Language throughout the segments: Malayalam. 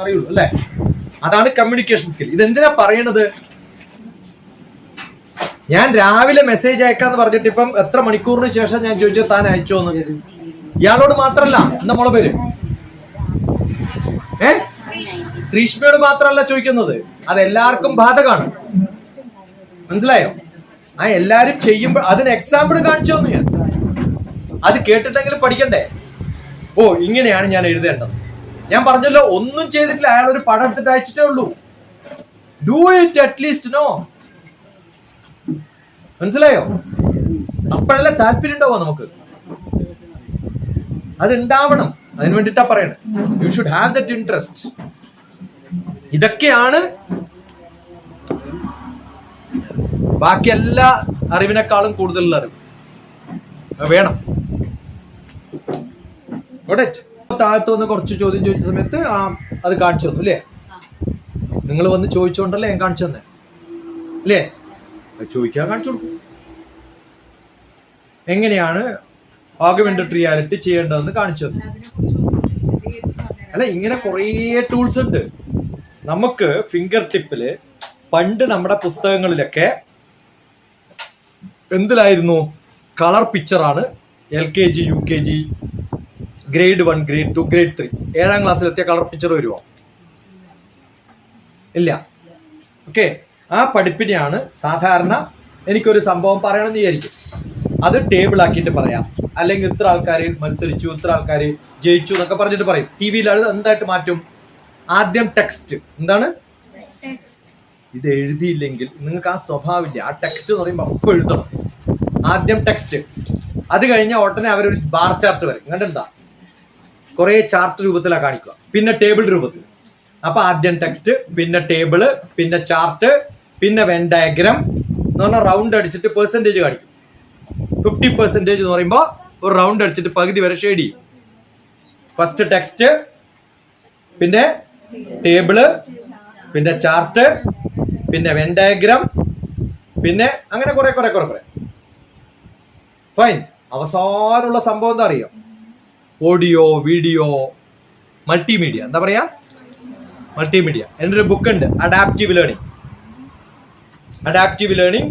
അറിയുള്ളൂ അല്ലെ? അതാണ് കമ്മ്യൂണിക്കേഷൻ സ്കിൽ. ഇതെന്തിനാ പറയണത്? ഞാൻ രാവിലെ മെസ്സേജ് അയക്കാന്ന് പറഞ്ഞിട്ട് ഇപ്പം എത്ര മണിക്കൂറിന് ശേഷം ഞാൻ ചോദിച്ചു താൻ അയച്ചോന്ന്. ഇയാളോട് മാത്രല്ല, എന്താ മോളെ പേര്? ശ്രീഷ്മയോട് മാത്രമല്ല ചോദിക്കുന്നത്, അത് എല്ലാവർക്കും ബാധകമാണ്. മനസ്സിലായോ? ആ എല്ലാരും ചെയ്യുമ്പോൾ അതിന് എക്സാമ്പിൾ കാണിച്ചു തന്നു ഞാൻ. അത് കേട്ടിട്ടെങ്കിലും പഠിക്കണ്ടേ? ഓ ഇങ്ങനെയാണ് ഞാൻ എഴുതേണ്ടത്. ഞാൻ പറഞ്ഞല്ലോ, ഒന്നും ചെയ്തിട്ടില്ല, അയാൾ ഒരു പടം എടുത്തിട്ട് അയച്ചിട്ടേ ഉള്ളൂ. Do it at least. നോ, മനസ്സിലായോ? അപ്പോഴല്ലേ താല്പര്യം ഉണ്ടാവുക നമുക്ക്. അത് ഉണ്ടാവണം. അതിന് വേണ്ടിട്ടാ പറയണേ, you should have that interest. ഇതൊക്കെയാണ് ബാക്കി എല്ലാ അറിവിനേക്കാളും കൂടുതലുള്ള അറിവ് വേണം. താഴത്ത് വന്ന് കുറച്ച് ചോദ്യം ചോദിച്ച സമയത്ത് അത് കാണിച്ചു തന്നു അല്ലേ? നിങ്ങൾ വന്ന് ചോദിച്ചോണ്ടല്ലേ ഞാൻ കാണിച്ചു തന്നെ അല്ലേ? ചോദിക്കാൻ കാണിച്ചു കൊടുക്കും. എങ്ങനെയാണ് ഓഗ്മെന്റഡ് റിയാലിറ്റി ചെയ്യേണ്ടതെന്ന് കാണിച്ചു തന്നു. അല്ല, ഇങ്ങനെ കുറേ ടൂൾസ് ഉണ്ട് നമുക്ക് ഫിംഗർ ടിപ്പില്. പണ്ട് നമ്മുടെ പുസ്തകങ്ങളിലൊക്കെ എന്തിലായിരുന്നു? കളർ പിക്ചറാണ്. LKG UKG grade 1 grade 2 grade 3 7ാം ക്ലാസ്സിലെത്തിയ കളർ പിക്ചർ വരുമോ? ഇല്ല. ഓക്കെ, ആ പഠിപ്പിനെയാണ് സാധാരണ എനിക്കൊരു സംഭവം പറയണമെന്ന് വിചാരിക്കും. അത് ടേബിൾ ആക്കിയിട്ട് പറയാം, അല്ലെങ്കിൽ ഇത്ര ആൾക്കാർ മത്സരിച്ചു, ഇത്ര ആൾക്കാർ ജയിച്ചു എന്നൊക്കെ പറഞ്ഞിട്ട് പറയും. TV-ൽ അത് എന്തായിട്ട് മാറ്റും? ആദ്യം ടെക്സ്റ്റ്. എന്താണ്? ഇത് എഴുതിയില്ലെങ്കിൽ നിങ്ങൾക്ക് ആ സ്വഭാവമില്ല. ആ ടെക്സ്റ്റ് എന്ന് പറയുമ്പോൾ അപ്പോൾ എഴുതണം. ആദ്യം ടെക്സ്റ്റ്, അത് കഴിഞ്ഞ ഉടനെ അവരൊരു ബാർ ചാർട്ട് വരും. കണ്ടെന്താ? കുറെ ചാർട്ട് രൂപത്തിലാണ് കാണിക്കുക. പിന്നെ ടേബിൾ രൂപത്തിൽ. അപ്പൊ ആദ്യം ടെക്സ്റ്റ്, പിന്നെ ടേബിള്, പിന്നെ ചാർട്ട്, പിന്നെ വെൻ ഡയഗ്രാം എന്ന് പറഞ്ഞാൽ റൗണ്ട് അടിച്ചിട്ട് പെർസെന്റേജ് കാണിക്കും. 50% എന്ന് പറയുമ്പോൾ ഒരു റൗണ്ട് അടിച്ചിട്ട് പകുതി വരെ ഷെയ്ഡ് ചെയ്യും. ഫസ്റ്റ് ടെക്സ്റ്റ്, പിന്നെ ടേബിള്, പിന്നെ ചാർട്ട്, പിന്നെ വെൻ ഡയഗ്രാം, പിന്നെ അങ്ങനെ കുറെ കുറെ കുറെ കുറെ. ഫൈൻ. അവസാനമുള്ള സംഭവം എന്താ അറിയാം? Audio, video, multimedia. എന്താ പറയാ? മൾട്ടിമീഡിയ. എൻ്റെ ഒരു ബുക്ക് ഉണ്ട്, അഡാപ്റ്റീവ് ലേണിംഗ്. അഡാപ്റ്റീവ് ലേണിംഗ്,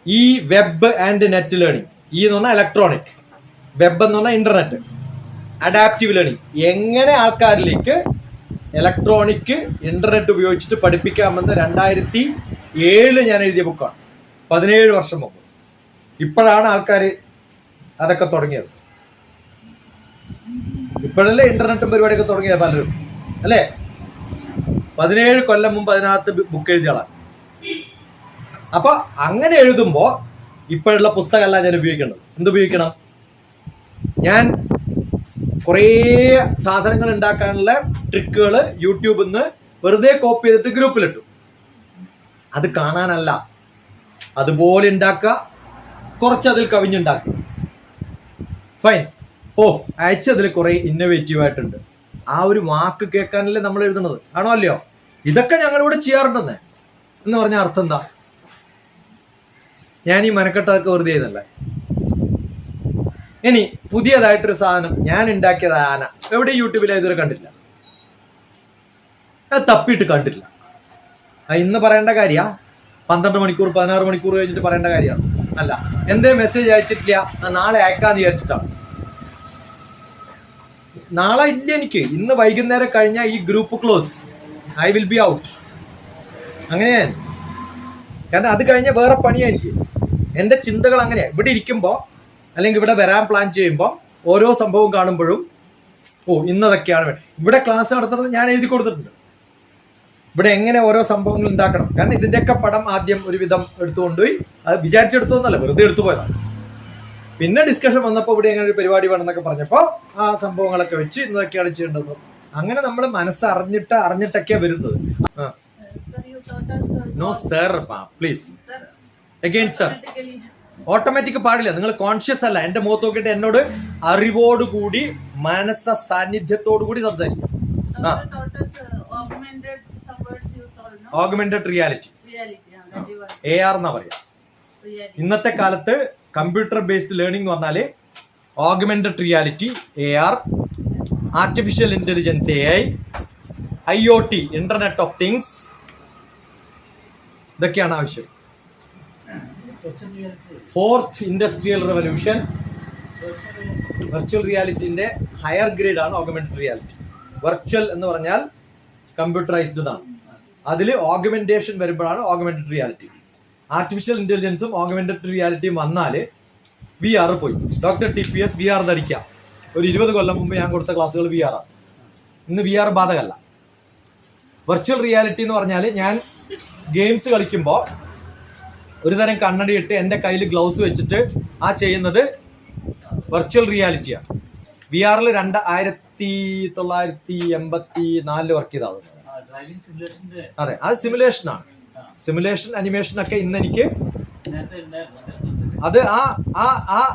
ഈ വെബ് ആൻഡ് നെറ്റ് ലേണിംഗ്. ഈ എന്ന് പറഞ്ഞാൽ ഇലക്ട്രോണിക്, വെബ് എന്ന് പറഞ്ഞാൽ ഇന്റർനെറ്റ്, അഡാപ്റ്റീവ് ലേണിംഗ്. എങ്ങനെ ആൾക്കാരിലേക്ക് ഇലക്ട്രോണിക് ഇന്റർനെറ്റ് ഉപയോഗിച്ചിട്ട് പഠിപ്പിക്കാമെന്ന് 2007 ഞാൻ എഴുതിയ ബുക്കാണ്. 17 വർഷം മുമ്പ്. ഇപ്പോഴാണ് ആൾക്കാർ അതൊക്കെ തുടങ്ങിയത്. ഇപ്പോഴല്ലേ ഇന്റർനെറ്റും പരിപാടിയൊക്കെ തുടങ്ങിയത് പലരും, അല്ലേ? 17 കൊല്ലം മുമ്പ് അതിനകത്ത് ബുക്ക് എഴുതിയ ആളാണ്. അപ്പൊ അങ്ങനെ എഴുതുമ്പോ ഇപ്പോഴുള്ള പുസ്തകമല്ല ഞാൻ ഉപയോഗിക്കേണ്ടത്. എന്തുപയോഗിക്കണം? ഞാൻ കുറേ സാധനങ്ങൾ ഉണ്ടാക്കാനുള്ള ട്രിക്കുകൾ യൂട്യൂബിൽ നിന്ന് വെറുതെ കോപ്പി ചെയ്തിട്ട് ഗ്രൂപ്പിലിട്ടു. അത് കാണാനല്ല, അതുപോലെ ഉണ്ടാക്കുക, കുറച്ചതിൽ കവിഞ്ഞുണ്ടാക്കുക. ഫൈൻ. ഓ, അയച്ചതിൽ കുറെ ഇന്നോവേറ്റീവ് ആയിട്ടുണ്ട്. ആ ഒരു വാക്ക് കേൾക്കാനല്ലേ നമ്മൾ എഴുതുന്നത്, ആണോ അല്ലയോ? ഇതൊക്കെ ഞങ്ങളിവിടെ ചെയ്യാറുണ്ടെന്ന് എന്ന് പറഞ്ഞ അർത്ഥം എന്താ? ഞാൻ ഈ മനക്കെട്ടതൊക്കെ വെറുതെ ചെയ്യുന്നല്ലേ? ഇനി പുതിയതായിട്ടൊരു സാധനം ഞാൻ ഉണ്ടാക്കിയത് ആന. എവിടെ യൂട്യൂബിൽ ഇതുവരെ കണ്ടില്ല, തപ്പിയിട്ട് കണ്ടിട്ടില്ല. ഇന്ന് പറയേണ്ട കാര്യ 12 മണിക്കൂർ 16 മണിക്കൂർ കഴിഞ്ഞിട്ട് പറയേണ്ട കാര്യമാണ് അല്ല. എന്തേ മെസ്സേജ് അയച്ചിട്ടില്ല, നാളെ അയക്കാന്ന് വിചാരിച്ചിട്ടാണ്. നാളെ ഇല്ല എനിക്ക്. ഇന്ന് വൈകുന്നേരം കഴിഞ്ഞാൽ ഈ group close, I will be out. അങ്ങനെയാണ്. കാരണം അത് കഴിഞ്ഞ വേറെ പണിയാണ് എനിക്ക്. എൻ്റെ ചിന്തകൾ അങ്ങനെയാണ്. ഇവിടെ ഇരിക്കുമ്പോൾ അല്ലെങ്കിൽ ഇവിടെ വരാൻ പ്ലാൻ ചെയ്യുമ്പോൾ ഓരോ സംഭവം കാണുമ്പോഴും ഓ ഇന്നതൊക്കെയാണ്. ഇവിടെ ക്ലാസ് നടത്തുന്നത് ഞാൻ എഴുതി കൊടുത്തിട്ടുണ്ട്. ഇവിടെ എങ്ങനെ ഓരോ സംഭവങ്ങൾ ഉണ്ടാക്കണം. കാരണം ഇതിൻ്റെയൊക്കെ പടം ആദ്യം ഒരുവിധം എടുത്തുകൊണ്ടുപോയി, അത് വിചാരിച്ചെടുത്തോന്നല്ല, വെറുതെ എടുത്തു പോയതാണ്. പിന്നെ ഡിസ്കഷൻ വന്നപ്പോൾ ഇവിടെ എങ്ങനെ ഒരു പരിപാടി വേണമെന്നൊക്കെ പറഞ്ഞപ്പോൾ ആ സംഭവങ്ങളൊക്കെ വെച്ച് ഇന്നതൊക്കെയാണ് ചെയ്യേണ്ടത്. അങ്ങനെ നമ്മൾ അറിഞ്ഞിട്ടൊക്കെയാണ് വരുന്നത്. No sir, please again sir. Automatic പാടില്ല. നിങ്ങൾ കോൺഷ്യസ് അല്ല. എന്റെ മുഖത്ത് നോക്കിയിട്ട് എന്നോട് അറിവോടുകൂടി മനസ്സ സാന്നിധ്യത്തോടു കൂടി സംസാരിക്കും. ഓഗ്മെന്റഡ് റിയാലിറ്റി, AR എന്നാ പറയാ. ഇന്നത്തെ കാലത്ത് കമ്പ്യൂട്ടർ ബേസ്ഡ് ലേണിംഗ് എന്ന് പറഞ്ഞാല് augmented reality, AR, artificial intelligence AI, IoT, internet of things, ഇതൊക്കെയാണ് ആവശ്യം. 4th industrial revolution. വെർച്വൽ റിയാലിറ്റിന്റെ ഹയർ ഗ്രേഡ് ആണ് ഓഗ്മെന്റഡ് റിയാലിറ്റി. വെർച്വൽ എന്ന് പറഞ്ഞാൽ കമ്പ്യൂട്ടറൈസ്ഡ് ആണ്. അതിൽ ഓഗ്മെന്റേഷൻ വരുമ്പോഴാണ് ഓഗ്മെന്റഡ് റിയാലിറ്റി. ആർട്ടിഫിഷ്യൽ ഇന്റലിജൻസും ഓഗ്മെന്റഡ് റിയാലിറ്റിയും വന്നാൽ VR പോയി. ഡോക്ടർ TPS VR ധരിക്കാം. ഒരു 20 കൊല്ലം മുമ്പ് ഞാൻ കൊടുത്ത ക്ലാസ്സുകൾ VR ആണ്. ഇന്ന് VR ബാധകമല്ല. വെർച്വൽ റിയാലിറ്റി എന്ന് പറഞ്ഞാൽ ഞാൻ ഗെയിംസ് കളിക്കുമ്പോൾ ഒരു തരം കണ്ണട ഇട്ട് എൻ്റെ കയ്യിൽ ഗ്ലൗസ് വെച്ചിട്ട് ചെയ്യുന്നത് വെർച്വൽ റിയാലിറ്റിയാണ്. VR-ൽ 1984 വർക്ക് ചെയ്താണ്. അതെ, അത് സിമുലേഷനാണ്. സിമുലേഷൻ അനിമേഷൻ ഒക്കെ ഇന്ന് എനിക്ക് അത്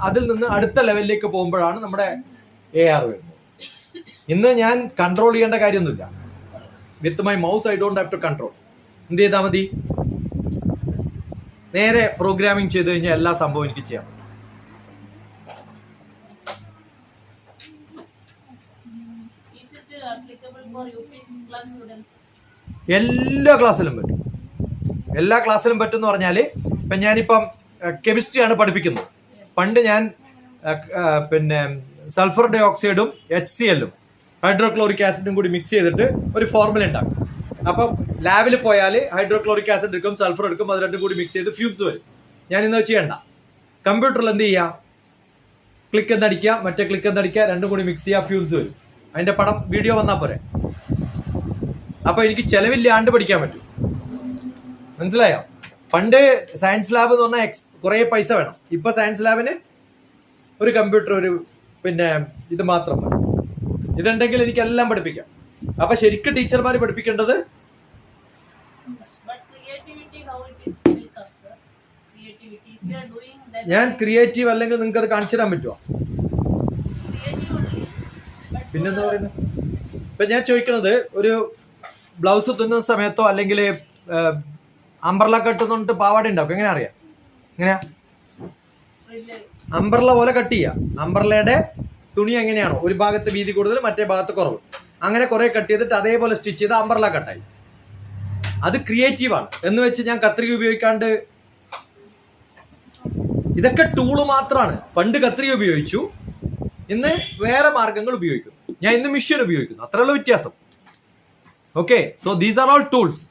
അതിൽ നിന്ന് അടുത്ത ലെവലിലേക്ക് പോകുമ്പോഴാണ് നമ്മുടെ AR വരുന്നത്. ഇന്ന് ഞാൻ കൺട്രോൾ ചെയ്യേണ്ട കാര്യമൊന്നുമില്ല. With my mouse I don't have to control. എന്ത് ചെയ്താൽ മതി? നേരെ പ്രോഗ്രാമിംഗ് ചെയ്ത് കഴിഞ്ഞാൽ എല്ലാ സംഭവം എനിക്ക് ചെയ്യാം. എല്ലാ ക്ലാസ്സിലും പറ്റും. എല്ലാ ക്ലാസ്സിലും പറ്റും എന്ന് പറഞ്ഞാല് ഇപ്പൊ ഞാനിപ്പം കെമിസ്ട്രിയാണ് പഠിപ്പിക്കുന്നത്. പണ്ട് ഞാൻ പിന്നെ സൾഫർ ഡൈ ഓക്സൈഡും HCl-ഉം ഹൈഡ്രോക്ലോറിക് ആസിഡും കൂടി മിക്സ് ചെയ്തിട്ട് ഒരു ഫോർമുല ഉണ്ടാക്കും. അപ്പം ലാബിൽ പോയാൽ ഹൈഡ്രോക്ലോറിക് ആസിഡ് എടുക്കും, സൾഫർ എടുക്കും, അത് രണ്ടും കൂടി മിക്സ് ചെയ്ത് ഫ്യൂംസ് വരും. ഞാൻ ഇന്ന് ചെയ്യണ്ട. കമ്പ്യൂട്ടറിൽ എന്ത് ചെയ്യുക? ക്ലിക്ക് എന്നടിക്കുക, മറ്റേ ക്ലിക്ക് എന്നടിക്കുക, രണ്ടും കൂടി മിക്സ് ചെയ്യുക, ഫ്യൂംസ് വരും. അതിന്റെ പടം വീഡിയോ വന്നാൽ പോരെ. അപ്പൊ എനിക്ക് ചെലവില്ലാണ്ട് പഠിക്കാൻ പറ്റും. മനസ്സിലായോ? പണ്ട് സയൻസ് ലാബ് എന്ന് പറഞ്ഞാൽ കുറെ പൈസ വേണം. ഇപ്പൊ സയൻസ് ലാബിന് ഒരു കമ്പ്യൂട്ടർ, ഒരു പിന്നെ ഇത് മാത്രം മതി. ഇതുണ്ടെങ്കിൽ എനിക്ക് എല്ലാം പഠിപ്പിക്കാം. അപ്പൊ ശരിക്കും ടീച്ചർമാർ പഠിപ്പിക്കേണ്ടത് ഞാൻ ക്രിയേറ്റീവ് അല്ലെങ്കിൽ നിങ്ങൾക്ക് അത് കാണിച്ചു തരാൻ പറ്റുമോ? പിന്നെന്താ പറയുന്നത്? ഇപ്പൊ ഞാൻ ചോദിക്കണത്, ഒരു ബ്ലൗസ് തുന്നുന്ന സമയത്തോ അല്ലെങ്കിൽ അംബ്രല കട്ടുന്നിട്ട് പാവാട ഉണ്ടാവും, എങ്ങനെ അറിയാം? എങ്ങനെയാ? അംബ്രല പോലെ കട്ട് ചെയ്യാം. അംബ്രലയുടെ തുണി എങ്ങനെയാണോ ഒരു ഭാഗത്ത് വീതി കൂടുതൽ മറ്റേ ഭാഗത്ത് കുറവ്, അങ്ങനെ കുറെ കട്ട് ചെയ്തിട്ട് അതേപോലെ സ്റ്റിച്ച് ചെയ്ത് അംബ്രല കട്ടായി. അത് ക്രിയേറ്റീവാണ്. എന്ന് വെച്ച് ഞാൻ കത്രിക ഉപയോഗിക്കാണ്ട്, ഇതൊക്കെ ടൂള് മാത്രമാണ്. പണ്ട് കത്രിക ഉപയോഗിച്ചു, ഇന്ന് വേറെ മാർഗങ്ങൾ ഉപയോഗിക്കും. ഞാൻ ഇന്ന് മെഷീൻ ഉപയോഗിക്കുന്നു, അത്രയുള്ള വ്യത്യാസം. Okay, so these are all tools.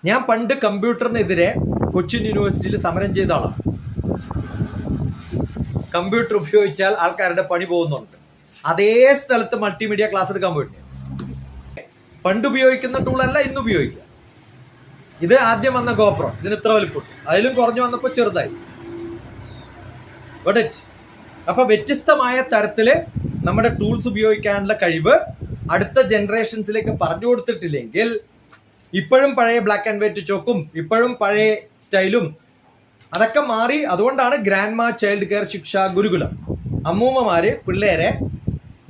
ഞാൻ പണ്ട് കമ്പ്യൂട്ടറിനെതിരെ കൊച്ചിൻ യൂണിവേഴ്സിറ്റിയിൽ സമരം ചെയ്ത ആളാണ്. കമ്പ്യൂട്ടർ ഉപയോഗിച്ചാൽ ആൾക്കാരുടെ പണി പോകുന്നുണ്ട്. അതേ സ്ഥലത്ത് മൾട്ടിമീഡിയ ക്ലാസ് എടുക്കാൻ പോയിട്ട് പണ്ട് ഉപയോഗിക്കുന്ന ടൂളല്ല ഇന്ന് ഉപയോഗിക്കുക. ഇത് ആദ്യം വന്ന ഗോപ്രോ, ഇതിന് ഇത്ര വലിപ്പുണ്ട്, അതിലും കുറഞ്ഞു വന്നപ്പോൾ ചെറുതായി. അപ്പൊ വ്യത്യസ്തമായ തരത്തില് നമ്മുടെ ടൂൾസ് ഉപയോഗിക്കാനുള്ള കഴിവ് അടുത്ത ജനറേഷൻസിലേക്ക് പറഞ്ഞു കൊടുത്തിട്ടില്ലെങ്കിൽ ഇപ്പോഴും പഴയ ബ്ലാക്ക് ആൻഡ് വൈറ്റ് ചോക്കും ഇപ്പോഴും പഴയ സ്റ്റൈലും അതൊക്കെ മാറി. അതുകൊണ്ടാണ് ഗ്രാൻഡ് മാ ചൈൽഡ് കെയർ ശിക്ഷ ഗുരുകുലം. അമ്മൂമ്മമാര് പിള്ളേരെ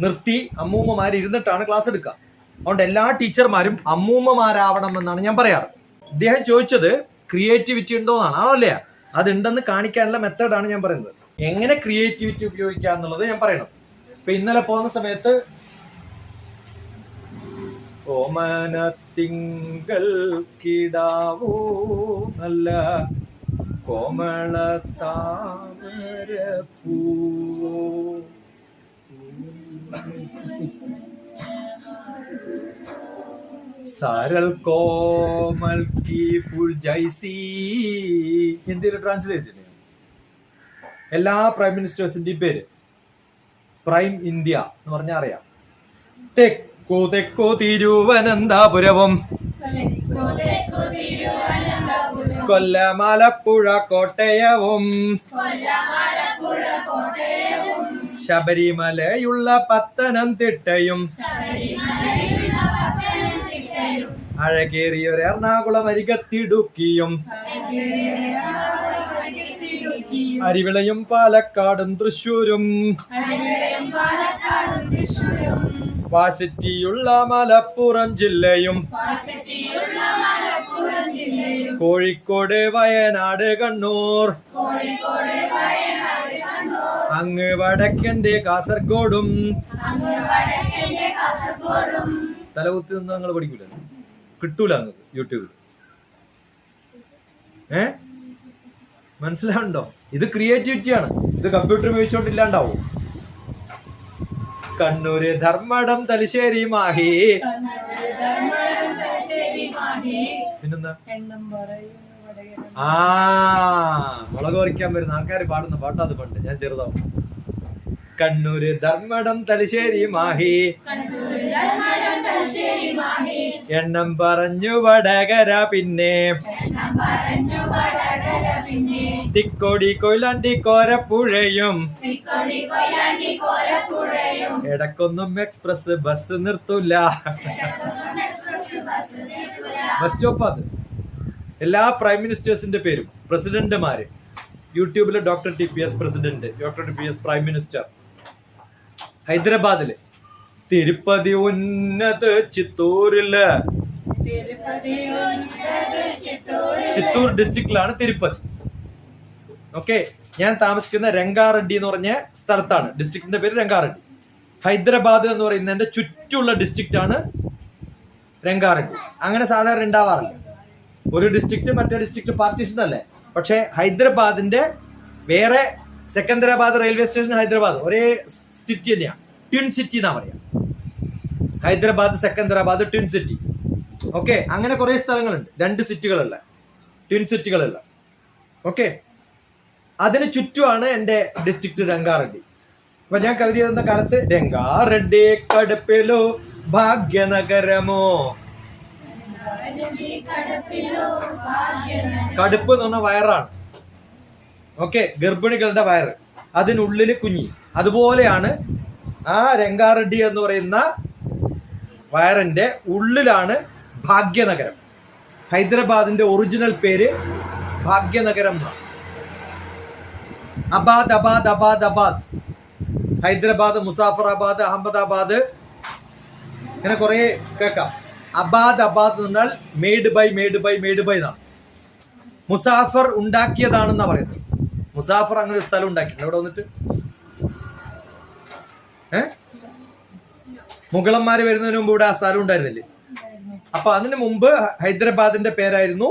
നിർത്തി അമ്മൂമ്മമാര് ഇരുന്നിട്ടാണ് ക്ലാസ് എടുക്കുക. അതുകൊണ്ട് എല്ലാ ടീച്ചർമാരും അമ്മൂമ്മമാരാവണം എന്നാണ് ഞാൻ പറയാറ്. ഇദ്ദേഹം ചോദിച്ചത് ക്രിയേറ്റിവിറ്റി ഉണ്ടോ എന്നാണ്. ആണല്ലേ? അതുണ്ടെന്ന് കാണിക്കാനുള്ള മെത്തേഡാണ് ഞാൻ പറയുന്നത്. എങ്ങനെ ക്രിയേറ്റിവിറ്റി ഉപയോഗിക്കുക എന്നുള്ളത് ഞാൻ പറയണം. ഇപ്പൊ ഇന്നലെ പോകുന്ന സമയത്ത് ഓമനത്തിങ്കൾ കിടാവോ നല്ല കോമള താമര പൂവോ സാരൽ കോമൽ കി ഫുൾ ജൈസി. ഹിന്ദിയിൽ ട്രാൻസ്ലേറ്റ് ചെയ്തു. എല്ലാ പ്രൈം മിനിസ്റ്റേഴ്സിന്റെയും പേര് പ്രൈം ഇന്ത്യ എന്ന് പറഞ്ഞാൽ അറിയാം. തെക്കോ തെക്കോ തിരുവനന്തപുരവും കൊല്ലമലപ്പുഴ കോട്ടയവും ശബരിമലയുള്ള പത്തനംതിട്ടയും അഴകേറിയൊരു എറണാകുളം അരികത്തിടുക്കിയും അരിവിളയും പാലക്കാടും തൃശ്ശൂരും വാസിറ്റിയുള്ള മലപ്പുറം ജില്ലയും കോഴിക്കോട് വയനാട് കണ്ണൂർ അങ്ങ് വടക്കന്റെ കാസർഗോഡും തലകുത്തി നിന്ന് നിങ്ങൾ പഠിക്കൂല, കിട്ടൂല നിങ്ങൾക്ക് യൂട്യൂബിൽ. മനസ്സിലാവുണ്ടോ? ഇത് ക്രിയേറ്റിവിറ്റിയാണ്. ഇത് കമ്പ്യൂട്ടർ ഉപയോഗിച്ചോണ്ടില്ലാണ്ടാവും. കണ്ണൂര് ധർമ്മടം തലശ്ശേരി മാഹി. പിന്നെന്താ? മുളക് പറിക്കാൻ വരുന്ന ആൾക്കാർ പാടുന്ന പാട്ടാ അത്. പണ്ട് ഞാൻ ചെറുതാവും. കണ്ണൂര് ധർമ്മടം തലശ്ശേരി മാഹി, എണ്ണം പറഞ്ഞു വടകര, പിന്നെ തിക്കോടി കൊയിലാണ്ടി കോരപ്പുഴയും, എടക്കൊന്നും എക്സ്പ്രസ് ബസ് നിർത്തൂല. ബസ് സ്റ്റോപ്പ് അത്. എല്ലാ പ്രൈം മിനിസ്റ്റേഴ്സിന്റെ പേരും പ്രസിഡന്റുമാര് യൂട്യൂബില് doctor TPS president, doctor TPS prime minister. ഹൈദരാബാദില് തിരുപ്പതി ഉന്നത് ചിത്തൂരില്, ചിത്തൂർ ഡിസ്ട്രിക്റ്റിലാണ് തിരുപ്പതി. ഓക്കെ, ഞാൻ താമസിക്കുന്ന രംഗാറെഡ്ഡി എന്ന് പറഞ്ഞ സ്ഥലത്താണ്. ഡിസ്ട്രിക്റ്റിന്റെ പേര് രംഗാറെഡ്ഡി. ഹൈദരാബാദ് എന്ന് പറയുന്നതിന്റെ ചുറ്റുള്ള ഡിസ്ട്രിക്റ്റ് ആണ് രംഗാറെഡ്ഡി. അങ്ങനെ സാധാരണ ഉണ്ടാവാറില്ല. ഒരു ഡിസ്ട്രിക്ട് മറ്റേ ഡിസ്ട്രിക്ട് പാർട്ടീഷൻ അല്ലേ. പക്ഷെ ഹൈദരാബാദിന്റെ വേറെ സെക്കന്ദരാബാദ് റെയിൽവേ സ്റ്റേഷൻ, ഹൈദരാബാദ് ഒരേ സിറ്റി തന്നെയാണ്. ട്വിൻ സിറ്റി എന്നാ പറയാ. Hyderabad Secunderabad twin city. Okay, അങ്ങനെ കുറെ സ്ഥലങ്ങളുണ്ട്, 2 സിറ്റികളുള്ള, ട്വിൻ സിറ്റികളുള്ള. ഓക്കെ, അതിന് ചുറ്റുമാണ് എന്റെ ഡിസ്ട്രിക്ട് രംഗാറെഡ്ഡി. അപ്പൊ ഞാൻ കവിത എഴുതുന്ന കാലത്ത് രംഗാറെഡ്ഡി കടുപ്പിലോ ഭാഗ്യനഗരമോ. കടുപ്പ് എന്ന് പറഞ്ഞ വയറാണ്. ഓക്കെ, ഗർഭിണികളുടെ വയറ്, അതിനുള്ളില് കുഞ്ഞി. അതുപോലെയാണ് ആ രംഗാറെഡ്ഡി എന്ന് പറയുന്ന വയറിന്റെ ഉള്ളിലാണ് ഭാഗ്യനഗരം. ഹൈദരാബാദിന്റെ ഒറിജിനൽ പേര് ഭാഗ്യനഗരം എന്നാണ്. അബാദ് അബാദ് അബാദ് അബാദ്. ഹൈദരാബാദ്, മുസാഫറാബാദ്, അഹമ്മദാബാദ്, ഇങ്ങനെ കുറെ കേൾക്കാം. അബാദ് അബാദ് എന്ന് പറഞ്ഞാൽ made by made by made by എന്നാണ്. മുസാഫർ ഉണ്ടാക്കിയതാണെന്നാ പറയുന്നത്. മുസാഫർ അങ്ങനെ ഒരു സ്ഥലം ഉണ്ടാക്കിയിട്ടുണ്ട് ഇവിടെ വന്നിട്ട്. മുഗളന്മാര് വരുന്നതിന് മുമ്പ് ഇവിടെ ആ സ്ഥലം ഉണ്ടായിരുന്നില്ലേ? അപ്പൊ അതിന് മുമ്പ് ഹൈദരാബാദിന്റെ പേരായിരുന്നു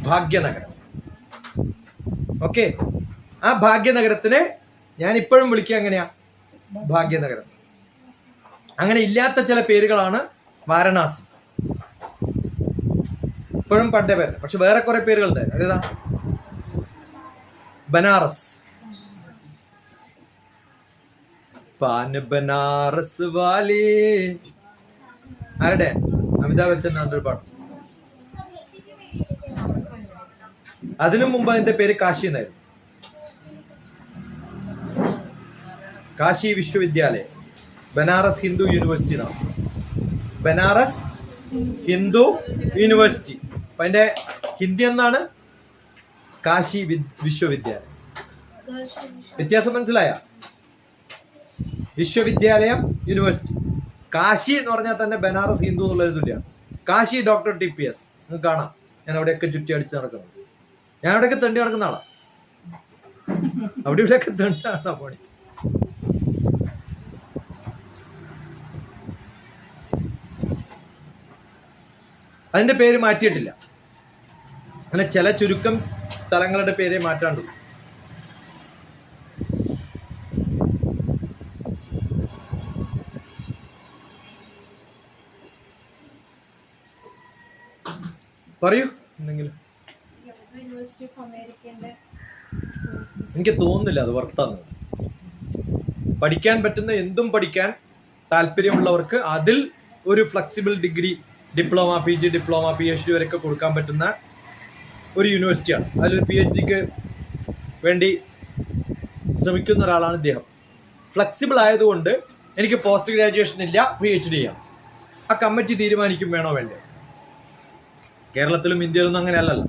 ഭാഗ്യനഗരം. ഓക്കെ, ആ ഭാഗ്യനഗരത്തിനെ ഞാൻ ഇപ്പോഴും വിളിക്കുക എങ്ങനെയാ? ഭാഗ്യനഗരം. അങ്ങനെ ഇല്ലാത്ത ചില പേരുകളാണ് വാരണാസി. ഇപ്പോഴും പണ്ടേ പേര്, പക്ഷെ വേറെ കുറെ പേരുകളുണ്ട്. അതേതാ? ബനാറസ്. പാൻ ബനാറസ് വാലി. ആരുടെ? അമിതാഭ് ബച്ചൻ ഒരു പാട്ട്. അതിനു മുമ്പ് അതിന്റെ പേര് കാശി എന്നായിരുന്നു. കാശി വിശ്വവിദ്യാലയം, ബനാറസ് ഹിന്ദു യൂണിവേഴ്സിറ്റി എന്നാണ്. ബനാറസ് ഹിന്ദു യൂണിവേഴ്സിറ്റി. അപ്പൊ അതിന്റെ ഹിന്ദി എന്നാണ് കാശി വിശ്വവിദ്യാലയം. വ്യത്യാസം മനസ്സിലായ? വിശ്വവിദ്യാലയം, യൂണിവേഴ്സിറ്റി. കാശി എന്ന് പറഞ്ഞാൽ തന്നെ ബനാറസ് ഹിന്ദു എന്നുള്ളത് തുല്യമാണ്. കാശി ഡോക്ടർ TPS നിങ്ങൾക്ക് കാണാം. ഞാൻ അവിടെയൊക്കെ ചുറ്റി അടിച്ച് നടക്കണം. ഞാൻ അവിടെയൊക്കെ തെണ്ടി നടക്കുന്ന ആളാ. അവിടെ ഇവിടെയൊക്കെ തെണ്ടാണ് പണി. അതിന്റെ പേര് മാറ്റിയിട്ടില്ല. അങ്ങനെ ചില ചുരുക്കം സ്ഥലങ്ങളുടെ പേരെ മാറ്റാണ്ടുള്ളൂ. പറയൂ എന്തെങ്കിലും. എനിക്ക് തോന്നുന്നില്ല അത് വർത്താനം. പഠിക്കാൻ പറ്റുന്ന എന്തും പഠിക്കാൻ താല്പര്യമുള്ളവർക്ക് അതിൽ ഒരു flexible degree, diploma, PG diploma, PhD വരെയൊക്കെ കൊടുക്കാൻ പറ്റുന്ന ഒരു യൂണിവേഴ്സിറ്റിയാണ്. അതിലൊരു PhDക്ക് വേണ്ടി ശ്രമിക്കുന്ന ഒരാളാണ് ഇദ്ദേഹം. ഫ്ലെക്സിബിൾ ആയതുകൊണ്ട് എനിക്ക് പോസ്റ്റ് ഗ്രാജുവേഷൻ ഇല്ല, PhD ചെയ്യാം. ആ കമ്മിറ്റി തീരുമാനിക്കും വേണോ വേണ്ടേ. കേരളത്തിലും ഇന്ത്യയിലൊന്നും അങ്ങനെ അല്ലല്ലോ.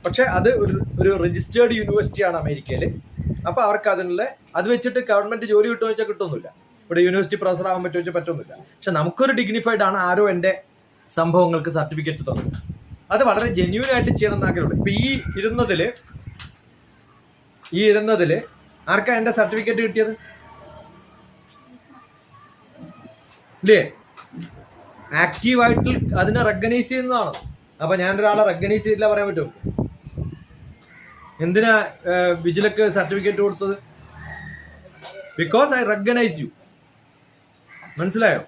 പക്ഷെ അത് ഒരു രജിസ്റ്റേർഡ് യൂണിവേഴ്സിറ്റിയാണ് അമേരിക്കയിൽ. അപ്പോൾ അവർക്ക് അതിനുള്ള അത് വെച്ചിട്ട് ഗവൺമെന്റ് ജോലി കിട്ടുമെന്ന് വെച്ചാൽ കിട്ടുന്നില്ല. ഇവിടെ യൂണിവേഴ്സിറ്റി പ്രൊഫസർ ആവാൻ പറ്റുമോ വെച്ചാൽ പറ്റുന്നില്ല. പക്ഷെ നമുക്കൊരു ഡിഗ്നിഫൈഡ് ആണ്. ആരോ എൻ്റെ സംഭവങ്ങൾക്ക് സർട്ടിഫിക്കറ്റ് തന്നു. അത് വളരെ ജെന്യൂൻ ആയിട്ട് ചെയ്യണം എന്ന് ആഗ്രഹമുണ്ട്. ഇപ്പൊ ഈ ഇരുന്നതില് ആർക്കാ എന്റെ സർട്ടിഫിക്കറ്റ് കിട്ടിയത്? ഇല്ലേ? ആക്റ്റീവായിട്ട് അതിനെ റെക്കഗ്നൈസ് ചെയ്യുന്നതാണ്. അപ്പൊ ഞാൻ ഒരാളെ റെക്കഗ്നൈസ് ചെയ്തില്ല പറയാൻ പറ്റുമോ? എന്തിനാ വിജിലക്ക് സർട്ടിഫിക്കറ്റ് കൊടുത്തത്? Because I recognize you. മനസ്സിലായോ?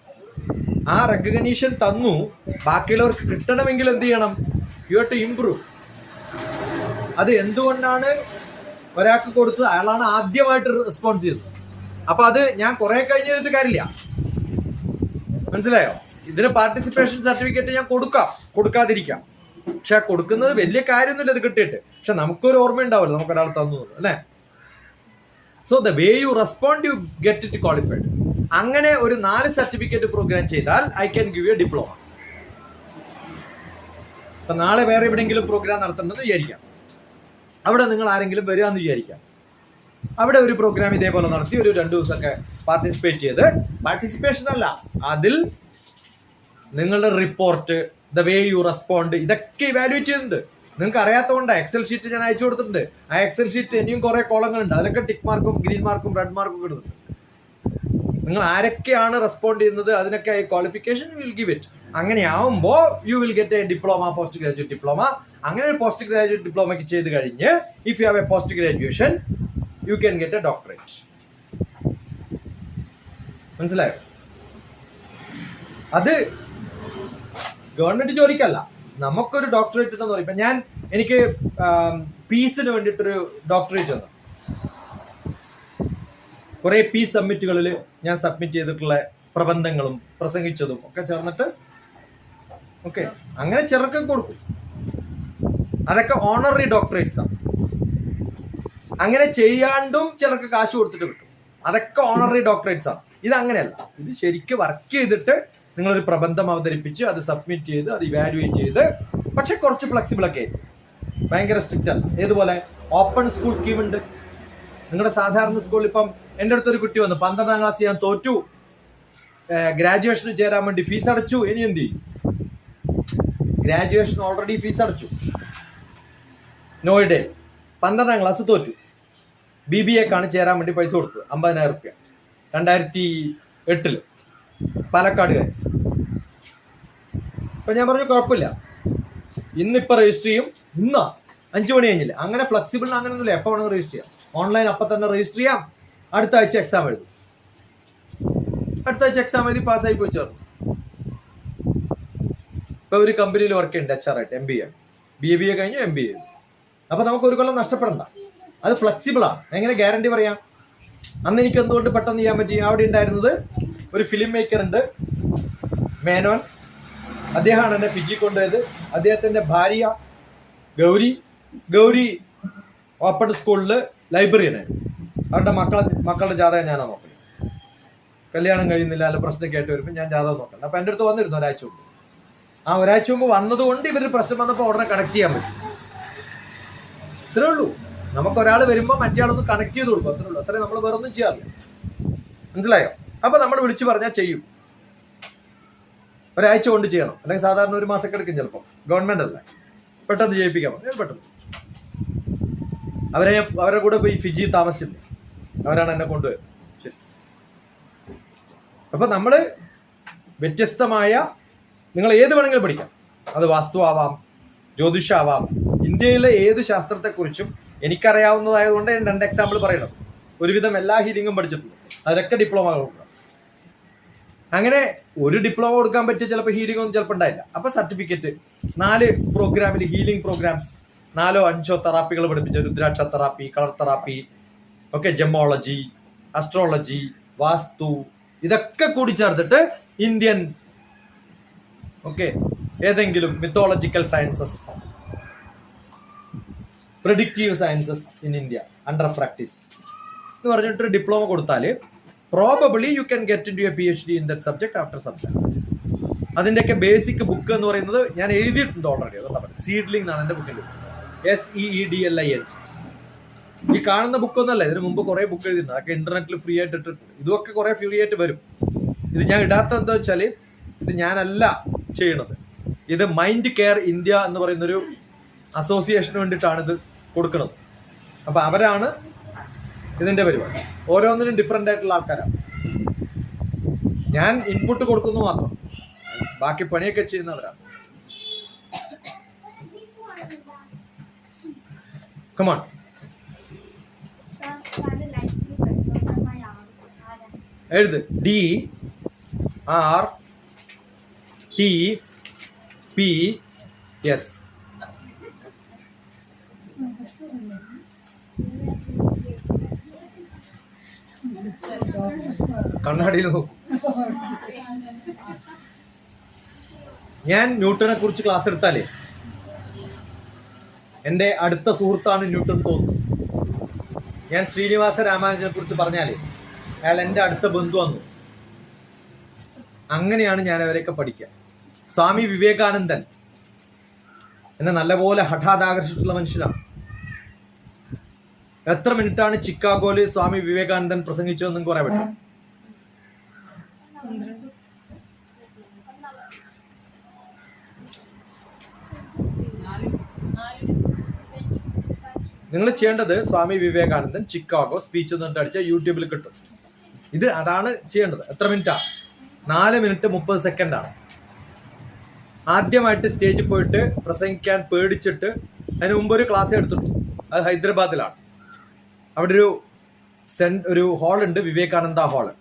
ആ റെക്കഗ്നീഷൻ തന്നു. ബാക്കിയുള്ളവർക്ക് കിട്ടണമെങ്കിൽ എന്ത് ചെയ്യണം? You have to improve. അത് എന്തുകൊണ്ടാണ് ഒരാൾക്ക് കൊടുത്തത്? അയാളാണ് ആദ്യമായിട്ട് റെസ്പോൺസ് ചെയ്തത്. അപ്പൊ അത് ഞാൻ കുറെ കഴിഞ്ഞ് ചെയ്തിട്ട് കാര്യമില്ല. മനസ്സിലായോ? ഇതിന് പാർട്ടിസിപ്പേഷൻ സർട്ടിഫിക്കറ്റ് ഞാൻ കൊടുക്കാതിരിക്കാം. പക്ഷെ കൊടുക്കുന്നത് വലിയ കാര്യമൊന്നുമില്ല ഇത് കിട്ടിയിട്ട്. പക്ഷെ നമുക്കൊരു ഓർമ്മ ഉണ്ടാവില്ല നമുക്കൊരാൾ തന്നു അല്ലേ? So the way U respond you get it qualified. അങ്ങനെ ഒരു 4 സർട്ടിഫിക്കറ്റ് പ്രോഗ്രാം ചെയ്താൽ I can give you diploma. അപ്പൊ നാളെ വേറെ എവിടെയെങ്കിലും പ്രോഗ്രാം നടത്തണമെന്ന് വിചാരിക്കാം. അവിടെ നിങ്ങൾ ആരെങ്കിലും വരിക എന്ന് വിചാരിക്കാം. അവിടെ ഒരു പ്രോഗ്രാം ഇതേപോലെ നടത്തി ഒരു 2 ദിവസമൊക്കെ പാർട്ടിസിപ്പേറ്റ് ചെയ്ത്, പാർട്ടിസിപ്പേഷൻ അല്ല, അതിൽ നിങ്ങളുടെ report, the way U respond, ഇതൊക്കെ ഇവാലുവേറ്റ് ചെയ്യുന്നുണ്ട്. നിങ്ങൾക്ക് അറിയാത്തതുകൊണ്ട് എക്സൽ ഷീറ്റ് ഞാൻ അയച്ചു കൊടുത്തിട്ടുണ്ട്. ആ എക്സൽ ഷീറ്റ് ഇനിയും കുറെ കോളങ്ങളുണ്ട്. അതിലൊക്കെ ടിക്ക് മാർക്കും ഗ്രീൻ മാർക്കും റെഡ് മാർക്കും ഇടുന്നുണ്ട്. നിങ്ങൾ ആരൊക്കെയാണ് റെസ്പോണ്ട് ചെയ്യുന്നത് അതിനൊക്കെ ക്വാളിഫിക്കേഷൻ വിൽ ഗിവ് ഇറ്റ്. അങ്ങനെ ആവുമ്പോൾ you will get A diploma, post graduate diploma. അങ്ങനെ ഒരു പോസ്റ്റ് ഗ്രാജുവേറ്റ് ഡിപ്ലോമയ്ക്ക് ചെയ്ത് കഴിഞ്ഞ് if you have A post graduation U can get A doctorate. മനസ്സിലായോ? അത് ഗവൺമെന്റ് ജോലിക്കല്ല, നമുക്കൊരു ഡോക്ടറേറ്റ് എന്ന് പറയും. ഇപ്പൊ എനിക്ക് പീസിന് വേണ്ടിയിട്ടൊരു ഡോക്ടറേറ്റ് വന്നു. കുറെ പീസ് സബ്മിറ്റുകളിൽ ഞാൻ സബ്മിറ്റ് ചെയ്തിട്ടുള്ള പ്രബന്ധങ്ങളും പ്രസംഗിച്ചതും ഒക്കെ ചേർന്നിട്ട് ഓക്കെ അങ്ങനെ ചിലർക്ക് കൊടുക്കും. അതൊക്കെ ഓണററി ഡോക്ടറേറ്റ്സ് ആണ്. അങ്ങനെ ചെയ്യാണ്ടും ചിലർക്ക് കാശ് കൊടുത്തിട്ട് കിട്ടും. അതൊക്കെ ഓണററി ഡോക്ടറേറ്റ്സ് ആണ്. ഇത് അങ്ങനെയല്ല. ഇത് ശരിക്കും വർക്ക് ചെയ്തിട്ട് നിങ്ങളൊരു പ്രബന്ധം അവതരിപ്പിച്ച് അത് സബ്മിറ്റ് ചെയ്ത് അത് ഇവാലുവേറ്റ് ചെയ്ത്, പക്ഷെ കുറച്ച് ഫ്ലെക്സിബിൾ ഒക്കെ ആയിരിക്കും. ഭയങ്കര സ്ട്രിക്റ്റ് അല്ല. ഏതുപോലെ ഓപ്പൺ സ്കൂൾ സ്കീം ഉണ്ട്. നിങ്ങളുടെ സാധാരണ സ്കൂളിൽ ഇപ്പം എൻ്റെ അടുത്തൊരു കുട്ടി വന്നു, 12ാം ക്ലാസ് ഞാൻ തോറ്റു, ഗ്രാജുവേഷന് ചേരാൻ വേണ്ടി ഫീസ് അടച്ചു, ഇനി എന്ത് ചെയ്യും? ഗ്രാജുവേഷൻ ഓൾറെഡി ഫീസ് അടച്ചു. നോയിഡയിൽ 12ാം ക്ലാസ് തോറ്റു, BBAക്കാണ് ചേരാൻ വേണ്ടി പൈസ കൊടുത്തത് 50,000 റുപ്യ 2008 പാലക്കാടുകാർ. അപ്പൊ ഞാൻ പറഞ്ഞു കുഴപ്പമില്ല, ഇന്നിപ്പോൾ രജിസ്റ്റർ ചെയ്യും, ഇന്നാ 5 മണി കഴിഞ്ഞില്ല. അങ്ങനെ ഫ്ലെക്സിബിൾ അങ്ങനെയൊന്നുമില്ല. എപ്പോൾ വേണമെങ്കിൽ രജിസ്റ്റർ ചെയ്യാം. ഓൺലൈൻ അപ്പം തന്നെ രജിസ്റ്റർ ചെയ്യാം. അടുത്ത ആഴ്ച എക്സാം എഴുതും. അടുത്ത ആഴ്ച എക്സാം എഴുതി പാസ്സായി പോയി ചേർന്നു. ഇപ്പൊ ഒരു കമ്പനിയിൽ വർക്ക് ചെയ്യുന്നുണ്ട് HR ആയിട്ട്, MBA, BBA കഴിഞ്ഞു MBA. അപ്പൊ നമുക്ക് ഒരു കൊല്ലം നഷ്ടപ്പെടണ്ട. അത് ഫ്ലെക്സിബിൾ ആണ്. എങ്ങനെ ഗ്യാരണ്ടി പറയാം? അന്ന് എനിക്ക് എന്തുകൊണ്ട് പെട്ടെന്ന് ചെയ്യാൻ പറ്റി? അവിടെ ഉണ്ടായിരുന്നത് ഒരു ഫിലിം മേക്കർ ഉണ്ട്, മേനോൻ. അദ്ദേഹമാണ് എന്നെ ഫിജി കൊണ്ടുപോയത്. അദ്ദേഹത്തിന്റെ ഭാര്യ ഗൗരി ഓപ്പൺ സ്കൂളിൽ ലൈബ്രറിയനായിരുന്നു. അവരുടെ മക്കളുടെ ജാതകം ഞാനാണ് നോക്കുന്നത്. കല്യാണം കഴിയുന്നില്ല, അല്ല പ്രശ്നമൊക്കെ ആയിട്ട് വരുമ്പോൾ ഞാൻ ജാതകം നോക്കണം. അപ്പൊ എൻ്റെ അടുത്ത് വന്നിരുന്നു ഒരാഴ്ച മുമ്പ്. ആ ഒരാഴ്ച മുമ്പ് വന്നതുകൊണ്ട് ഇവര് പ്രശ്നം വന്നപ്പോൾ ഉടനെ കണക്ട് ചെയ്യാൻ പറ്റും. ഇത്രേ ഉള്ളൂ. നമുക്കൊരാൾ വരുമ്പോൾ മറ്റേ ആളൊന്ന് കണക്ട് ചെയ്ത് കൊടുക്കും. അത്രേ ഉള്ളൂ. അത്രയും നമ്മൾ വേറെ ഒന്നും ചെയ്യാറില്ല. മനസ്സിലായോ? അപ്പൊ നമ്മൾ വിളിച്ചു പറഞ്ഞാൽ ചെയ്യും. ഒരാഴ്ച കൊണ്ട് ചെയ്യണം, അല്ലെങ്കിൽ സാധാരണ 1 മാസമൊക്കെ എടുക്കും ചിലപ്പോൾ. ഗവൺമെന്റ് അല്ല, പെട്ടെന്ന് ചെയ്യിപ്പിക്കാൻ പെട്ടെന്ന്. അവരുടെ കൂടെ പോയി ഫിജി താമസിച്ചിട്ടുണ്ട്. അവരാണ് എന്നെ കൊണ്ടുപോയത്. ശരി. അപ്പൊ നമ്മള് വ്യത്യസ്തമായ, നിങ്ങൾ ഏത് വേണമെങ്കിലും പഠിക്കാം. അത് വാസ്തു ആവാം, ജ്യോതിഷാവാം, ഇന്ത്യയിലെ ഏത് ശാസ്ത്രത്തെക്കുറിച്ചും എനിക്കറിയാവുന്നതായതുകൊണ്ട് ഞാൻ 2 എക്സാമ്പിൾ പറയണം. ഒരുവിധം എല്ലാ ഹീലിംഗും പഠിച്ചിട്ടുണ്ട്. അതിലൊക്കെ ഡിപ്ലോമ കൊടുക്കണം. അങ്ങനെ ഒരു ഡിപ്ലോമ കൊടുക്കാൻ പറ്റിയ ചിലപ്പോൾ ഹീലിംഗ് ഒന്നും ചിലപ്പോൾ ഉണ്ടായില്ല. അപ്പൊ സർട്ടിഫിക്കറ്റ് 4 പ്രോഗ്രാമിൽ ഹീലിംഗ് പ്രോഗ്രാംസ് 4 or 5 തെറാപ്പികൾ പഠിപ്പിച്ച, rudraksha therapy, colour therapy, okay, gemology, astrology, vastu, ഇതൊക്കെ കൂടി ചേർത്തിട്ട് ഇന്ത്യൻ ഓക്കെ ഏതെങ്കിലും mythological sciences, predictive sciences in India under practice എന്ന് പറഞ്ഞിട്ട് ഡിപ്ലോമ കൊടുത്താൽ probably you can get into a PhD in that subject after some time. അതിൻ്റെയൊക്കെ ബേസിക് ബുക്ക് എന്ന് പറയുന്നത് ഞാൻ എഴുതിയിട്ടുണ്ട് ഓൾറെഡി. അതുകൊണ്ടാണ് സീഡ്ലിംഗ് എന്നാണ് എൻ്റെ ബുക്കിൻ്റെ SEEDLING. ഈ കാണുന്ന ബുക്കൊന്നല്ല, ഇതിന് മുമ്പ് കുറെ ബുക്ക് എഴുതിയിട്ടുണ്ട്. അതൊക്കെ ഇന്റർനെറ്റിൽ ഫ്രീ ആയിട്ട് ഇട്ടിട്ടുണ്ട്. ഇതൊക്കെ കുറെ ഫ്രീ ആയിട്ട് വരും. ഇത് ഞാൻ ഇടാത്ത എന്താ വെച്ചാൽ ഇത് ഞാനല്ല ചെയ്യണത്. ഇത് മൈൻഡ് കെയർ ഇന്ത്യ എന്ന് പറയുന്നൊരു അസോസിയേഷന് വേണ്ടിയിട്ടാണ് ഇത് കൊടുക്കുന്നത്. അപ്പൊ അവരാണ് ഇതിന്റെ പരിപാടി. ഓരോന്നിനും ഡിഫറെന്റ് ആയിട്ടുള്ള ആൾക്കാരാണ്. ഞാൻ ഇൻപുട്ട് കൊടുക്കുന്നു മാത്രം. ബാക്കി പണിയൊക്കെ ചെയ്യുന്നവരാണ്. കമോൺ. എഴുത്. DRTPS. കണ്ണാടിയിൽ നോക്കും. ഞാൻ ന്യൂട്ടനെ കുറിച്ച് ക്ലാസ് എടുത്താലേ എൻ്റെ അടുത്ത സുഹൃത്താണ് ന്യൂട്ടൺ തോന്നുന്നു. ഞാൻ ശ്രീനിവാസ രാമാനുജനെ കുറിച്ച് പറഞ്ഞാലേ അയാൾ എൻ്റെ അടുത്ത ബന്ധുവന്നു. അങ്ങനെയാണ് ഞാൻ അവരെയൊക്കെ പഠിക്കുക. സ്വാമി വിവേകാനന്ദൻ എന്നെ നല്ലപോലെ ഹഠാത് ആകർഷിച്ചിട്ടുള്ള മനുഷ്യനാണ്. എത്ര മിനിറ്റാണ് ചിക്കാഗോയില് സ്വാമി വിവേകാനന്ദൻ പ്രസംഗിച്ചതെന്ന് നിങ്ങൾക്ക് പറയാൻ പറ്റും? നിങ്ങൾ ചെയ്യേണ്ടത് സ്വാമി വിവേകാനന്ദൻ ചിക്കാഗോ സ്പീച്ച് എന്നിട്ട് അടിച്ചാൽ യൂട്യൂബിൽ കിട്ടും. അതാണ് ചെയ്യേണ്ടത്. എത്ര മിനിറ്റാ? 4 മിനിറ്റ് 30 സെക്കൻഡാണ്. ആദ്യമായിട്ട് സ്റ്റേജിൽ പോയിട്ട് പ്രസംഗിക്കാൻ പേടിച്ചിട്ട് അതിന് മുമ്പ് ഒരു ക്ലാസ് എടുത്തിട്ടു. അത് ഹൈദരാബാദിലാണ്. അവിടെ ഒരു ഹാളുണ്ട്, വിവേകാനന്ദ ഹാള്.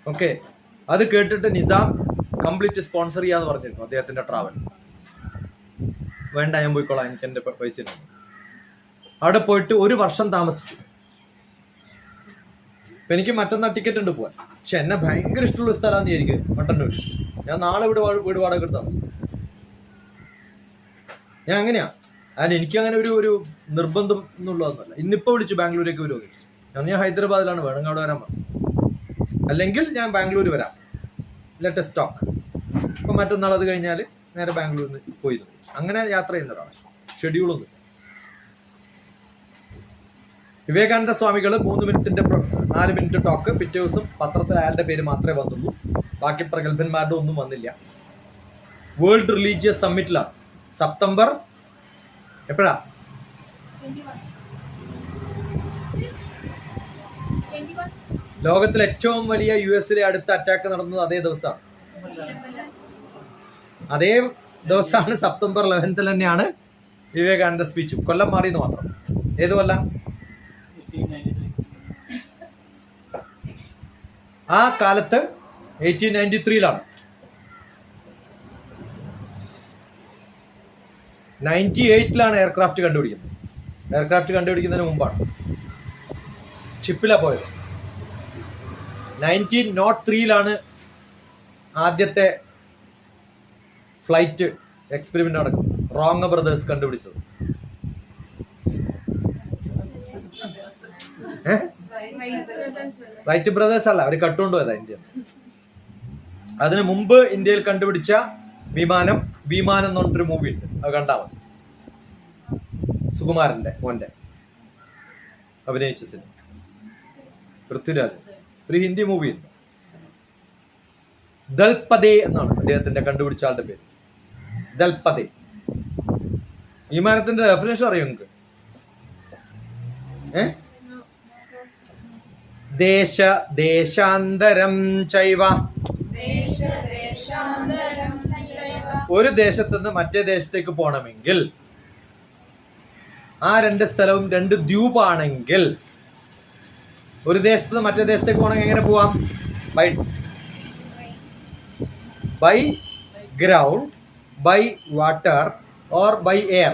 ഓക്കെ, അത് കേട്ടിട്ട് നിസാം കംപ്ലീറ്റ് സ്പോൺസർ ചെയ്യാന്ന് പറഞ്ഞിരുന്നു അദ്ദേഹത്തിന്റെ ട്രാവൽ. വേണ്ട, ഞാൻ പോയിക്കോളാം, എനിക്ക് എൻ്റെ പൈസ ഉണ്ട്. അവിടെ പോയിട്ട് 1 വർഷം താമസിച്ചു. ഇപ്പൊ എനിക്ക് മറ്റന്നാൾ ടിക്കറ്റ് ഉണ്ട് പോവാൻ. പക്ഷെ എന്നെ ഭയങ്കര ഇഷ്ടമുള്ള സ്ഥലമാണെന്ന് വിചാരിക്കും മട്ടന്നൂർ. ഞാൻ നാളെ വീട് വാടക എടുത്ത് താമസിക്കും. ഞാൻ അങ്ങനെയാ. എനിക്ക് അങ്ങനെ ഒരു നിർബന്ധം എന്നുള്ളതൊന്നുമല്ല. ഇന്നിപ്പോ വിളിച്ചു ബാംഗ്ലൂരേക്ക് വരുമോ? ഞാൻ ഹൈദരാബാദിലാണ്, വേണമെങ്കിൽ അവിടെ വരാൻ പറഞ്ഞു. അല്ലെങ്കിൽ ഞാൻ ബാംഗ്ലൂർ വരാം, ലെറ്റസ് ടോക്ക്. ഇപ്പൊ മറ്റന്നാൾ അത് കഴിഞ്ഞാൽ നേരെ ബാംഗ്ലൂരിൽ പോയി. അങ്ങനെ യാത്ര ചെയ്യുന്ന ഒരാളാണ്. ഷെഡ്യൂളൊന്നും. വിവേകാനന്ദ സ്വാമികൾ 3 മിനിറ്റിന്റെ 4 മിനിറ്റ് ടോക്ക്. പിറ്റേ ദിവസം പത്രത്തിൽ അയാളുടെ പേര് മാത്രമേ വന്നുള്ളൂ. ബാക്കി പ്രഗത്ഭന്മാരുടെ ഒന്നും വന്നില്ല. World religious സമ്മിറ്റിലാണ്. സെപ്റ്റംബർ എപ്പോഴാ? 21. ലോകത്തിലെ ഏറ്റവും വലിയ US അടുത്ത അറ്റാക്ക് നടന്നത് അതേ ദിവസമാണ്. അതേ ദിവസമാണ് സെപ്റ്റംബർ 11 തന്നെയാണ് വിവേകാനന്ദ സ്പീച്ചും. കൊല്ലം മാറിയെന്ന് മാത്രം. ഏത് കൊല്ലം? ആ കാലത്ത് 1893 98 എയർക്രാഫ്റ്റ് കണ്ടുപിടിക്കുന്നത്. എയർക്രാഫ്റ്റ് കണ്ടുപിടിക്കുന്നതിന് മുമ്പാണ്. ഷിപ്പിലാണ് പോയത്. 1903 ആദ്യത്തെ ഫ്ലൈറ്റ് എക്സ്പെരിമെന്റ് നടക്കും. റോങ് ബ്രദേഴ്സ് കണ്ടുപിടിച്ചത്. റൈറ്റ് ബ്രദേഴ്സ് അല്ല, അവര് കട്ടുകൊണ്ടുപോയതാ ഇന്ത്യ. അതിനു മുമ്പ് ഇന്ത്യയിൽ കണ്ടുപിടിച്ച വിമാനം എന്ന് പറഞ്ഞൊരു മൂവി ഉണ്ട്, അത് കണ്ടാ മതി. സുകുമാരന്റെ മോന്റെ അഭിനയിച്ച സിനിമ, പൃഥ്വിരാജ്. ഒരു ഹിന്ദി മൂവി ഉണ്ട്, ദൽപതേ എന്നാണ് അദ്ദേഹത്തിന്റെ കണ്ടുപിടിച്ച ആളുടെ പേര്. ദൽപതേ. വിമാനത്തിന്റെ ഡെഫിനേഷൻ അറിയോ നിങ്ങൾക്ക്? ദേശാന്തരം ചൈവ. ഒരു ദേശത്ത് നിന്ന് മറ്റേ ദേശത്തേക്ക് പോകണമെങ്കിൽ ആ 2 സ്ഥലവും 2 ദ്വീപാണെങ്കിൽ ഒരു ദേശത്ത് നിന്ന് മറ്റേ ദേശത്തേക്ക് പോകണമെങ്കിൽ എങ്ങനെ പോവാം? By ground, by water or by air.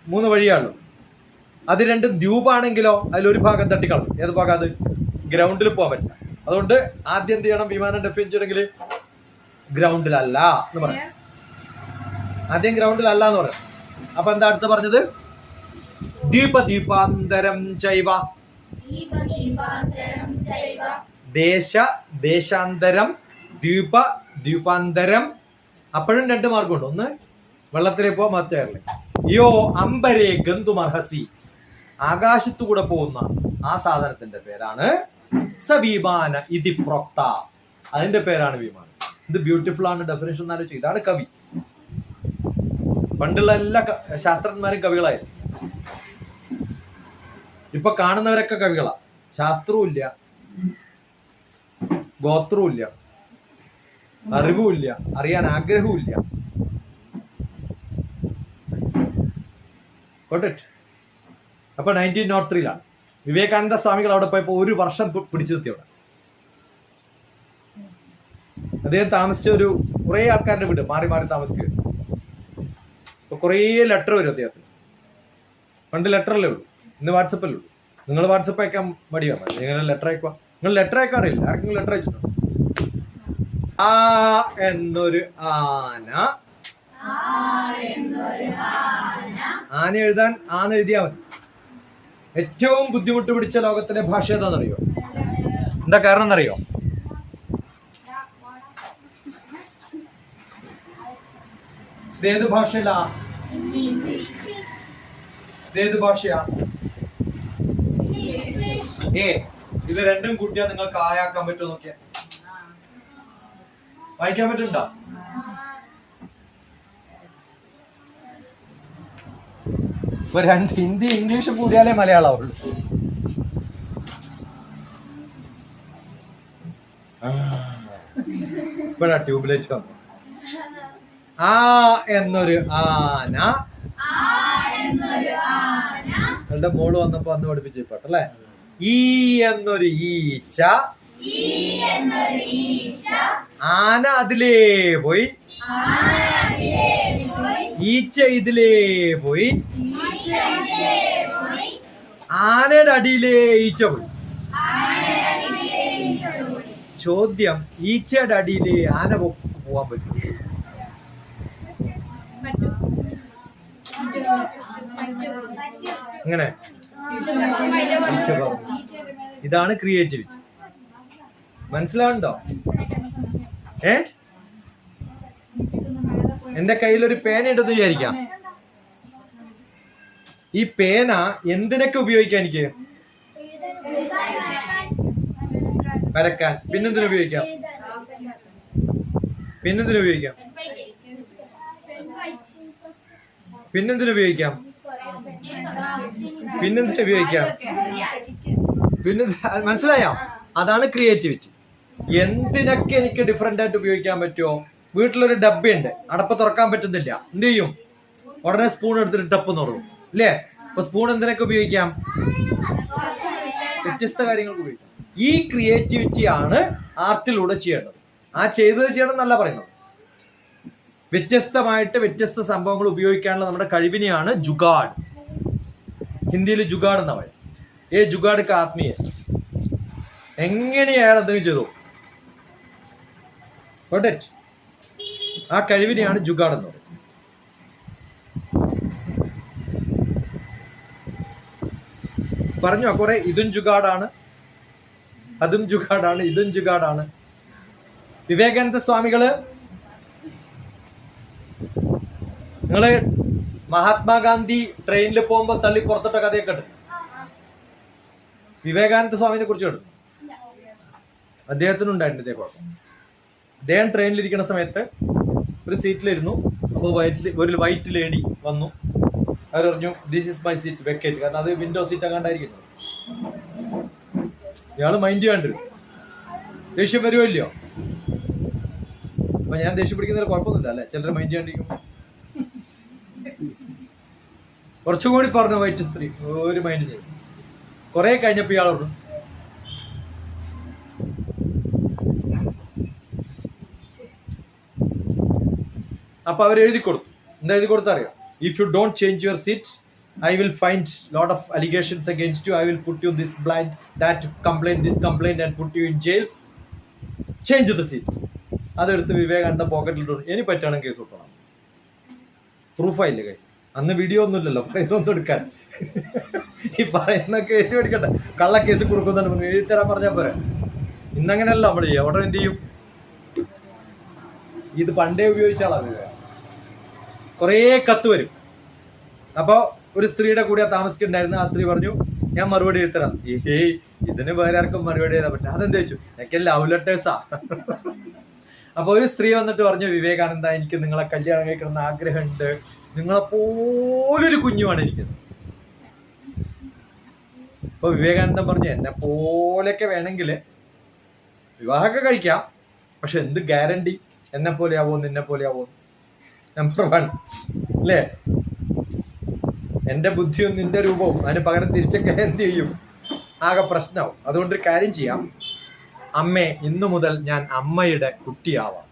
3 വഴിയാണല്ലോ. അത് 2 ദ്വീപാണെങ്കിലോ അതിലൊരു ഭാഗം തട്ടിക്കളഞ്ഞു. ഏത് ഭാഗം? അത് ഗ്രൗണ്ടിൽ പോകാൻ പറ്റില്ല. അതുകൊണ്ട് ആദ്യം എന്ത് ചെയ്യണം? വിമാനം ഡെഫിൻ ചെയ്യണമെങ്കിൽ ഗ്രൗണ്ടിലല്ല എന്ന് പറയാം. ആദ്യം ഗ്രൗണ്ടിലല്ല എന്ന് പറയാം. അപ്പൊ എന്താ അടുത്ത് പറഞ്ഞത്? ദ്വീപാന്തരം ചൈവ. ദേശാന്തരം, ദ്വീപാന്തരം. അപ്പോഴും 2 മാർഗമുണ്ട്. ഒന്ന് വെള്ളത്തിലേക്ക് പോവാ, മറ്റേറിലേക്ക്. യോ അംബരേ ഗന്തുമർഹസി. ആകാശത്തുകൂടെ പോകുന്ന ആ സാധനത്തിന്റെ പേരാണ് സവിമാന ഇതി പ്രോക്ത. അതിന്റെ പേരാണ് വിമാനം. ഇത് ബ്യൂട്ടിഫുൾ ആണ്. ഡെഫിനേഷൻ ആലോചിച്ചു. ഇതാണ് കവി. പണ്ടുള്ള എല്ലാ ശാസ്ത്രജ്ഞന്മാരും കവികളായിരുന്നു. ഇപ്പൊ കാണുന്നവരൊക്കെ കവികളാ. ശാസ്ത്രവും ഇല്ല, ഗോത്രവും ഇല്ല, അറിവുമില്ല, അറിയാൻ ആഗ്രഹവുമില്ല. അപ്പൊ 1903 വിവേകാനന്ദ സ്വാമികൾ അവിടെ പോയപ്പോ 1 വർഷം പിടിച്ചു നിർത്തി അവിടെ. അദ്ദേഹം താമസിച്ച കുറെ ആൾക്കാരുടെ വീട് മാറി മാറി താമസിക്കുക. അപ്പൊ കുറേ ലെറ്റർ വരും അദ്ദേഹത്തിന്. പണ്ട് ലെറ്ററല്ലേ ഉള്ളൂ, ഇന്ന് വാട്സപ്പല്ലേ ഉള്ളൂ. നിങ്ങൾ വാട്സപ്പ് അയക്കാൻ മടിയാണ്, നിങ്ങൾ ലെറ്റർ അയക്കുക. നിങ്ങൾ ലെറ്റർ അയക്കാറില്ല? ആർക്കെങ്കിലും ലെറ്റർ അയച്ചിട്ടുണ്ടോ? ആ എന്നൊരു ആന. ആന എഴുതാൻ ആന്ന് എഴുതിയാൽ മതി. ഏറ്റവും ബുദ്ധിമുട്ട് പിടിച്ച ലോകത്തിലെ ഭാഷ ഏതാണെന്നറിയോ? എന്താ കാരണം എന്നറിയോ? ഇതേത് ഭാഷയിലാ? ഇതേത് ഭാഷയാ? ഇത് രണ്ടും കൂട്ടിയാൽ നിങ്ങൾക്ക് ആയാക്കാൻ പറ്റുമോ നോക്കിയാ? വായിക്കാൻ പറ്റുന്നുണ്ടോ? ഇപ്പൊ ഹിന്ദി ഇംഗ്ലീഷ് കൂടിയാലേ മലയാളമുള്ളൂ. ഇപ്പഴാ ട്യൂബ്ലൈറ്റ് വന്നു. ആ എന്നൊരു ആന. നിങ്ങളുടെ മോള് വന്നപ്പോ അന്ന് പഠിപ്പിച്ച പാട്ടല്ലേ? ഈ എന്നൊരു ഈച്ച. ആന അതിലേ പോയി, ഈച്ച ഇതിലേ പോയി, ആനയുടെ അടിയിലേ ഈച്ച പോയി. ചോദ്യം, ഈച്ചയുടെ അടിയിലേ ആന പോവാൻ പറ്റും? അങ്ങനെ ഇതാണ് ക്രിയേറ്റിവിറ്റി. മനസ്സിലാവുണ്ടോ? എന്റെ കയ്യിലൊരു പേന ഉണ്ടെന്ന് വിചാരിക്കാം. ഈ പേന എന്തിനൊക്കെ ഉപയോഗിക്കാം? എനിക്ക് വരക്കാൻ. പിന്നെന്തിനുപയോഗിക്കാം? പിന്നെന്തിനുപയോഗിക്കാം? പിന്നെന്തിനുപയോഗിക്കാം? പിന്നെന്തിനുപയോഗിക്കാം? പിന്നെ മനസ്സിലായോ? അതാണ് ക്രിയേറ്റിവിറ്റി. എന്തിനൊക്കെ എനിക്ക് ഡിഫറെന്റ് ആയിട്ട് ഉപയോഗിക്കാൻ പറ്റുമോ? വീട്ടിലൊരു ഡബ്ബയുണ്ട്, അടപ്പ് തുറക്കാൻ പറ്റുന്നില്ല, എന്ത് ചെയ്യും? ഉടനെ സ്പൂൺ എടുത്തിട്ട് ടപ്പ് തുറക്കും, അല്ലേ? അപ്പൊ സ്പൂൺ എന്തിനൊക്കെ ഉപയോഗിക്കാം? വ്യത്യസ്ത കാര്യങ്ങൾക്ക് ഉപയോഗിക്കാം. ഈ ക്രിയേറ്റിവിറ്റി ആണ് ആർട്ടിലൂടെ ചെയ്യേണ്ടത്. ആ ചെയ്തത് ചെയ്യണം എന്നല്ല പറയുന്നത്. വ്യത്യസ്തമായിട്ട് വ്യത്യസ്ത സംഭവങ്ങൾ ഉപയോഗിക്കാനുള്ള നമ്മുടെ കഴിവിനെയാണ് ജുഗാഡ്. ഹിന്ദിയിൽ ജുഗാഡ് എന്നാ പറയും. ജുഗാഡ് കാ ആത്മീയ. എങ്ങനെയാണ് എന്തെങ്കിലും ചെയ്തു ആ കഴിവിനെയാണ് ജുഗാഡ് എന്ന് പറയുന്നത്. പറഞ്ഞോ കുറെ, ഇതും ജുഗാഡാണ്, അതും ജുഗാഡാണ്, ഇതും ജുഗാഡാണ്. വിവേകാനന്ദ സ്വാമികള്, നിങ്ങള് മഹാത്മാഗാന്ധി ട്രെയിനിൽ പോകുമ്പോ തള്ളി പുറത്തിട്ട കഥയൊക്കെ ഉണ്ട്. വിവേകാനന്ദ സ്വാമിനെ കുറിച്ച് കേട്ടു? അദ്ദേഹത്തിനുണ്ടായിരുന്നു ഇതേ കുഴപ്പം. അദ്ദേഹം ട്രെയിനിലിരിക്കുന്ന സമയത്ത് ഒരു സീറ്റിലിരുന്നു. അപ്പോൾ ഒരു വൈറ്റ് ലേഡി വന്നു. അവർ പറഞ്ഞു, this is my seat, vacate. കാരണം അത് വിൻഡോ സീറ്റ് അങ്ങാണ്ടായിരിക്കുന്നു. ഇയാള് മൈൻഡ് ചെയ്യാണ്ടിരുന്നു. ദേഷ്യം വരുമോ ഇല്ലയോ? അപ്പൊ ഞാൻ ദേഷ്യം പിടിക്കുന്നതിൽ കുഴപ്പമൊന്നുമില്ല അല്ലെ? ചിലർ മൈൻഡ് ചെയ്യാണ്ടിരിക്കും. കുറച്ചുകൂടി പറഞ്ഞു വൈറ്റ് സ്ത്രീ, ഒരു മൈൻഡ് ചെയ്തു. കുറെ കഴിഞ്ഞപ്പോ ഇയാൾ പറഞ്ഞു, അപ്പൊ അവർ എഴുതി കൊടുത്തു. എന്താ എഴുതി കൊടുത്തറിയാം? If you don't change your seat, I will find lot of allegations against you. I will put you this blind, that complaint, this complaint and put you in jail. Change the seat. അതെടുത്ത് വിവേകാനന്ദ പോക്കറ്റിലിട്ടു. ഇനി പറ്റുകയാണെങ്കിൽ കേസ് കൊടുക്കണം. പ്രൂഫായില്ലേ കൈ? അന്ന് വീഡിയോ ഒന്നും ഇല്ലല്ലോ ഇതൊന്നും എടുക്കാൻ. ഈ പറയുന്നൊക്കെ എഴുതി പഠിക്കട്ടെ. കള്ള കേസ് കൊടുക്കുന്നുണ്ട് എഴുതിത്തരാൻ പറഞ്ഞാൽ പോരെ. ഇന്നങ്ങനെയല്ല നമ്മൾ ചെയ്യുക. അവിടെ എന്ത് ചെയ്യും? ഇത് പണ്ടേ ഉപയോഗിച്ച ആളാണ്. കുറേ കത്ത് വരും. അപ്പൊ ഒരു സ്ത്രീയുടെ കൂടെ താമസിക്കുന്നുണ്ടായിരുന്നു. ആ സ്ത്രീ പറഞ്ഞു, ഞാൻ മറുപടി എഴുതരാം. ഇതിന് വേറെ ആർക്കും മറുപടി എഴുതാൻ പറ്റില്ല. അതെന്താ വെച്ചു? എനിക്ക് ലവ് ലെറ്റേഴ്സാ. അപ്പൊ ഒരു സ്ത്രീ വന്നിട്ട് പറഞ്ഞു, വിവേകാനന്ദ, എനിക്ക് നിങ്ങളെ കല്യാണം കഴിക്കണമെന്ന് ആഗ്രഹമുണ്ട്. നിങ്ങളെപ്പോലൊരു കുഞ്ഞുമാണ് എനിക്കത്. അപ്പൊ വിവേകാനന്ദൻ പറഞ്ഞു, എന്നെ പോലെയൊക്കെ വേണമെങ്കിൽ വിവാഹമൊക്കെ കഴിക്കാം, പക്ഷെ എന്ത് ഗ്യാരണ്ടി? എന്നെ പോലെയാവോ നിന്നെ പോലെയാവോ? നമ്പർ 1 അല്ലേ? എന്റെ ബുദ്ധിയും നിന്റെ രൂപവും അതിന് പകരം തിരിച്ചൊക്കെ എന്ത് ചെയ്യും? ആകെ പ്രശ്നമാവും. അതുകൊണ്ടൊരു കാര്യം ചെയ്യാം, അമ്മേ ഇന്നു മുതൽ ഞാൻ അമ്മയുടെ കുട്ടിയാവാം.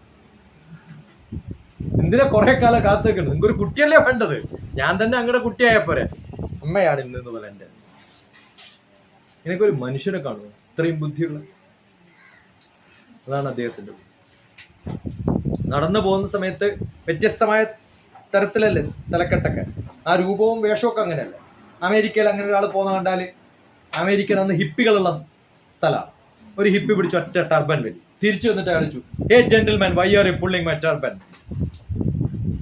എന്തിനാ കുറെ കാലം കാത്തു വെക്കുന്നത്? നിങ്ങൾക്ക് ഒരു കുട്ടിയല്ലേ വേണ്ടത്? ഞാൻ തന്നെ അങ്ങടെ കുട്ടിയായ പോരെ. അമ്മയാണ് ഇന്ന് മുതൽ എന്റെ. എനിക്കൊരു മനുഷ്യനെ കാണുമോ ഇത്രയും ബുദ്ധിയുള്ള? അതാണ് അദ്ദേഹത്തിന്റെ. നടന്നു പോകുന്ന സമയത്ത് വ്യത്യസ്തമായ തരത്തിലല്ലേ തലക്കെട്ടൊക്കെ, ആ രൂപവും വേഷമൊക്കെ അങ്ങനെയല്ലേ. അമേരിക്കയിൽ അങ്ങനെ ഒരാൾ പോകുന്ന കണ്ടാല്, അമേരിക്കയിൽ അന്ന് ഹിപ്പികളുള്ള സ്ഥലമാണ്. ഒരു ഹിപ്പി പിടിച്ചു ഒറ്റ ടർബൻ വരി തിരിച്ചു വന്നിട്ട് കളിച്ചു, hey gentleman why are you pulling my turban.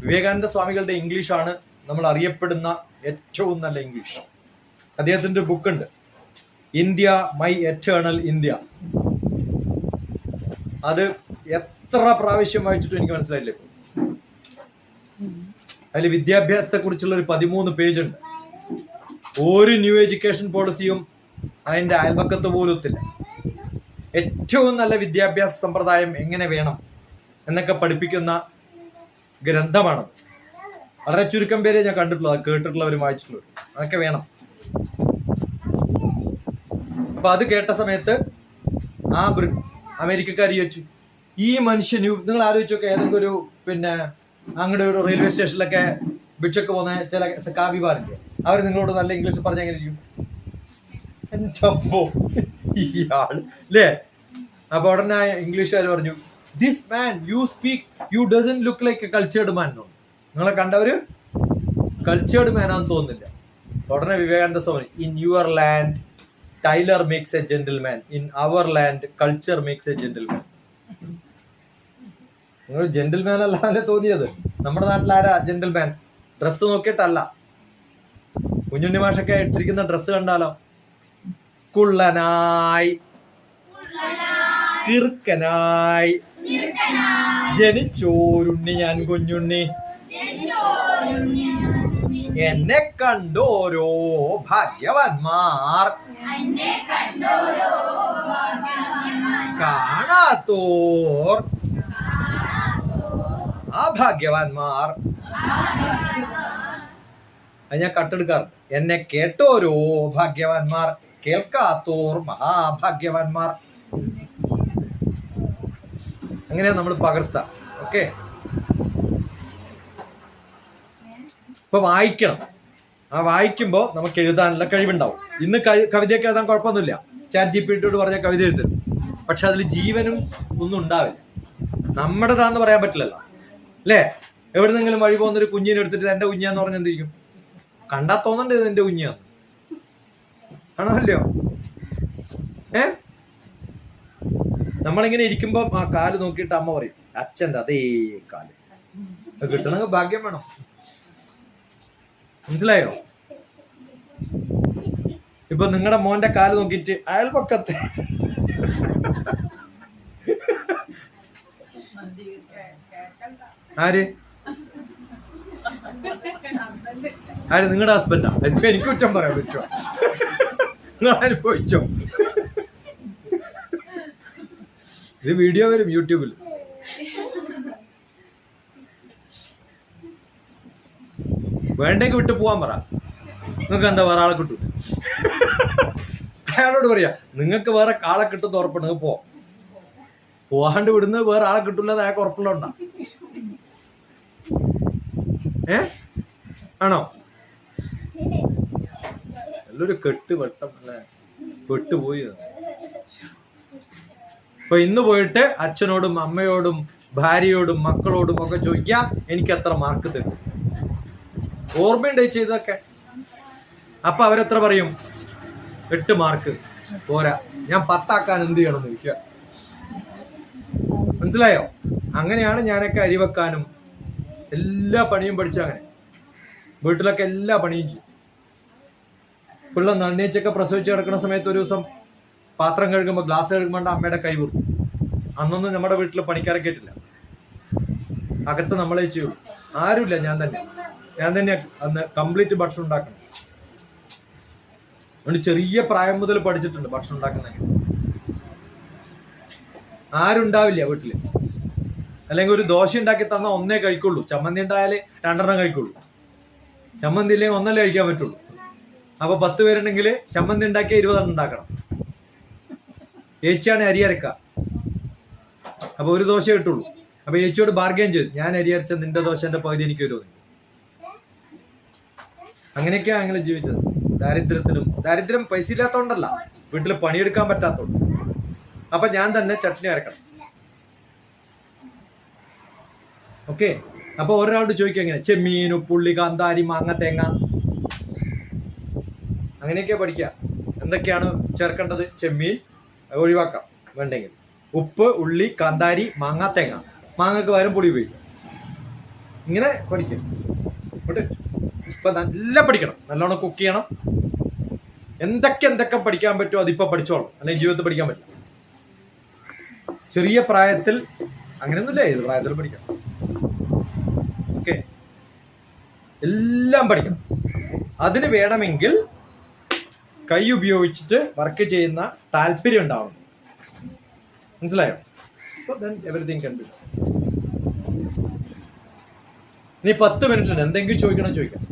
Vivekananda സ്വാമികളുടെ ഇംഗ്ലീഷാണ് നമ്മൾ അറിയപ്പെടുന്ന ഏറ്റവും നല്ല ഇംഗ്ലീഷ്. അദ്ദേഹത്തിന്റെ ബുക്കുണ്ട്, ഇന്ത്യ മൈ എറ്റേണൽ ഇന്ത്യ. അത് എത്ര പ്രാവശ്യം വായിച്ചിട്ടും എനിക്ക് മനസ്സിലായില്ലേ. അതിൽ വിദ്യാഭ്യാസത്തെ കുറിച്ചുള്ള ഒരു 13 പേജ് ഉണ്ട്. ഒരു ന്യൂ എഡ്യൂക്കേഷൻ പോളിസിയും അതിന്റെ അയൽപക്കത്ത് പോലും ഒത്തില്ല. ഏറ്റവും നല്ല വിദ്യാഭ്യാസ സമ്പ്രദായം എങ്ങനെ വേണം എന്നൊക്കെ പഠിപ്പിക്കുന്ന ഗ്രന്ഥമാണ്. വളരെ ചുരുക്കം പേരെ ഞാൻ കണ്ടിട്ടുള്ളത്, കേട്ടിട്ടുള്ളവരും വായിച്ചിട്ടുള്ളവരും. അതൊക്കെ വേണം. അപ്പൊ അത് കേട്ട സമയത്ത് ആ അമേരിക്കക്കാർ ചോദിച്ചു, ഈ മനുഷ്യന്, നിങ്ങൾ ആലോചിച്ചൊക്കെ ഏതെങ്കിലും ഒരു അങ്ങടെ ഒരു റെയിൽവേ സ്റ്റേഷനിലൊക്കെ ഭിക്ഷക്ക് പോകുന്ന ചില കാവിമാരില്ലേ, അവർ നിങ്ങളോട് നല്ല ഇംഗ്ലീഷ് പറഞ്ഞ എങ്ങനെ ഇരിക്കും? ഇയാള് അല്ലേ? അപ്പൊ ഉടനെ ഇംഗ്ലീഷുകാർ പറഞ്ഞു, this man you speaks you doesn't look like a cultured man. നിങ്ങളെ കണ്ടവര് കൾച്ചേർഡ് മാൻ ആണെന്ന് തോന്നുന്നില്ല. ഉടനെ Vivekananda Swami, in your land tailor makes a gentleman, in our land culture makes a gentleman. നിങ്ങൾ ജെന്റിൽമാൻ അല്ലാതെ തോന്നിയത്. നമ്മുടെ നാട്ടിൽ ആരാ ജെന്റിൽമാൻ? ഡ്രസ്സ് നോക്കിയിട്ടല്ല. കുഞ്ഞുണ്ണി മാഷൊക്കെ ഇട്ടിരിക്കുന്ന ഡ്രസ്സ് കണ്ടാലോ, കുള്ളനായി കിറുക്കനായി ജനിച്ചോരുണ്ണി ഞാൻ കുഞ്ഞുണ്ണി, എന്നെ കണ്ടോരോ ഭാഗ്യവാന്മാർ, കാണാത്തോർ ആ ഭാഗ്യവാന്മാർ. അത് ഞാൻ കട്ടെടുക്കാറുണ്ട്. എന്നെ കേട്ടോരോ ഭാഗ്യവാന്മാർ, കേൾക്കാത്തോർ മഹാഭാഗ്യവാന്മാർ. അങ്ങനെയാ നമ്മൾ പകർത്ത. ഓക്കെ, ഇപ്പൊ വായിക്കണം. ആ വായിക്കുമ്പോ നമുക്ക് എഴുതാനുള്ള കഴിവുണ്ടാവും. ഇന്ന് കവിതയൊക്കെ എഴുതാൻ കുഴപ്പമൊന്നുമില്ല, ചാറ്റ് GPT പറഞ്ഞ കവിത എഴുതും. പക്ഷെ അതിൽ ജീവനും ഒന്നും ഉണ്ടാവില്ല. നമ്മുടേതാന്ന് പറയാൻ പറ്റില്ലല്ലോ, അല്ലേ? എവിടുന്നെങ്കിലും വഴി പോകുന്നൊരു കുഞ്ഞിനെ എടുത്തിട്ട് എന്റെ കുഞ്ഞാന്ന് പറഞ്ഞ എന്തിരിക്കും? കണ്ടാ തോന്നണ്ടേ എന്റെ കുഞ്ഞാന്ന്? ആണോ അല്ലയോ? നമ്മളിങ്ങനെ ഇരിക്കുമ്പോ ആ കാല് നോക്കിയിട്ട് അമ്മ പറയും, അച്ഛൻ്റെ അതേ കാല്. കിട്ടണമെങ്കിൽ ഭാഗ്യം വേണം. മനസ്സിലായോ? ഇപ്പൊ നിങ്ങളുടെ മോന്റെ കാല് നോക്കിയിട്ട് അയൽപക്കത്തെ ആര് നിങ്ങളുടെ ഹസ്ബൻഡാ? ഇപ്പൊ എനിക്ക് കുറ്റം പറയാൻ പറ്റുമോ? നിങ്ങൾ അനുഭവിച്ചോ? ഇത് വീഡിയോ വരും യൂട്യൂബിൽ. വേണ്ടെങ്കിൽ വിട്ടു പോവാൻ പറ. നിങ്ങൾക്ക് എന്താ വേറെ ആളെ കിട്ടും? അയാളോട് പറയാ, നിങ്ങൾക്ക് വേറെ കാളെ കിട്ടുന്ന ഉറപ്പുണ്ടെങ്കിൽ പോവാണ്ട് വിടുന്നത് വേറെ ആളെ കിട്ടില്ലാതെ അയാൾക്ക് ഉറപ്പുള്ളതുകൊണ്ടാ. ആണോ? നല്ലൊരു കെട്ട് വെട്ടം അല്ലേ? പെട്ടുപോയി. അപ്പൊ ഇന്ന് പോയിട്ട് അച്ഛനോടും അമ്മയോടും ഭാര്യയോടും മക്കളോടും ഒക്കെ ചോദിക്കാം, എനിക്ക് എത്ര മാർക്ക് തരും? ഓർമ്മയുണ്ട് ചെയ്തൊക്കെ. അപ്പൊ അവരെത്ര പറയും? 8 മാർക്ക് പോരാ, ഞാൻ 10 ആക്കാൻ എന്ത് ചെയ്യണം എന്ന് ചോദിക്കുക. മനസ്സിലായോ? അങ്ങനെയാണ് ഞാനൊക്കെ അരിവെക്കാനും എല്ലാ പണിയും പഠിച്ച. അങ്ങനെ വീട്ടിലൊക്കെ എല്ലാ പണിയും ചെയ്യും. പിള്ള നന്നേച്ചൊക്കെ പ്രസവിച്ച് കിടക്കുന്ന സമയത്ത് ഒരു ദിവസം പാത്രം കഴുകുമ്പോൾ, ഗ്ലാസ് കഴുകുമ്പോൾ അമ്മയുടെ കൈ കൊടുക്കും. അന്നൊന്നും നമ്മുടെ വീട്ടിൽ പണിക്കാരെ കേട്ടില്ല. അകത്ത് നമ്മളെ ചെയ്യൂ, ആരുമില്ല. ഞാൻ തന്നെ അന്ന് കംപ്ലീറ്റ് ഭക്ഷണം ഉണ്ടാക്കണം. അതുകൊണ്ട് ചെറിയ പ്രായം മുതൽ പഠിച്ചിട്ടുണ്ട് ഭക്ഷണം ഉണ്ടാക്കുന്ന. ആരുണ്ടാവില്ല വീട്ടില്. അല്ലെങ്കിൽ ഒരു ദോശ ഉണ്ടാക്കി തന്നാൽ ഒന്നേ കഴിക്കുള്ളൂ. ചമ്മന്തി ഉണ്ടായാലേ 2 കഴിക്കുള്ളൂ. ചമ്മന്തി ഇല്ലെങ്കിൽ 1 കഴിക്കാൻ പറ്റുള്ളൂ. അപ്പൊ 10 പേരുണ്ടെങ്കിൽ ചമ്മന്തി ഉണ്ടാക്കിയ 20 ഉണ്ടാക്കണം. ചേച്ചിയാണ് അരി അരക്ക. അപ്പൊ ഒരു ദോശ കിട്ടുള്ളൂ. അപ്പൊ ചേച്ചിയോട് ബാർഗെയിൻ ചെയ്തു, ഞാൻ അരി അരച്ച നിന്റെ ദോശന്റെ പകുതി എനിക്ക് വരുമോ? അങ്ങനെയൊക്കെയാണ് ഞങ്ങൾ ജീവിച്ചത്. ദാരിദ്ര്യം പൈസ ഇല്ലാത്തോണ്ടല്ല, വീട്ടിൽ പണിയെടുക്കാൻ പറ്റാത്തോണ്ട്. അപ്പൊ ഞാൻ തന്നെ ചട്നി അരക്കണം. ഓക്കെ. അപ്പൊ ഒരാളോട് ചോദിക്കുക എങ്ങനെ, ചെമ്മീൻ, ഉപ്പുള്ളി, കാന്താരി, മാങ്ങ, തേങ്ങ, അങ്ങനെയൊക്കെ പഠിക്കുക. എന്തൊക്കെയാണ് ചേർക്കേണ്ടത്? ചെമ്മീൻ ഒഴിവാക്കാം വേണ്ടെങ്കിൽ, ഉപ്പ്, ഉള്ളി, കാന്താരി, മാങ്ങ, തേങ്ങ. മാങ്ങക്ക് പകരം പൊടി ഉപയോഗിക്കും. ഇങ്ങനെ പഠിക്കും. ഇപ്പൊ നല്ല പഠിക്കണം, നല്ലോണം കുക്ക് ചെയ്യണം. എന്തൊക്കെ പഠിക്കാൻ പറ്റുമോ അതിപ്പോ പഠിച്ചോളാം, അല്ലെങ്കിൽ ജീവിതത്തിൽ പഠിക്കാൻ പറ്റില്ല. ചെറിയ പ്രായത്തിൽ അങ്ങനെയൊന്നുമില്ല, ഏത് പ്രായത്തിൽ പഠിക്കണം. ഓക്കെ, എല്ലാം പഠിക്കണം. അതിന് വേണമെങ്കിൽ കൈ ഉപയോഗിച്ചിട്ട് വർക്ക് ചെയ്യുന്ന താല്പര്യം ഉണ്ടാവണം. മനസ്സിലായോ? എവരിതിങ് കണ്ടു. ഇനി 10 മിനിറ്റ് ഉണ്ട്, എന്തെങ്കിലും ചോദിക്കണം ചോദിക്കാം.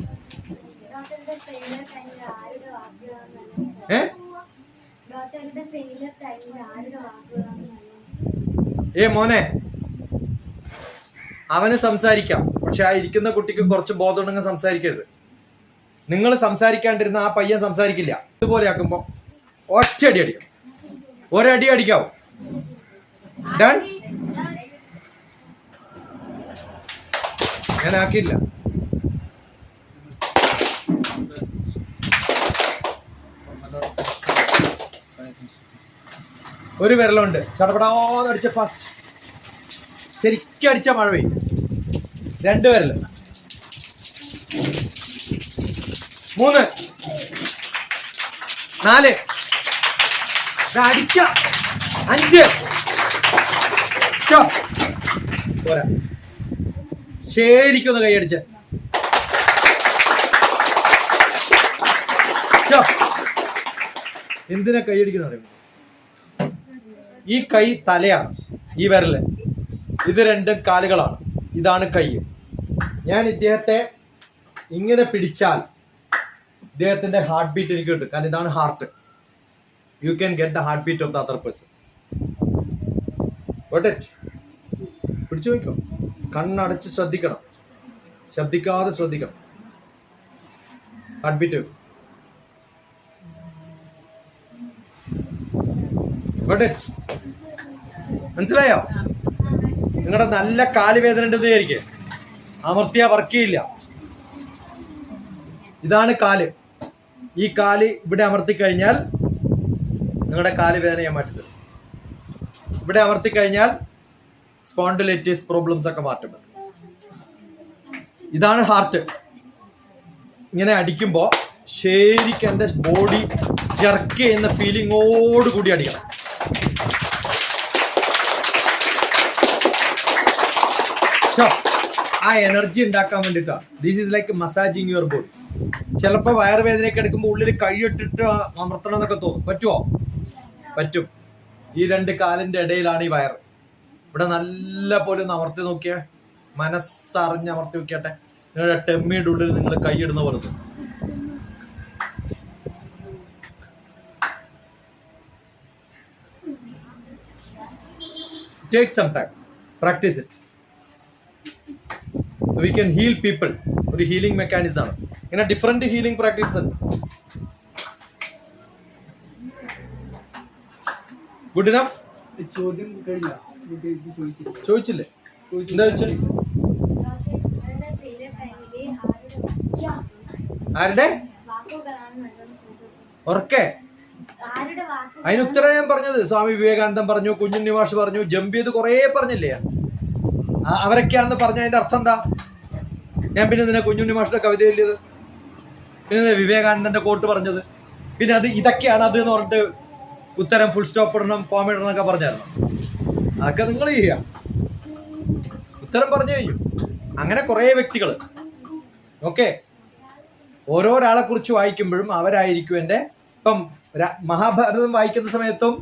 മോനെ, അവന് സംസാരിക്കാം, പക്ഷെ ആ ഇരിക്കുന്ന കുട്ടിക്ക് കുറച്ച് ബോധം ഉണ്ടെങ്കിൽ സംസാരിക്കരുത്. നിങ്ങൾ സംസാരിക്കാണ്ടിരുന്ന ആ പയ്യൻ സംസാരിക്കില്ല. ഇതുപോലെ ആക്കുമ്പോ ഒറ്റയടി അടിക്കും. ഒരടി അടിക്കാവോ? ഡൺ. ഞാൻ ആക്കിയില്ല. ഒരു വിരലുണ്ട്, ചടപടാന്ന് അടിച്ച ഫാസ്റ്റ്. ശരിക്കും അടിച്ച മഴ പെയ്യും. 2 വിരല്, 3, 4, അടിക്ക, 5. പോരാ, ശരിക്കൊന്ന് കൈയടിച്ച. എന്തിനാ കൈയടിക്കുന്ന അറിയുമോ? ഈ കൈ തലയാണ്, ഈ വിരല്. ഇത് 2 കാലുകളാണ്. ഇതാണ് കൈ. ഞാൻ ഇദ്ദേഹത്തെ ഇങ്ങനെ പിടിച്ചാൽ ഇദ്ദേഹത്തിന്റെ ഹാർട്ട് ബീറ്റ് എനിക്ക് കിട്ടും. കാരണം ഇതാണ് heart. U can get the heart beat of the other person. Got it? പിടിച്ചു നോക്കോ. കണ്ണടച്ച് ശ്രദ്ധിക്കണം, ശ്രദ്ധിക്കാതെ ശ്രദ്ധിക്കണം. Heart beat. Got it? മനസ്സിലായോ? നിങ്ങളുടെ നല്ല കാലുവേദന ഉണ്ടെന്ന് വിചാരിക്കുക, അമർത്തിയാ വർക്ക് ചെയ്യില്ല. ഇതാണ് കാല്. ഈ കാല് ഇവിടെ അമർത്തി കഴിഞ്ഞാൽ നിങ്ങളുടെ കാല് വേദന ഞാൻ മാറ്റുന്നത്. ഇവിടെ അമർത്തി കഴിഞ്ഞാൽ സ്പോണ്ടിലൈറ്റിസ് പ്രോബ്ലംസ് ഒക്കെ മാറ്റും. ഇതാണ് ഹാർട്ട്. ഇങ്ങനെ അടിക്കുമ്പോൾ ശരിക്കും എൻ്റെ ബോഡി ജർക്ക് ചെയ്യുന്ന ഫീലിങ്ങോട് കൂടി അടിക്കണം. ആ എനർജി ഉണ്ടാക്കാൻ വേണ്ടിയിട്ടാണ്. This is like massaging your body. ചിലപ്പോൾ വയറുവേദനയൊക്കെ എടുക്കുമ്പോൾ ഉള്ളിൽ കൈയിട്ടിട്ട് അമർത്തണം എന്നൊക്കെ തോന്നും. പറ്റുമോ? പറ്റും. ഈ 2 കാലിന്റെ ഇടയിലാണ് ഈ വയർ. ഇവിടെ നല്ല പോലെ ഒന്ന് അമർത്തി നോക്കിയേ, മനസ്സറിഞ്ഞ് അമർത്തി നോക്കിയാട്ടെ. നിങ്ങളുടെ ടെമ്മിയുടെ ഉള്ളിൽ നിങ്ങൾ കൈയിടുന്ന പോലെ തോന്നും. Take some time, practice it. So we can heal people. ഒരു ഹീലിംഗ് മെക്കാനിസം ആണ്. ഇങ്ങനെ ഡിഫറെന്റ് ഹീലിംഗ് പ്രാക്ടീസ് ഉണ്ട്. Good enough? ചോദ്യം ചോദിച്ചില്ലേ? എന്താ ചോദിച്ചത്? ആരുടെ ഉറക്കെ? അതിന് ഉത്തരം ഞാൻ പറഞ്ഞത്. സ്വാമി വിവേകാനന്ദൻ പറഞ്ഞു, കുഞ്ഞുണ്ണി മാഷ് പറഞ്ഞു, ജംബിയത് കുറേ പറഞ്ഞില്ലേ? അവരൊക്കെയാന്ന് പറഞ്ഞ അതിന്റെ അർത്ഥം എന്താ? ഞാൻ പിന്നെ നിന്നെ കുഞ്ഞുണ്ണി മാഷിന്റെ കവിത എഴുതിയത്, പിന്നെ വിവേകാനന്ദന്റെ കോട്ട് പറഞ്ഞത്, പിന്നെ അത് ഇതൊക്കെയാണ് അത് എന്ന് പറഞ്ഞിട്ട് ഉത്തരം ഫുൾ സ്റ്റോപ്പ് ഇടണം, കോമ ഇടണം എന്നൊക്കെ പറഞ്ഞായിരുന്നു. അതൊക്കെ നിങ്ങൾ ചെയ്യാം. ഉത്തരം പറഞ്ഞു കഴിഞ്ഞു. അങ്ങനെ കുറേ വ്യക്തികൾ. ഓക്കെ, ഓരോരാളെ കുറിച്ച് വായിക്കുമ്പോഴും അവരായിരിക്കും എൻ്റെ. ഇപ്പം മഹാഭാരതം വായിക്കുന്ന സമയത്തും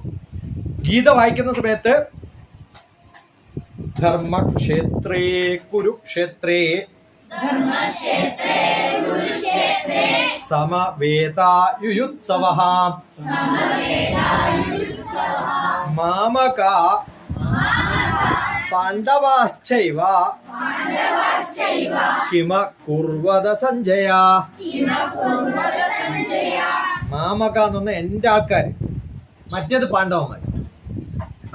ഗീത വായിക്കുന്ന സമയത്ത് ധർമ്മക്ഷേത്രേ കുരുക്ഷേത്രേ സമവേതായുയുത്സവഃ മാമക പാണ്ഡവാശ്ചൈവ കിമ കുർവത സഞ്ജയ. മാമക എന്ന് പറഞ്ഞ എന്റെ ആൾക്കാര്, മറ്റേത് പാണ്ഡവന്മാർ.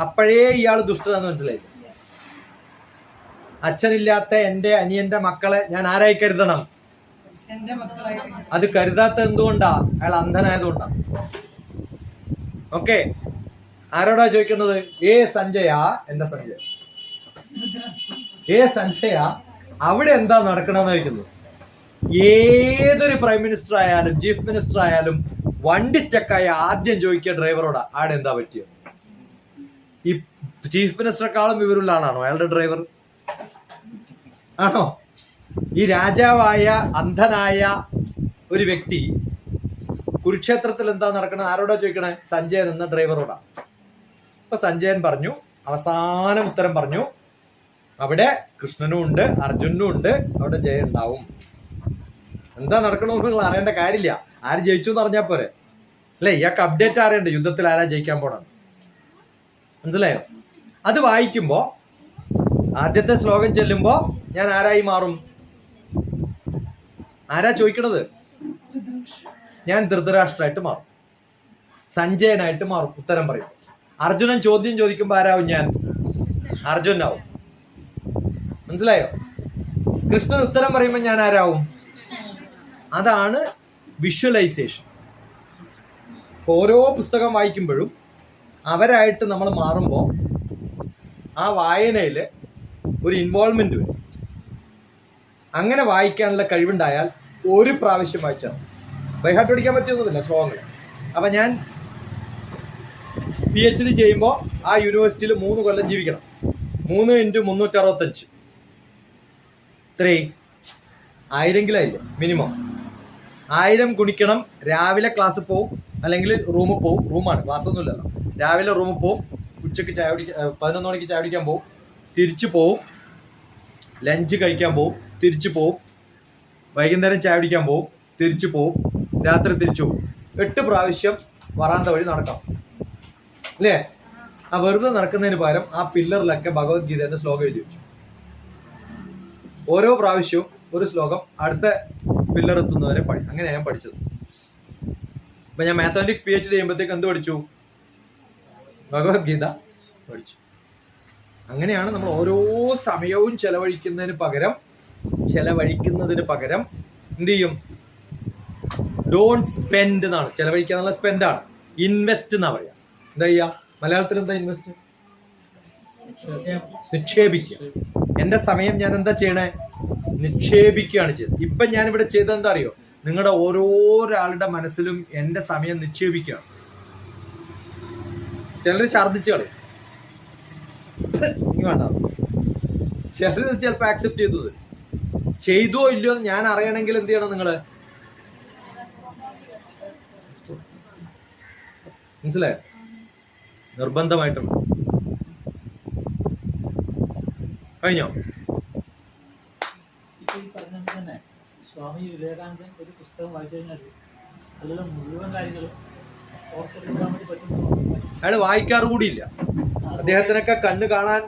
അപ്പോഴേ ഇയാൾ ദുഷ്ടനാന്ന് മനസ്സിലായി. അച്ഛനില്ലാത്ത എന്റെ അനിയന്റെ മക്കളെ ഞാൻ ആരായി കരുതണം? അത് കരുതാത്ത എന്തുകൊണ്ടാ? അയാൾ അന്ധനായതുകൊണ്ടാ. ഓക്കെ, ആരോടാ ചോദിക്കുന്നത്? ഏ സഞ്ജയ, എന്താ സഞ്ജയ, ഏ സഞ്ജയ, അവിടെ എന്താ നടക്കണമെന്ന് ചോദിക്കുന്നത്. ഏതൊരു പ്രൈം മിനിസ്റ്റർ ആയാലും ചീഫ് മിനിസ്റ്റർ ആയാലും വണ്ടി സ്റ്റക്കായ ആദ്യം ചോദിക്കുക ഡ്രൈവറോടാ, ആടെ എന്താ പറ്റിയത്. ഈ ചീഫ് മിനിസ്റ്ററെക്കാളും വിവരമുള്ള ആളാണോ അയാളുടെ ഡ്രൈവർ? ആണോ? ഈ രാജാവായ അന്ധനായ ഒരു വ്യക്തി കുരുക്ഷേത്രത്തിൽ എന്താ നടക്കണത് ആരോടാ ചോദിക്കണേ? സഞ്ജയൻ എന്ന ഡ്രൈവറോടാ. അപ്പൊ സഞ്ജയൻ പറഞ്ഞു, അവസാനം ഉത്തരം പറഞ്ഞു, അവിടെ കൃഷ്ണനും ഉണ്ട് അർജുനും ഉണ്ട്, അവിടെ ജയം ഉണ്ടാവും. എന്താ നടക്കണമെന്ന് നിങ്ങൾ അറിയേണ്ട കാര്യമില്ല. ആര് ജയിച്ചു എന്ന് അറിഞ്ഞാൽ പോരെ അല്ലെ? ഇയാൾക്ക് അപ്ഡേറ്റ് അറിയണ്ട യുദ്ധത്തിൽ ആരാ ജയിക്കാൻ പോണെന്ന്. മനസ്സിലായോ? അത് വായിക്കുമ്പോ ആദ്യത്തെ ശ്ലോകം ചെല്ലുമ്പോ ഞാൻ ആരായി മാറും? ആരാ ചോദിക്കണത്? ഞാൻ ധൃതരാഷ്ട്രമായിട്ട് മാറും, സഞ്ജയനായിട്ട് മാറും. ഉത്തരം പറയും. അർജുനൻ ചോദ്യം ചോദിക്കുമ്പോ ആരാവും? ഞാൻ അർജുനാവും. മനസ്സിലായോ? കൃഷ്ണൻ ഉത്തരം പറയുമ്പോ ഞാൻ ആരാവും? അതാണ് വിഷ്വലൈസേഷൻ. ഓരോ പുസ്തകം വായിക്കുമ്പോഴും അവരായിട്ട് നമ്മൾ മാറുമ്പോൾ ആ വായനയിൽ ഒരു ഇൻവോൾവ്മെന്റ് വരും. അങ്ങനെ വായിക്കാനുള്ള കഴിവുണ്ടായാൽ ഒരു പ്രാവശ്യം വായിച്ചാൽ ബൈഹാർട്ട് പഠിക്കാൻ പറ്റിയൊന്നുമില്ല ശ്ലോകങ്ങൾ. അപ്പം ഞാൻ PhD ചെയ്യുമ്പോൾ ആ യൂണിവേഴ്സിറ്റിയിൽ 3 കൊല്ലം ജീവിക്കണം. 3 × 365 ഇത്രയും 1000 മിനിമം 1000 ഗുണിക്കണം. രാവിലെ ക്ലാസ്സിൽ പോവും, അല്ലെങ്കിൽ റൂമിൽ പോവും. റൂമാണ്, ക്ലാസ് ഒന്നുമില്ലല്ലോ. രാവിലെ റൂമിൽ പോവും, ഉച്ചയ്ക്ക് 11 മണിക്ക് ചായ കുടിക്കാൻ പോവും, തിരിച്ചു പോവും, ലഞ്ച് കഴിക്കാൻ പോവും, തിരിച്ചു പോവും, വൈകുന്നേരം ചായ കുടിക്കാൻ പോവും, തിരിച്ചു പോവും, രാത്രി തിരിച്ചു പോവും. 8 പ്രാവശ്യം വറാന്ത വഴി നടക്കാം അല്ലേ? ആ വെറുതെ നടക്കുന്നതിന് പകരം ആ പില്ലറിലൊക്കെ ഭഗവത്ഗീതയുടെ ശ്ലോകം എഴുതി വെച്ചു. ഓരോ പ്രാവശ്യവും ഒരു ശ്ലോകം അടുത്ത പില്ലർ എത്തുന്നവരെ അങ്ങനെ ഞാൻ പഠിച്ചത്. അപ്പൊ ഞാൻ മാത്തമാറ്റിക്സ് PhD ചെയ്യുമ്പോഴത്തേക്ക് എന്ത് പഠിച്ചു? ഭഗവത്ഗീത പഠിച്ചു. അങ്ങനെയാണ് നമ്മൾ ഓരോ സമയവും ചെലവഴിക്കുന്നതിന് പകരം എന്ത് ചെയ്യും? ഡോണ്ട് സ്പെൻഡ് എന്നാണ്. ചെലവഴിക്കുക എന്നുള്ള സ്പെൻഡാണ്. ഇൻവെസ്റ്റ് എന്നാ പറയാ. എന്താ ചെയ്യാ? മലയാളത്തിൽ എന്താ ഇൻവെസ്റ്റ്? നിക്ഷേപിക്കുക. എന്റെ സമയം ഞാൻ എന്താ ചെയ്യണേ? നിക്ഷേപിക്കുകയാണ് ചെയ്തത്. ഇപ്പൊ ഞാനിവിടെ ചെയ്തത് എന്താ അറിയോ? നിങ്ങളുടെ ഓരോരാളുടെ മനസ്സിലും എന്റെ സമയം നിക്ഷേപിക്കുകയാണ്. ചിലർ ഛർദ്ദിച്ചു കളയും, വേണ്ട. ചിലർ ചിലപ്പോ ആക്സെപ്റ്റ് ചെയ്തത് ചെയ്തോ ഇല്ലയോ എന്ന് ഞാൻ അറിയണമെങ്കിൽ എന്ത് ചെയ്യണം? നിങ്ങള് മനസ്സിലായോ? നിർബന്ധമായിട്ടും. കഴിഞ്ഞോ? തന്നെ സ്വാമി വിവേകാനന്ദൻ ഒരു പുസ്തകം വായിച്ചു കഴിഞ്ഞാൽ അതിലുള്ള മുഴുവൻ കാര്യങ്ങളും ഓർത്തെടുക്കാൻ വേണ്ടി പറ്റുന്നു. അയാൾ വായിക്കാറ് കൂടിയില്ല. അദ്ദേഹത്തിനൊക്കെ കണ്ണ് കാണാൻ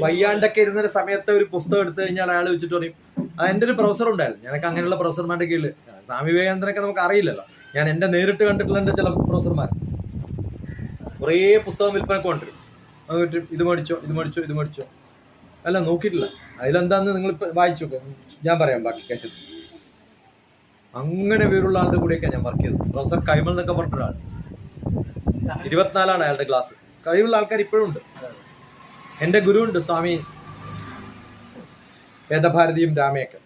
വയ്യാണ്ടൊക്കെ ഇരുന്ന സമയത്ത് ഒരു പുസ്തകം എടുത്തു കഴിഞ്ഞാൽ അയാൾ വെച്ചിട്ട് പറയും. അത് എൻ്റെ ഒരു പ്രൊഫസർ ഉണ്ടായിരുന്നു. ഞാനൊക്കെ അങ്ങനെയുള്ള പ്രൊഫസർമാരുടെ കീഴിൽ. സ്വാമി വിവേകാനന്ദനൊക്കെ നമുക്ക് അറിയില്ലല്ലോ. ഞാൻ എൻ്റെ നേരിട്ട് കണ്ടിട്ടുള്ള എൻ്റെ ചില പ്രൊഫസർമാർ കുറേ പുസ്തകം വിൽപ്പനക്ക് കൊണ്ടുവരും. അത് ഇത് മേടിച്ചോ അല്ല നോക്കിയിട്ടില്ല. അതിലെന്താന്ന് നിങ്ങൾ വായിച്ചു, ഞാൻ പറയാം ബാക്കി കേട്ടത്. അങ്ങനെ പേരുള്ള ആളുടെ കൂടെയൊക്കെ ഞാൻ വർക്ക് ചെയ്തത്. പ്രൊഫസർ കൈമൾ എന്നൊക്കെ പറഞ്ഞൊരാൾ. 24 അയാളുടെ ക്ലാസ്. കഴിവുള്ള ആൾക്കാർ ഇപ്പോഴും ഉണ്ട്. എൻ്റെ ഗുരുവുണ്ട് സ്വാമി വേദഭാരതിയും രാമയൊക്കെ.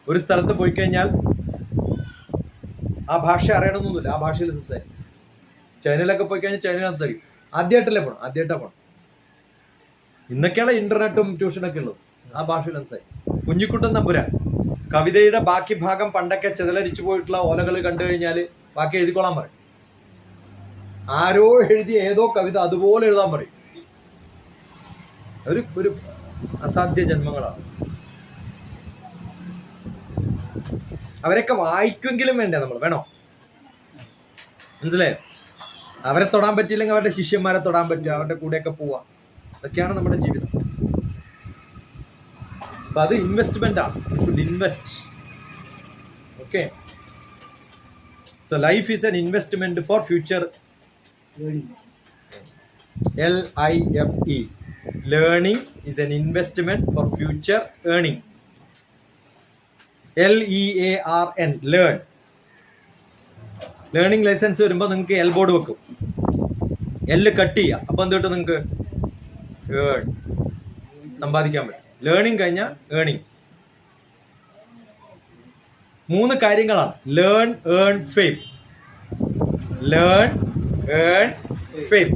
ഒരു സ്ഥലത്ത് പോയി കഴിഞ്ഞാൽ ആ ഭാഷ അറിയണമെന്നൊന്നുമില്ല, ആ ഭാഷയിൽ സംസാരിക്കും. ചൈനയിലൊക്കെ പോയി കഴിഞ്ഞാൽ ചൈനയിൽ സംസാരിക്കും. ആദ്യമായിട്ടാണ് പോണം. ഇന്നൊക്കെയാണ് ഇന്റർനെറ്റും ട്യൂഷനൊക്കെ ഉള്ളത്. ആ ഭാഷയിൽ സംസാരിക്കും. കുഞ്ഞിക്കുട്ടൻ നമ്പുരാൻ കവിതയുടെ ബാക്കി ഭാഗം പണ്ടൊക്കെ ചെതലരിച്ചു പോയിട്ടുള്ള ഓലകൾ കണ്ടു കഴിഞ്ഞാൽ ബാക്കി എഴുതിക്കൊള്ളാൻ പറയും. ആരോ എഴുതിയ ഏതോ കവിത അതുപോലെ എഴുതാൻ പറയും. ഒരു അസാധ്യ ജന്മങ്ങളാണ്. അവരൊക്കെ വായിക്കുമെങ്കിലും വേണ്ടേ നമ്മൾ, വേണോ? മനസ്സിലായോ? അവരെ തൊടാൻ പറ്റിയില്ലെങ്കിൽ അവരുടെ ശിഷ്യന്മാരെ തൊടാൻ പറ്റുക, അവരുടെ കൂടെയൊക്കെ പോവാം. അതൊക്കെയാണ് നമ്മുടെ ജീവിതം. അപ്പൊ അത് ഇൻവെസ്റ്റ്മെന്റ് ആണ്. Should invest. Okay, so life is N investment for future. LIFE, learning is an investment for future earning. LEARN, learn. Learning license വരുമ്പോൾ നിങ്ങൾക്ക് എൽ ബോർഡ് വെക്കും, എല്ല് കട്ട് ചെയ്യുക, അപ്പൊ എന്ത് കിട്ടും നിങ്ങൾക്ക്? ഏൺ, സമ്പാദിക്കാൻ പറ്റും. ലേണിംഗ് കഴിഞ്ഞാൽ ഏണിംഗ്. 3 കാര്യങ്ങളാണ്: learn, earn, fame. Learn, earn, fame.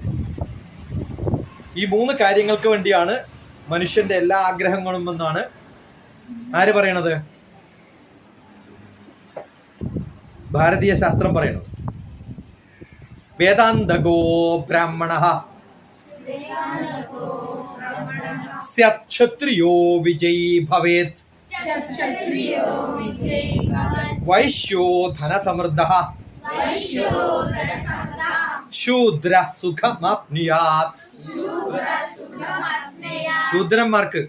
ഈ 3 കാര്യങ്ങൾക്ക് വേണ്ടിയാണ് മനുഷ്യന്റെ എല്ലാ ആഗ്രഹങ്ങളും എന്നാണ് ആര് പറയണത്? ഭാരതീയ ശാസ്ത്രം പറയണത്. വേദാന്തഗോ ബ്രാഹ്മണഃ സ്യക്ഷത്രിയോ വിജയീ ഭവേത് വൈശ്യോ ധനസമൃദ്ധഃ ശൂദ്രഃ സുഖമാപ്നുയാത്. ശൂദ്രന്മാർക്ക്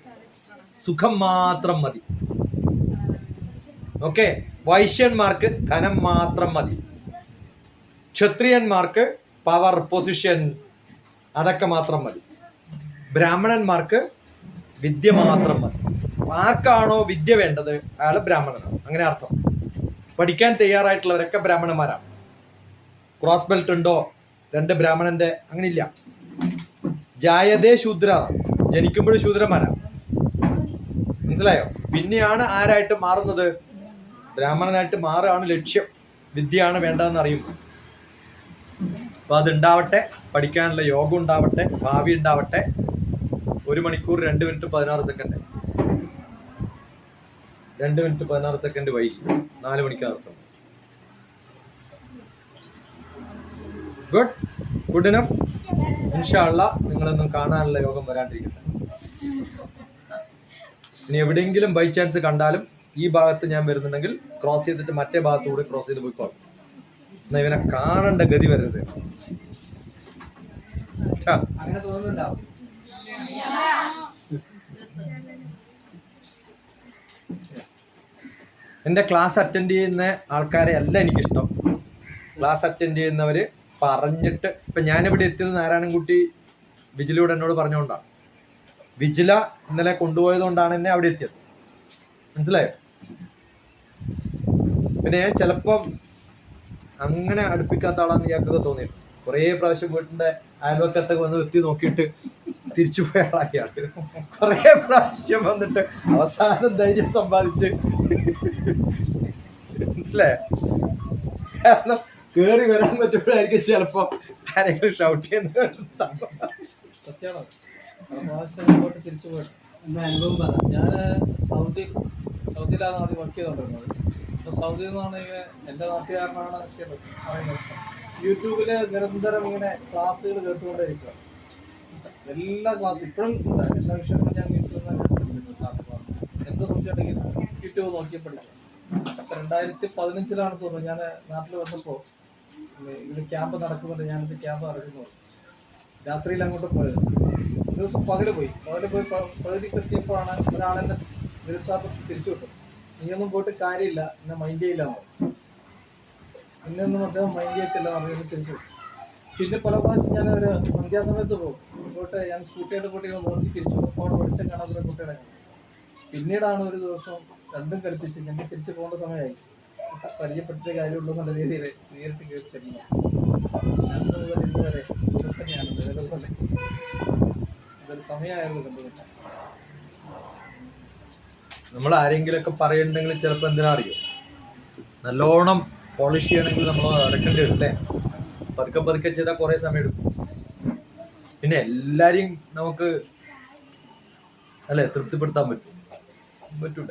സുഖം മാത്രം മതി. ഓക്കെ, വൈശ്യന്മാർക്ക് ധനം മാത്രം മതി. ക്ഷത്രിയന്മാർക്ക് പവർ, പൊസിഷൻ, അതൊക്കെ മാത്രം മതി. ബ്രാഹ്മണന്മാർക്ക് വിദ്യ മാത്രം മതി. ആർക്കാണോ വിദ്യ വേണ്ടത് അയാൾ ബ്രാഹ്മണനാണ്, അങ്ങനെ അർത്ഥം. പഠിക്കാൻ തയ്യാറായിട്ടുള്ളവരൊക്കെ ബ്രാഹ്മണന്മാരാണ്. ക്രോസ് ബെൽറ്റ് ഉണ്ടോ 2 ബ്രാഹ്മണന്റെ, അങ്ങനെ ഇല്ല. ജായതേ ശൂദ്ര, ജനിക്കുമ്പോഴും ശൂദ്രന്മാരാണ്. മനസ്സിലായോ? പിന്നെയാണ് ആരായിട്ട് മാറുന്നത്? ബ്രാഹ്മണനായിട്ട് മാറുകയാണ് ലക്ഷ്യം. വിദ്യയാണ് വേണ്ടതെന്ന് അറിയുമ്പോൾ. അപ്പൊ അതുണ്ടാവട്ടെ, പഠിക്കാനുള്ള യോഗം ഉണ്ടാവട്ടെ, ഭാവി ഉണ്ടാവട്ടെ. 1 മണിക്കൂർ 2 മിനിറ്റ് 16 സെക്കൻഡ്, 2 മിനിറ്റ് 16 സെക്കൻഡ് വൈകി. 4 മണിക്കാർ. Good enough. ഇൻഷാ അല്ലാഹ് നിങ്ങളൊന്നും കാണാനുള്ള യോഗം വരാണ്ടിരിക്കട്ടെ. ഇനി എവിടെയെങ്കിലും ബൈ ചാൻസ് കണ്ടാലും ഈ ഭാഗത്ത് ഞാൻ വരുന്നുണ്ടെങ്കിൽ ക്രോസ് ചെയ്തിട്ട് മറ്റേ ഭാഗത്തൂടെ ക്രോസ് ചെയ്ത് പോയിക്കോളും. എന്നാ ഇവനെ കാണേണ്ട ഗതി വരരുത്. അങ്ങനെ തോന്നുന്നുണ്ടാവും. എന്റെ ക്ലാസ് അറ്റൻഡ് ചെയ്യുന്ന ആൾക്കാരെ അല്ല എനിക്കിഷ്ടം. ക്ലാസ് അറ്റൻഡ് ചെയ്യുന്നവര് പറഞ്ഞിട്ട്, ഇപ്പൊ ഞാനിവിടെ എത്തിയത് നാരായണൻകുട്ടി വിജിലൂടെ എന്നോട് പറഞ്ഞുകൊണ്ടാണ്. വിജില ഇന്നലെ കൊണ്ടുപോയത് കൊണ്ടാണ് എന്നെ അവിടെ എത്തിയത്. മനസ്സിലായോ? പിന്നെ ഞാൻ ചിലപ്പം അങ്ങനെ അടുപ്പിക്കാത്ത ആളാന്ന് ഇയാൾക്കൊക്കെ തോന്നിയിട്ടുണ്ട്. കുറേ പ്രാവശ്യം വീട്ടിന്റെ അയൽവക്കത്തൊക്കെ വന്ന് എത്തി നോക്കിയിട്ട് തിരിച്ചു പോയ ആളാക്കിയാണ്. കുറേ പ്രാവശ്യം വന്നിട്ട് അവസാനം ധൈര്യം സമ്പാദിച്ച്. മനസ്സിലായോ? കാരണം കേറി വരാൻ പറ്റുമ്പോഴായിരിക്കും ചിലപ്പോ ആരെങ്കിലും ഷൗട്ട് ചെയ്യുന്നുണ്ടാവും. സത്യമാണോ? തിരിച്ചു പോയിട്ട് എൻ്റെ അനുഭവം പറയാം. ഞാൻ സൗദിയിലാണ് ആദ്യം വർക്ക് ചെയ്തുകൊണ്ടിരുന്നത്. അപ്പോൾ സൗദിയിൽ നിന്നാണ് ഇങ്ങനെ എൻ്റെ നാട്ടുകാരനാണ് പറയുന്നത്. യൂട്യൂബിൽ നിരന്തരം ഇങ്ങനെ ക്ലാസ്സുകൾ കേട്ടുകൊണ്ടേയിരിക്കുക. എല്ലാ ക്ലാസ്സും ഇപ്പോഴും ഉണ്ട്. എല്ലാ വിഷയങ്ങളും ഞാൻ യൂട്യൂബിൽ നിന്ന് ക്ലാസ് എന്ത് സംശയം ഉണ്ടെങ്കിലും യൂട്യൂബ് നോക്കി പഠിക്കും. അപ്പം 2015 തോന്നുന്നു ഞാൻ നാട്ടിൽ വന്നപ്പോൾ ഇവിടെ ക്യാമ്പ് നടക്കുന്നുണ്ട്. ഞാനിത് ക്യാമ്പ് നടക്കുന്നു. രാത്രിയിൽ അങ്ങോട്ട് പോയത്. ഒരു ദിവസം പകല് പോയി പകുതിക്ക് എത്തിയപ്പോഴാണ് ഒരാളെന്നെ നിരുത്സാഹം തിരിച്ചു വിട്ടു. നീയൊന്നും പോയിട്ട് കാര്യമില്ല, എന്നെ മൈൻഡ് ചെയ്യില്ല. എന്നെയൊന്നും അദ്ദേഹം മൈൻഡ് ചെയ്യത്തില്ല, അറിയാൻ തിരിച്ചു വിട്ടു. പിന്നെ പല പ്രാവശ്യം ഞാൻ ഒരു സന്ധ്യാസമയത്ത് പോയിട്ട് ഞാൻ സ്കൂട്ടിയായിട്ട് പോയിട്ട് നോക്കി തിരിച്ചു പോകും. അവിടെ വെളിച്ചം കാണാത്ത കുട്ടിയുടെ. പിന്നീടാണ് ഒരു ദിവസം രണ്ടും കൽപ്പിച്ച് ഞങ്ങൾ തിരിച്ചു പോകേണ്ട സമയമായി. പരിചയപ്പെടുത്തിയ കാര്യമുള്ളൂ എന്നുള്ള രീതിയിൽ നേരിട്ട് കയറിച്ചെല്ലുന്നു. ഇതുവരെ തന്നെയാണ് നിലനിൽക്കുന്നത്. ഇതൊരു സമയമായിരുന്നു കണ്ടുപിടിച്ച. നമ്മൾ ആരെങ്കിലും ഒക്കെ പറയുന്നുണ്ടെങ്കിൽ ചിലപ്പോൾ എന്തിനാ അറിയോ, നല്ലോണം പോളിഷ് ചെയ്യണമെങ്കിൽ നമ്മൾ അടക്കേണ്ടി വരും അല്ലേ. പതുക്കെ പതുക്കെ ചെയ്താൽ കുറെ സമയം എടുക്കും. പിന്നെ എല്ലാരെയും നമുക്ക് അല്ലെ തൃപ്തിപ്പെടുത്താൻ പറ്റൂല.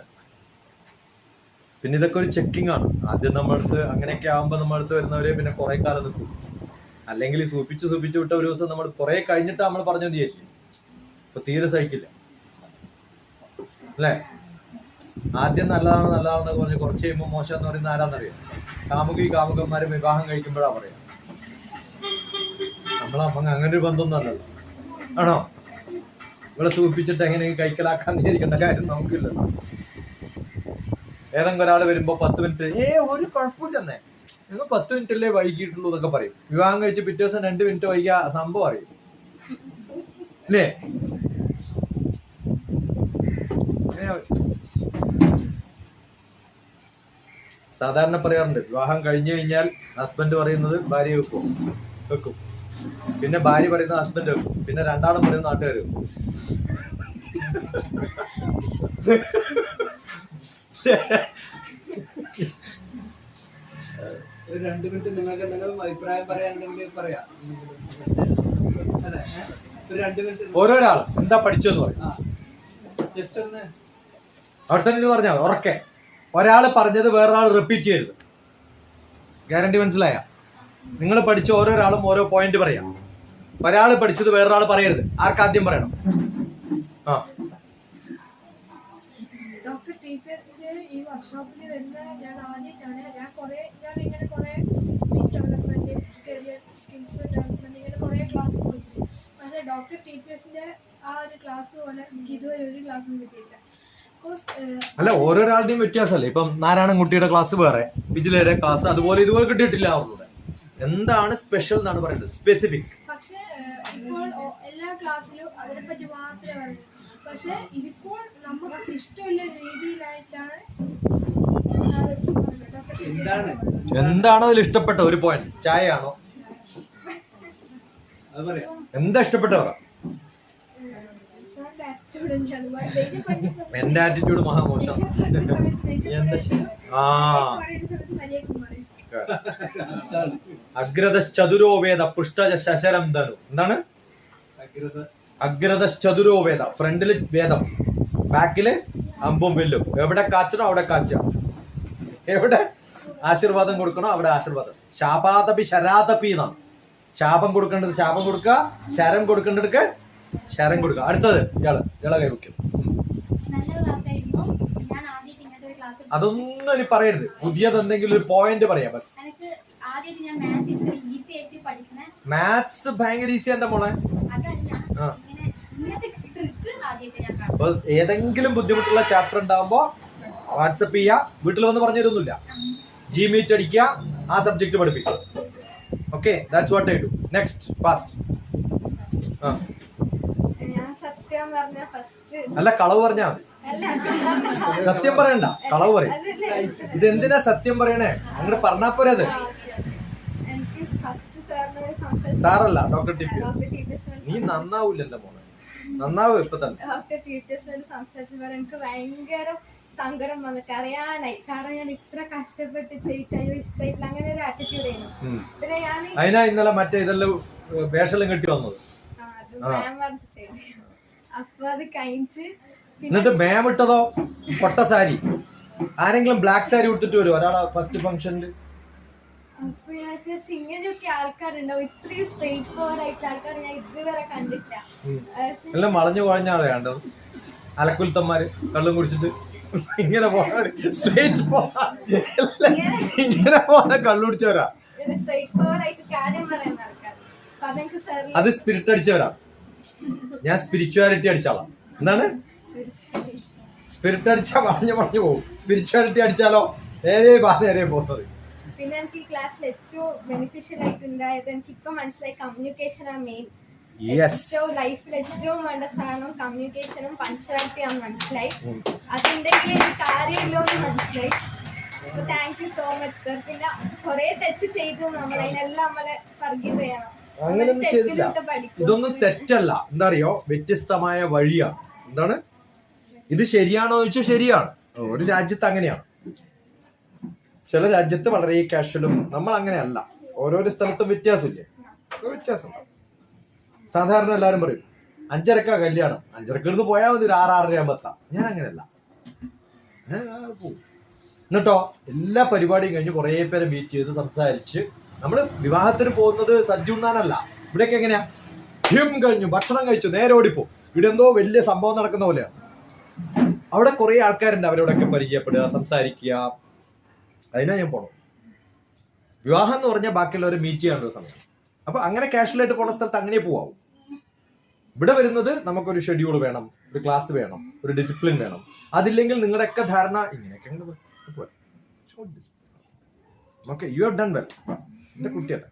പിന്നെ ഇതൊക്കെ ഒരു ചെക്കിംഗ് ആണ്. ആദ്യം നമ്മളടുത്ത് അങ്ങനെയൊക്കെ ആകുമ്പോൾ നമ്മളടുത്ത് വരുന്നവരെ പിന്നെ കുറെ കാലം നിൽക്കും. അല്ലെങ്കിൽ സൂപ്പിച്ച് വിട്ട ഒരു ദിവസം നമ്മൾ കുറെ കഴിഞ്ഞിട്ട് നമ്മൾ പറഞ്ഞു തീയറ്റി. ഇപ്പൊ തീരെ സഹിക്കില്ല അല്ലേ? ആദ്യം നല്ലതാണെന്നൊക്കെ പറഞ്ഞ് കുറച്ച് കഴിയുമ്പോൾ മോശം എന്ന് പറയുന്നത് ആരാന്നറിയാം? കാമുകന്മാര് വിവാഹം കഴിക്കുമ്പോഴാ പറയാം. നമ്മളമ്മ അങ്ങനെ ഒരു ബന്ധമൊന്നും അല്ലല്ലോ, ആണോ? ഇവിടെ സൂപ്പിച്ചിട്ട് എങ്ങനെയെങ്കിലും കൈക്കലാക്കാൻ ഇരിക്കേണ്ട കാര്യം നമുക്കില്ലല്ലോ. ഏതെങ്കിലും ഒരാൾ വരുമ്പോ 10 മിനിറ്റ് ഒരു കുഴപ്പമില്ലെന്നേ, നിങ്ങൾ 10 മിനിറ്റല്ലേ വൈകിട്ടുള്ളൂ എന്നൊക്കെ പറയും. വിവാഹം കഴിച്ച് പിറ്റേ ദിവസം 2 മിനിറ്റ് വൈകിയ സംഭവം അറിയും അല്ലേ? സാധാരണ പറയാറുണ്ട്, വിവാഹം കഴിഞ്ഞു കഴിഞ്ഞാൽ ഹസ്ബൻഡ് പറയുന്നത് ഭാര്യ വെക്കും, പിന്നെ ഭാര്യ പറയുന്നത് ഹസ്ബൻഡ് വെക്കും, പിന്നെ രണ്ടാളും പറയുന്നത് നാട്ടുകാർ വെക്കും. ഒരു 2 മിനിറ്റ് നിങ്ങൾക്ക് എന്തെങ്കിലും അഭിപ്രായം പറയാനുണ്ടെങ്കിൽ പറയാം. ഒരു 2 മിനിറ്റ് ഓരോരാൾ എന്താ പഠിച്ചതെന്ന് പറയും. ജസ്റ്റ് ഒന്ന് അവിടെ തന്നെ പറഞ്ഞാൽ ഉറക്കെ ഒരാള് പറഞ്ഞത് വേറൊരാൾ റിപ്പീറ്റ് ചെയ്യരുത്. ഗ്യാരണ്ടി മനസ്സിലായ? നിങ്ങൾ പഠിച്ച ഓരോരാളും ഓരോ പോയിന്റ് പറയാം. ഒരാൾ പഠിച്ചത് വേറൊരാൾ പറയരുത്. ആർക്കാദ്യം പറയണം? ആ, ഡോക്ടർ TPSന്റെ ഈ വർക്ക്ഷോപ്പിൽ വരുന്ന ഞാൻ ആദ്യമായിട്ടാണ്. ഞാൻ ഇങ്ങനെ കുറെ speech development, career skills development, ഇങ്ങനെ കുറെ ക്ലാസ് പോയിട്ടുണ്ട്. പക്ഷേ ഡോക്ടർ TPSന്റെ ആ ഒരു ക്ലാസ് പോലെ എനിക്ക് ഇതുവരെ ഒരു ക്ലാസ്സും കിട്ടിയില്ല. അല്ല, ഓരോരാളുടെയും വ്യത്യാസമല്ലേ. ഇപ്പം നാരായണൻകുട്ടിയുടെ ക്ലാസ് വേറെ, വിജിലയുടെ ക്ലാസ് അതുപോലെ ഇതുപോലെ കിട്ടിയിട്ടില്ല അവരുടെ. എന്താണ് സ്പെഷ്യൽ എന്നാണ് പറയുന്നത്, സ്പെസിഫിക്. പക്ഷേ ഇപ്പോൾ എല്ലാ ക്ലാസ്സിലും അതിനെപ്പറ്റി മാത്രമേ പറയുന്നു. പക്ഷെ ഇതിപ്പോൾ നമുക്ക് ഇഷ്ടമുള്ള രീതിയിലായിട്ടാണ് എന്താണ് അതിൽ ഇഷ്ടപ്പെട്ട ഒരു പോയിന്റ്? ചായ ആണോ? എന്താ ഇഷ്ടപ്പെട്ടവരാ? എന്റെ ആറ്റിറ്റ്യൂഡ് മഹാമോശം. അഗ്രതശ്ചതുരോ വേദ പൃഷ്ഠജ ശശരം ധനു. എന്താണ് അഗ്രതശ്ചതുരോ വേദ? ഫ്രണ്ടില് വേദം, ബാക്കില് അമ്പും വില്ലും. എവിടെ കാച്ചണോ അവിടെ കാച്ചുക, എവിടെ ആശീർവാദം കൊടുക്കണോ അവിടെ ആശീർവാദം. ശാപാതപി ശരാതപി എന്നാണ്. ശാപം കൊടുക്കേണ്ടത് ശാപം കൊടുക്കുക, ശരം കൊടുക്കേണ്ടത് ശരം കൊടുക്കുക. അടുത്തത് ഇയാളെ കൈ വെക്കും. അതൊന്നും ഇനി പറയരുത്. പുതിയത് എന്തെങ്കിലും ഒരു പോയിന്റ് പറയാം. ബസ് മാത്സ് ഭയങ്കര ഈസി എന്റെ മോളെ. അപ്പൊ ഏതെങ്കിലും ബുദ്ധിമുട്ടുള്ള ചാപ്റ്റർ ഉണ്ടാവുമ്പോ വാട്സപ്പ് ചെയ്യാ. വീട്ടിൽ വന്ന് പറഞ്ഞു തരുന്നില്ല, Gmeet അടിക്കുക, ആ സബ്ജക്ട് പഠിപ്പിക്കുക. Okay, that's what I do. Next fast. അല്ല, കളവ് പറഞ്ഞാ മതി. സത്യം പറയണ്ട, കളവ് പറയും. ഇതെന്തിനാ സത്യം പറയണേ? അങ്ങനെ പറഞ്ഞാ പോരെ. അത് സാറല്ല, ഡോക്ടർ TPS. നീ നന്നാവൂല എന്റെ മോനെ, നന്നാവും ഇപ്പൊ തന്നെ. ഡോക്ടർ TPSനോട് സംസാരിച്ചപ്പോൾ എനിക്ക് ഭയങ്കര സങ്കടം വന്നു, കരയാനായി. കാരണം ഞാൻ ഇത്ര കഷ്ടപ്പെട്ട് ചെയ്തായോ ഇഷ്ടമായിട്ടില്ല, അങ്ങനെ ഒരു ആറ്റിറ്റ്യൂഡ് ആയിരുന്നു. പിന്നെ ഞാൻ അതിനാ ഇന്നലെ മറ്റേ ഇതെല്ലാം വേഷെല്ലാം കെട്ടി വന്നത്. അപ്പൊ അത് കഴിഞ്ഞ് എന്നിട്ട് മാം ഇട്ടതോ കൊട്ട സാരി. ആരെങ്കിലും ബ്ലാക്ക് സാരി ഉടുത്തിട്ട് വരും ഒരാളെ ഫസ്റ്റ് ഫംഗ്ഷനിൽ. അപ്പൊ ഞാൻ വിചാരിച്ചു ഇങ്ങനെയൊക്കെ ആൾക്കാരുണ്ടാവും, ഇത്രയും സ്ട്രേറ്റ് ഫോർവേഡ് ആയിട്ടുള്ള ആൾക്കാർ ഞാൻ ഇതുവരെ കണ്ടിട്ടില്ല. എല്ലാം വളഞ്ഞു കുഴഞ്ഞ ആളെ കണ്ടത്. അലക്കുലത്തന്മാര് കള്ളും കുടിച്ചിട്ട് ഇങ്ങനെ പോണവര്, സ്ട്രേറ്റ് ഇങ്ങനെ പോണ കള്ളുടിച്ചവരാ. സ്ട്രേറ്റ് ഫോർവേഡ് ആയിട്ട് കാര്യം പറയുന്ന ആൾക്കാർ. അത് സ്പിരിറ്റ് അടിച്ചവരാ. ഞാൻ സ്പിരിച്വാലിറ്റി അടിച്ചാളാ. എന്താണ് സ്പിരിറ്റ് അടിച്ചാ പറഞ്ഞു പോകും. സ്പിരിച്വാലിറ്റി അടിച്ചാലോ നേരെ പോകുന്നത്. പിന്നെ എനിക്ക് ഈ ക്ലാസ്സിൽ ഏറ്റവും ബെനിഫിഷ്യൽ ആയിട്ടുണ്ടായത് എനിക്ക് ഇപ്പൊ മനസ്സിലായി, കമ്മ്യൂണിക്കേഷൻ ആണ് മെയിൻ. ഏറ്റവും ലൈഫിൽ ഏറ്റവും വേണ്ട സാധനം കമ്മ്യൂണിക്കേഷനും പഞ്ച്വാലിറ്റി ആണെന്ന് മനസ്സിലായി. അതുണ്ടെങ്കിൽ എനിക്ക് കാര്യമില്ലോ എന്ന് മനസ്സിലായി. അപ്പൊ thank you so much sir. പിന്നെ കുറെ തെറ്റ് ചെയ്തു, നമ്മൾ അതിനെല്ലാം നമ്മളെ ഫർഗീവ് ചെയ്യണം. അങ്ങനെയൊന്നും ചെയ്തില്ല. ഇതൊന്നും തെറ്റല്ല. എന്താ അറിയോ, വ്യത്യസ്തമായ വഴിയാണ്. എന്താണ് ഇത് ശരിയാണോ ചോദിച്ചാൽ ശരിയാണ്. ഒരു രാജ്യത്ത് അങ്ങനെയാണ്, ചില രാജ്യത്ത് വളരെ കാഷ്വലും. നമ്മൾ അങ്ങനെയല്ല. ഓരോരോ സ്ഥലത്തും വ്യത്യാസമില്ലേ, വ്യത്യാസം. സാധാരണ എല്ലാരും പറയും 5:30 കല്യാണം, 5:30 ഇരുന്ന് പോയാൽ മതി, ഒരു 6-6:30 ആകുമ്പോ എത്താം. ഞാൻ അങ്ങനെയല്ല. എന്നിട്ടോ എല്ലാ പരിപാടിയും കഴിഞ്ഞ് കുറെ പേരെ മീറ്റ് ചെയ്ത് സംസാരിച്ച് നമ്മള് വിവാഹത്തിന് പോകുന്നത് സജ്ജുണ്ണാനല്ല. ഇവിടെയൊക്കെ എങ്ങനെയാ, കഴിഞ്ഞു ഭക്ഷണം കഴിച്ചു നേരെ ഓടിപ്പോ. ഇവിടെ എന്തോ വലിയ സംഭവം നടക്കുന്ന പോലെയാണ്. അവിടെ കുറെ ആൾക്കാരുണ്ട്, അവരോടൊക്കെ പരിചയപ്പെടുക, സംസാരിക്കുക. അതിനാ ഞാൻ പോണം. വിവാഹം എന്ന് പറഞ്ഞാൽ ബാക്കിയുള്ളവരെ മീറ്റ് ചെയ്യാനുള്ള സമയം. അപ്പൊ അങ്ങനെ കാഷ്വലായിട്ട് പോകുന്ന സ്ഥലത്ത് അങ്ങനെ പോവാം. ഇവിടെ വരുന്നത് നമുക്കൊരു ഷെഡ്യൂൾ വേണം, ഒരു ക്ലാസ് വേണം, ഒരു ഡിസിപ്ലിൻ വേണം. അതില്ലെങ്കിൽ നിങ്ങളുടെയൊക്കെ ധാരണ ഇങ്ങനെയൊക്കെ okay, you have done well. എന്റെ കുട്ടിയല്ലേ,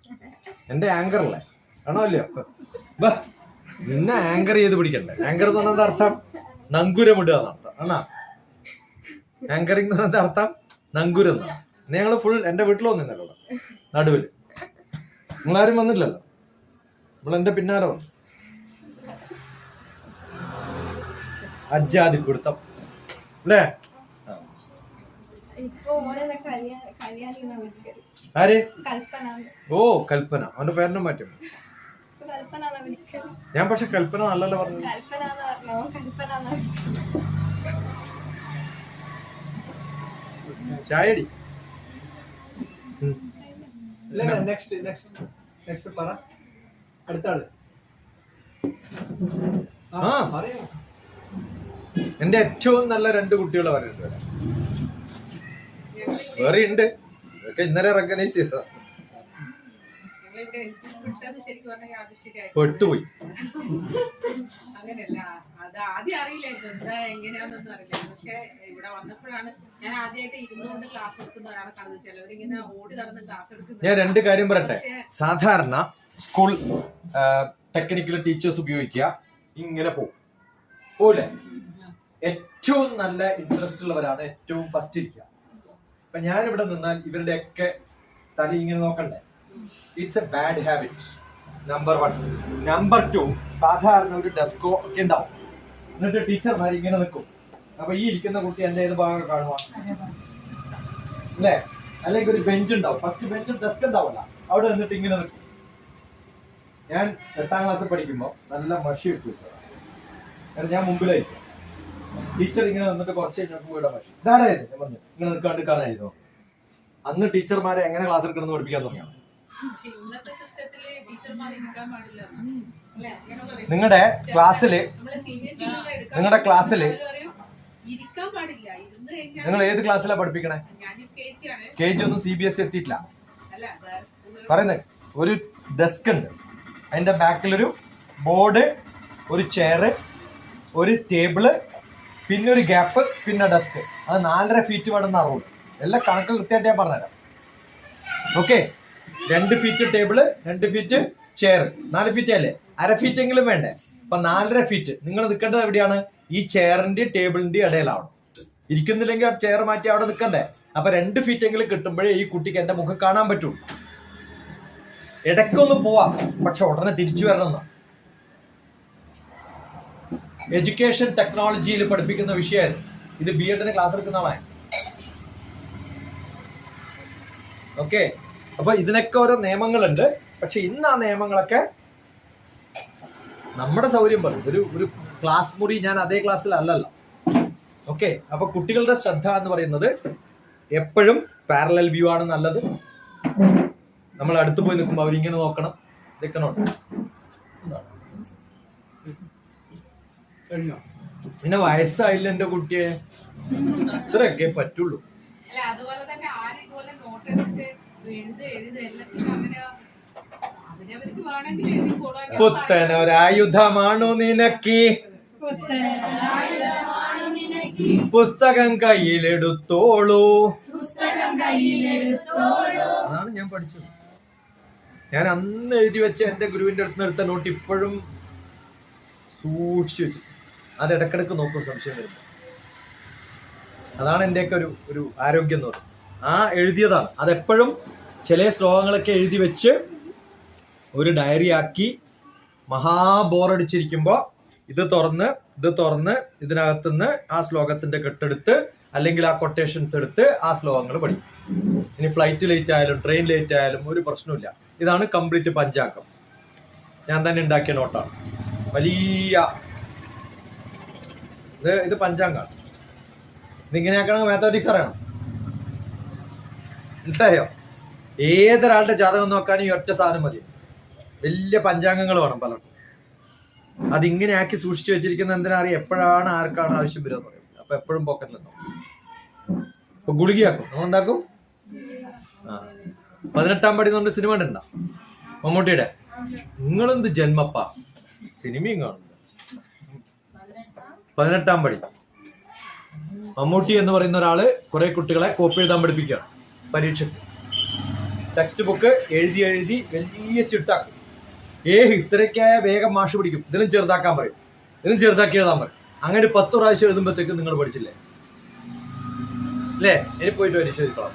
എന്റെ ആങ്കറല്ലേ, ആണോ അല്ലയോ? നിന്നെ ആങ്കർ ചെയ്ത് പിടിക്കണ്ടേ? ആങ്കർ എന്ന് പറഞ്ഞത് അർത്ഥം നങ്കുരമിടുക എന്നർത്ഥം ആണോ? ആങ്കറിംഗ് എന്ന് പറഞ്ഞത് അർത്ഥം നങ്കുരം എന്നാണ്. ഞങ്ങള് ഫുൾ എന്റെ വീട്ടിൽ വന്നിരുന്നല്ലോ നടുവില്. നിങ്ങളാരും വന്നില്ലല്ലോ, നമ്മളെന്റെ പിന്നാലെ വന്നു. അജാതിപിടുത്തം അല്ലേ? ആര്? ഓ കൽപ്പന, അവന്റെ പേരിനും മാറ്റും. ഞാൻ പക്ഷെ കൽപ്പന നല്ലല്ലോ പറഞ്ഞു. ചായടി. നെക്സ്റ്റ് പറ, അടുത്ത ആള്. ആ എന്റെ ഏറ്റവും നല്ല 2 കുട്ടികളെ പറയുന്നുണ്ട്. വേറെ ഉണ്ട്, ഇതൊക്കെ ഇന്നലെ റെക്കഗ്നൈസ് ചെയ്തതാ. പെട്ടുപോയി. അങ്ങനെയല്ല, അത് ആദ്യം അറിയില്ലായിരുന്നു എന്താ എങ്ങനെയാണെന്നൊന്നും അറിയില്ല. പക്ഷെ ഇവിടെ വന്നപ്പോഴാണ് ഞാൻ ആദ്യമായിട്ട് ഇരുന്നുകൊണ്ട് ക്ലാസ് എടുക്കുന്ന ഒരാളെ കാണുന്നത്. ചിലവരിങ്ങനെ ഓടി നടന്ന് ക്ലാസ് എടുക്കുന്നത്. ഞാൻ 2 കാര്യം പറയട്ടെ. സാധാരണ സ്കൂൾ ടെക്നിക്കൽ ടീച്ചേഴ്സ് ഉപയോഗിക്കുക, ഇങ്ങനെ പോലെ ഏറ്റവും നല്ല ഇൻട്രസ്റ്റ് ഉള്ളവരാണ് ഏറ്റവും ഫസ്റ്റ് ഇരിക്കുക. അപ്പൊ ഞാനിവിടെ നിന്നാൽ ഇവരുടെയൊക്കെ തല ഇങ്ങനെ നോക്കണ്ടേ? It's A bad habit. Number 1. Number 2, സാധാരണ ഒരു ഡെസ്കോ ഒക്കെ ഉണ്ടാവും, എന്നിട്ട് ടീച്ചർമാർ ഇങ്ങനെ നിൽക്കും. അപ്പൊ ഈ ഇരിക്കുന്ന കുട്ടി എന്റെ ഏത് ഭാഗം കാണുക അല്ലേ? അല്ലെങ്കിൽ ഒരു ബെഞ്ച് ഉണ്ടാവും, ഫസ്റ്റ് ബെഞ്ചും ഡെസ്ക് ഉണ്ടാവില്ല, അവിടെ നിന്നിട്ട് ഇങ്ങനെ നിൽക്കും. ഞാൻ 8ാം ക്ലാസ്സിൽ പഠിക്കുമ്പോൾ നല്ല മഷി ഇട്ടു, കാരണം ഞാൻ മുമ്പിലായിരിക്കും. ടീച്ചർ ഇങ്ങനെ നിന്നിട്ട് കുറച്ച് കഴിഞ്ഞപ്പോൾ ഇവിടെ മഷി ഇതാരായിരുന്നു. ഞാൻ പറഞ്ഞു ഇങ്ങനെ നിൽക്കാണ്ട് കാണായിരുന്നു. അന്ന് ടീച്ചർമാരെ എങ്ങനെ ക്ലാസ് എടുക്കണമെന്ന് പഠിപ്പിക്കാൻ തുടങ്ങിയാണ്. നിങ്ങളുടെ ക്ലാസ്സില് നിങ്ങൾ ഏത് ക്ലാസ്സിലാണ് പഠിപ്പിക്കണേ? KG ഒന്നും CBSE എത്തിയിട്ടില്ല. പറയുന്നത് ഒരു ഡെസ്ക് ഉണ്ട്, അതിന്റെ ബാക്കിലൊരു ബോർഡ്, ഒരു ചെയർ, ഒരു ടേബിള്, പിന്നെ ഒരു ഗ്യാപ്പ്, പിന്നെ ഡെസ്ക്. അത് 4.5 ഫീറ്റ് വേണമെന്ന റൂൾ. എല്ലാ കണക്ക് കൃത്യമായിട്ട് ഞാൻ പറഞ്ഞുതരാം. Okay, 2 feet table, 2 feet chair, 4 feet അല്ലേ? 1/2 ഫീറ്റ് എങ്കിലും വേണ്ടേ? അപ്പൊ 4.5 ഫീറ്റ്. നിങ്ങൾ നിൽക്കേണ്ടത് എവിടെയാണ്? ഈ ചെയറിന്റെയും ടേബിളിന്റെയും ഇടയിലാണ്. ഇരിക്കുന്നില്ലെങ്കിൽ ആ ചെയർ മാറ്റി അവിടെ നിൽക്കണ്ടേ? അപ്പൊ 2 ഫീറ്റ് എങ്കിലും കിട്ടുമ്പോഴേ ഈ കുട്ടിക്ക് എന്റെ മുഖം കാണാൻ പറ്റുള്ളൂ. ഇടയ്ക്കൊന്ന് പോവാം, പക്ഷെ ഉടനെ തിരിച്ചു വരണം എന്നാണ്. എഡ്യൂക്കേഷൻ ടെക്നോളജിയിൽ പഠിപ്പിക്കുന്ന വിഷയമായിരുന്നു ഇത്. BEdന് ക്ലാസ് എടുക്കുന്ന ആളാണ്. ഓക്കെ, അപ്പൊ ഇതിനൊക്കെ ഓരോ നിയമങ്ങളുണ്ട്. പക്ഷെ ഇന്ന് ആ നിയമങ്ങളൊക്കെ നമ്മുടെ സൗകര്യം പറയും. ഒരു ക്ലാസ് മുറി ഞാൻ അതേ ക്ലാസ്സിലല്ലല്ലോ. ഓക്കെ, അപ്പൊ കുട്ടികളുടെ ശ്രദ്ധ എന്ന് പറയുന്നത് എപ്പോഴും പാരലൽ വ്യൂ ആണ് നല്ലത്. നമ്മൾ അടുത്ത് പോയി നിൽക്കുമ്പോൾ അവരിങ്ങനെ നോക്കണം. ഇതൊക്കെ നോക്കണം. പിന്നെ വയസ്സായില്ല എന്റെ കുട്ടിയെ, ഇത്രയൊക്കെ പറ്റുള്ളൂ. അതുപോലെ തന്നെ ആരും ഇതുപോലെ നോട്ട് എടുത്തിട്ട് എഴുത് എല്ലാത്തിനും അങ്ങനെ അതിനവർക്ക് വേണമെങ്കിൽ എഴുതിക്കോളാം. പുത്തനൊരായുധമാണു നിനക്ക്, പുസ്തകം കയ്യിലെടുത്തോളൂ. അതാണ് ഞാൻ പഠിച്ചത്. ഞാൻ അന്ന് എഴുതി വെച്ച എന്റെ ഗുരുവിന്റെ അടുത്ത് നിന്ന് എടുത്ത നോട്ട് ഇപ്പോഴും സൂക്ഷിച്ചു വെച്ചു. അത് ഇടക്കിടക്ക് നോക്കും സംശയം വരുമ്പോൾ. അതാണ് എന്റെയൊക്കെ ഒരു ആരോഗ്യം എന്ന് പറയുന്നത്. ആ എഴുതിയതാണ്. അതെപ്പോഴും ചില ശ്ലോകങ്ങളൊക്കെ എഴുതി വെച്ച് ഒരു ഡയറി ആക്കി മഹാബോറടിച്ചിരിക്കുമ്പോൾ ഇത് തുറന്ന് ഇതിനകത്തുനിന്ന് ആ ശ്ലോകത്തിന്റെ കെട്ടെടുത്ത് അല്ലെങ്കിൽ ആ കൊട്ടേഷൻസ് എടുത്ത് ആ ശ്ലോകങ്ങൾ പഠിക്കും. ഇനി ഫ്ലൈറ്റ് ലേറ്റ് ആയാലും ട്രെയിൻ ലേറ്റ് ആയാലും ഒരു പ്രശ്നമില്ല. ഇതാണ് കംപ്ലീറ്റ് പഞ്ചാംഗം. ഞാൻ തന്നെ ഉണ്ടാക്കിയ നോട്ടാണ്. വലിയ ഇത് പഞ്ചാംഗമാണ്. ഇതിങ്ങനെ ആക്കണമെങ്കിൽ മാത്തമാറ്റിക്സ് അറിയണം. മനസ്സിലായോ? ഏതൊരാളുടെ ജാതകം നോക്കാൻ ഈ ഒറ്റ സാധനം മതി. വലിയ പഞ്ചാംഗങ്ങൾ വേണം പലർക്കും. അതിങ്ങനെ ആക്കി സൂക്ഷിച്ചു വെച്ചിരിക്കുന്ന എന്തിനാ അറിയാം, എപ്പോഴാണ് ആർക്കാണ് ആവശ്യം വരിക എന്ന് പറയും. അപ്പൊ എപ്പോഴും പോക്കറ്റിലുണ്ടാവും. ഇപ്പൊ ഗുളികയാക്കും, നമ്മൾ എന്താക്കും? 18-ാം പടി എന്ന് പറഞ്ഞ സിനിമ കണ്ടിട്ടുണ്ടോ മമ്മൂട്ടിയുടെ? നിങ്ങളെന്ത് ജന്മപ്പ സിനിമയും കാണുന്നുണ്ട്. 18-ാം പടി. മമ്മൂട്ടി എന്ന് പറയുന്ന ഒരാള് കുറെ കുട്ടികളെ കോപ്പി എഴുതാൻ പഠിപ്പിക്കുകയാണ് പരീക്ഷയ്ക്ക്. ടെക്സ്റ്റ് ബുക്ക് എഴുതി എഴുതി വലിയ ചിട്ടാക്കും. ഇത്രയ്ക്കായ വേഗം മാഷ് പിടിക്കും. ഇതിലും ചെറുതാക്കാൻ പറയും, ഇതിലും ചെറുതാക്കി എഴുതാൻ പറയും. അങ്ങനെ 10 പ്രാവശ്യം എഴുതുമ്പോഴത്തേക്ക് നിങ്ങൾ പഠിച്ചില്ലേ അല്ലേ? ഇനി പോയിട്ട് പരീക്ഷ എഴുതിക്കോളാം.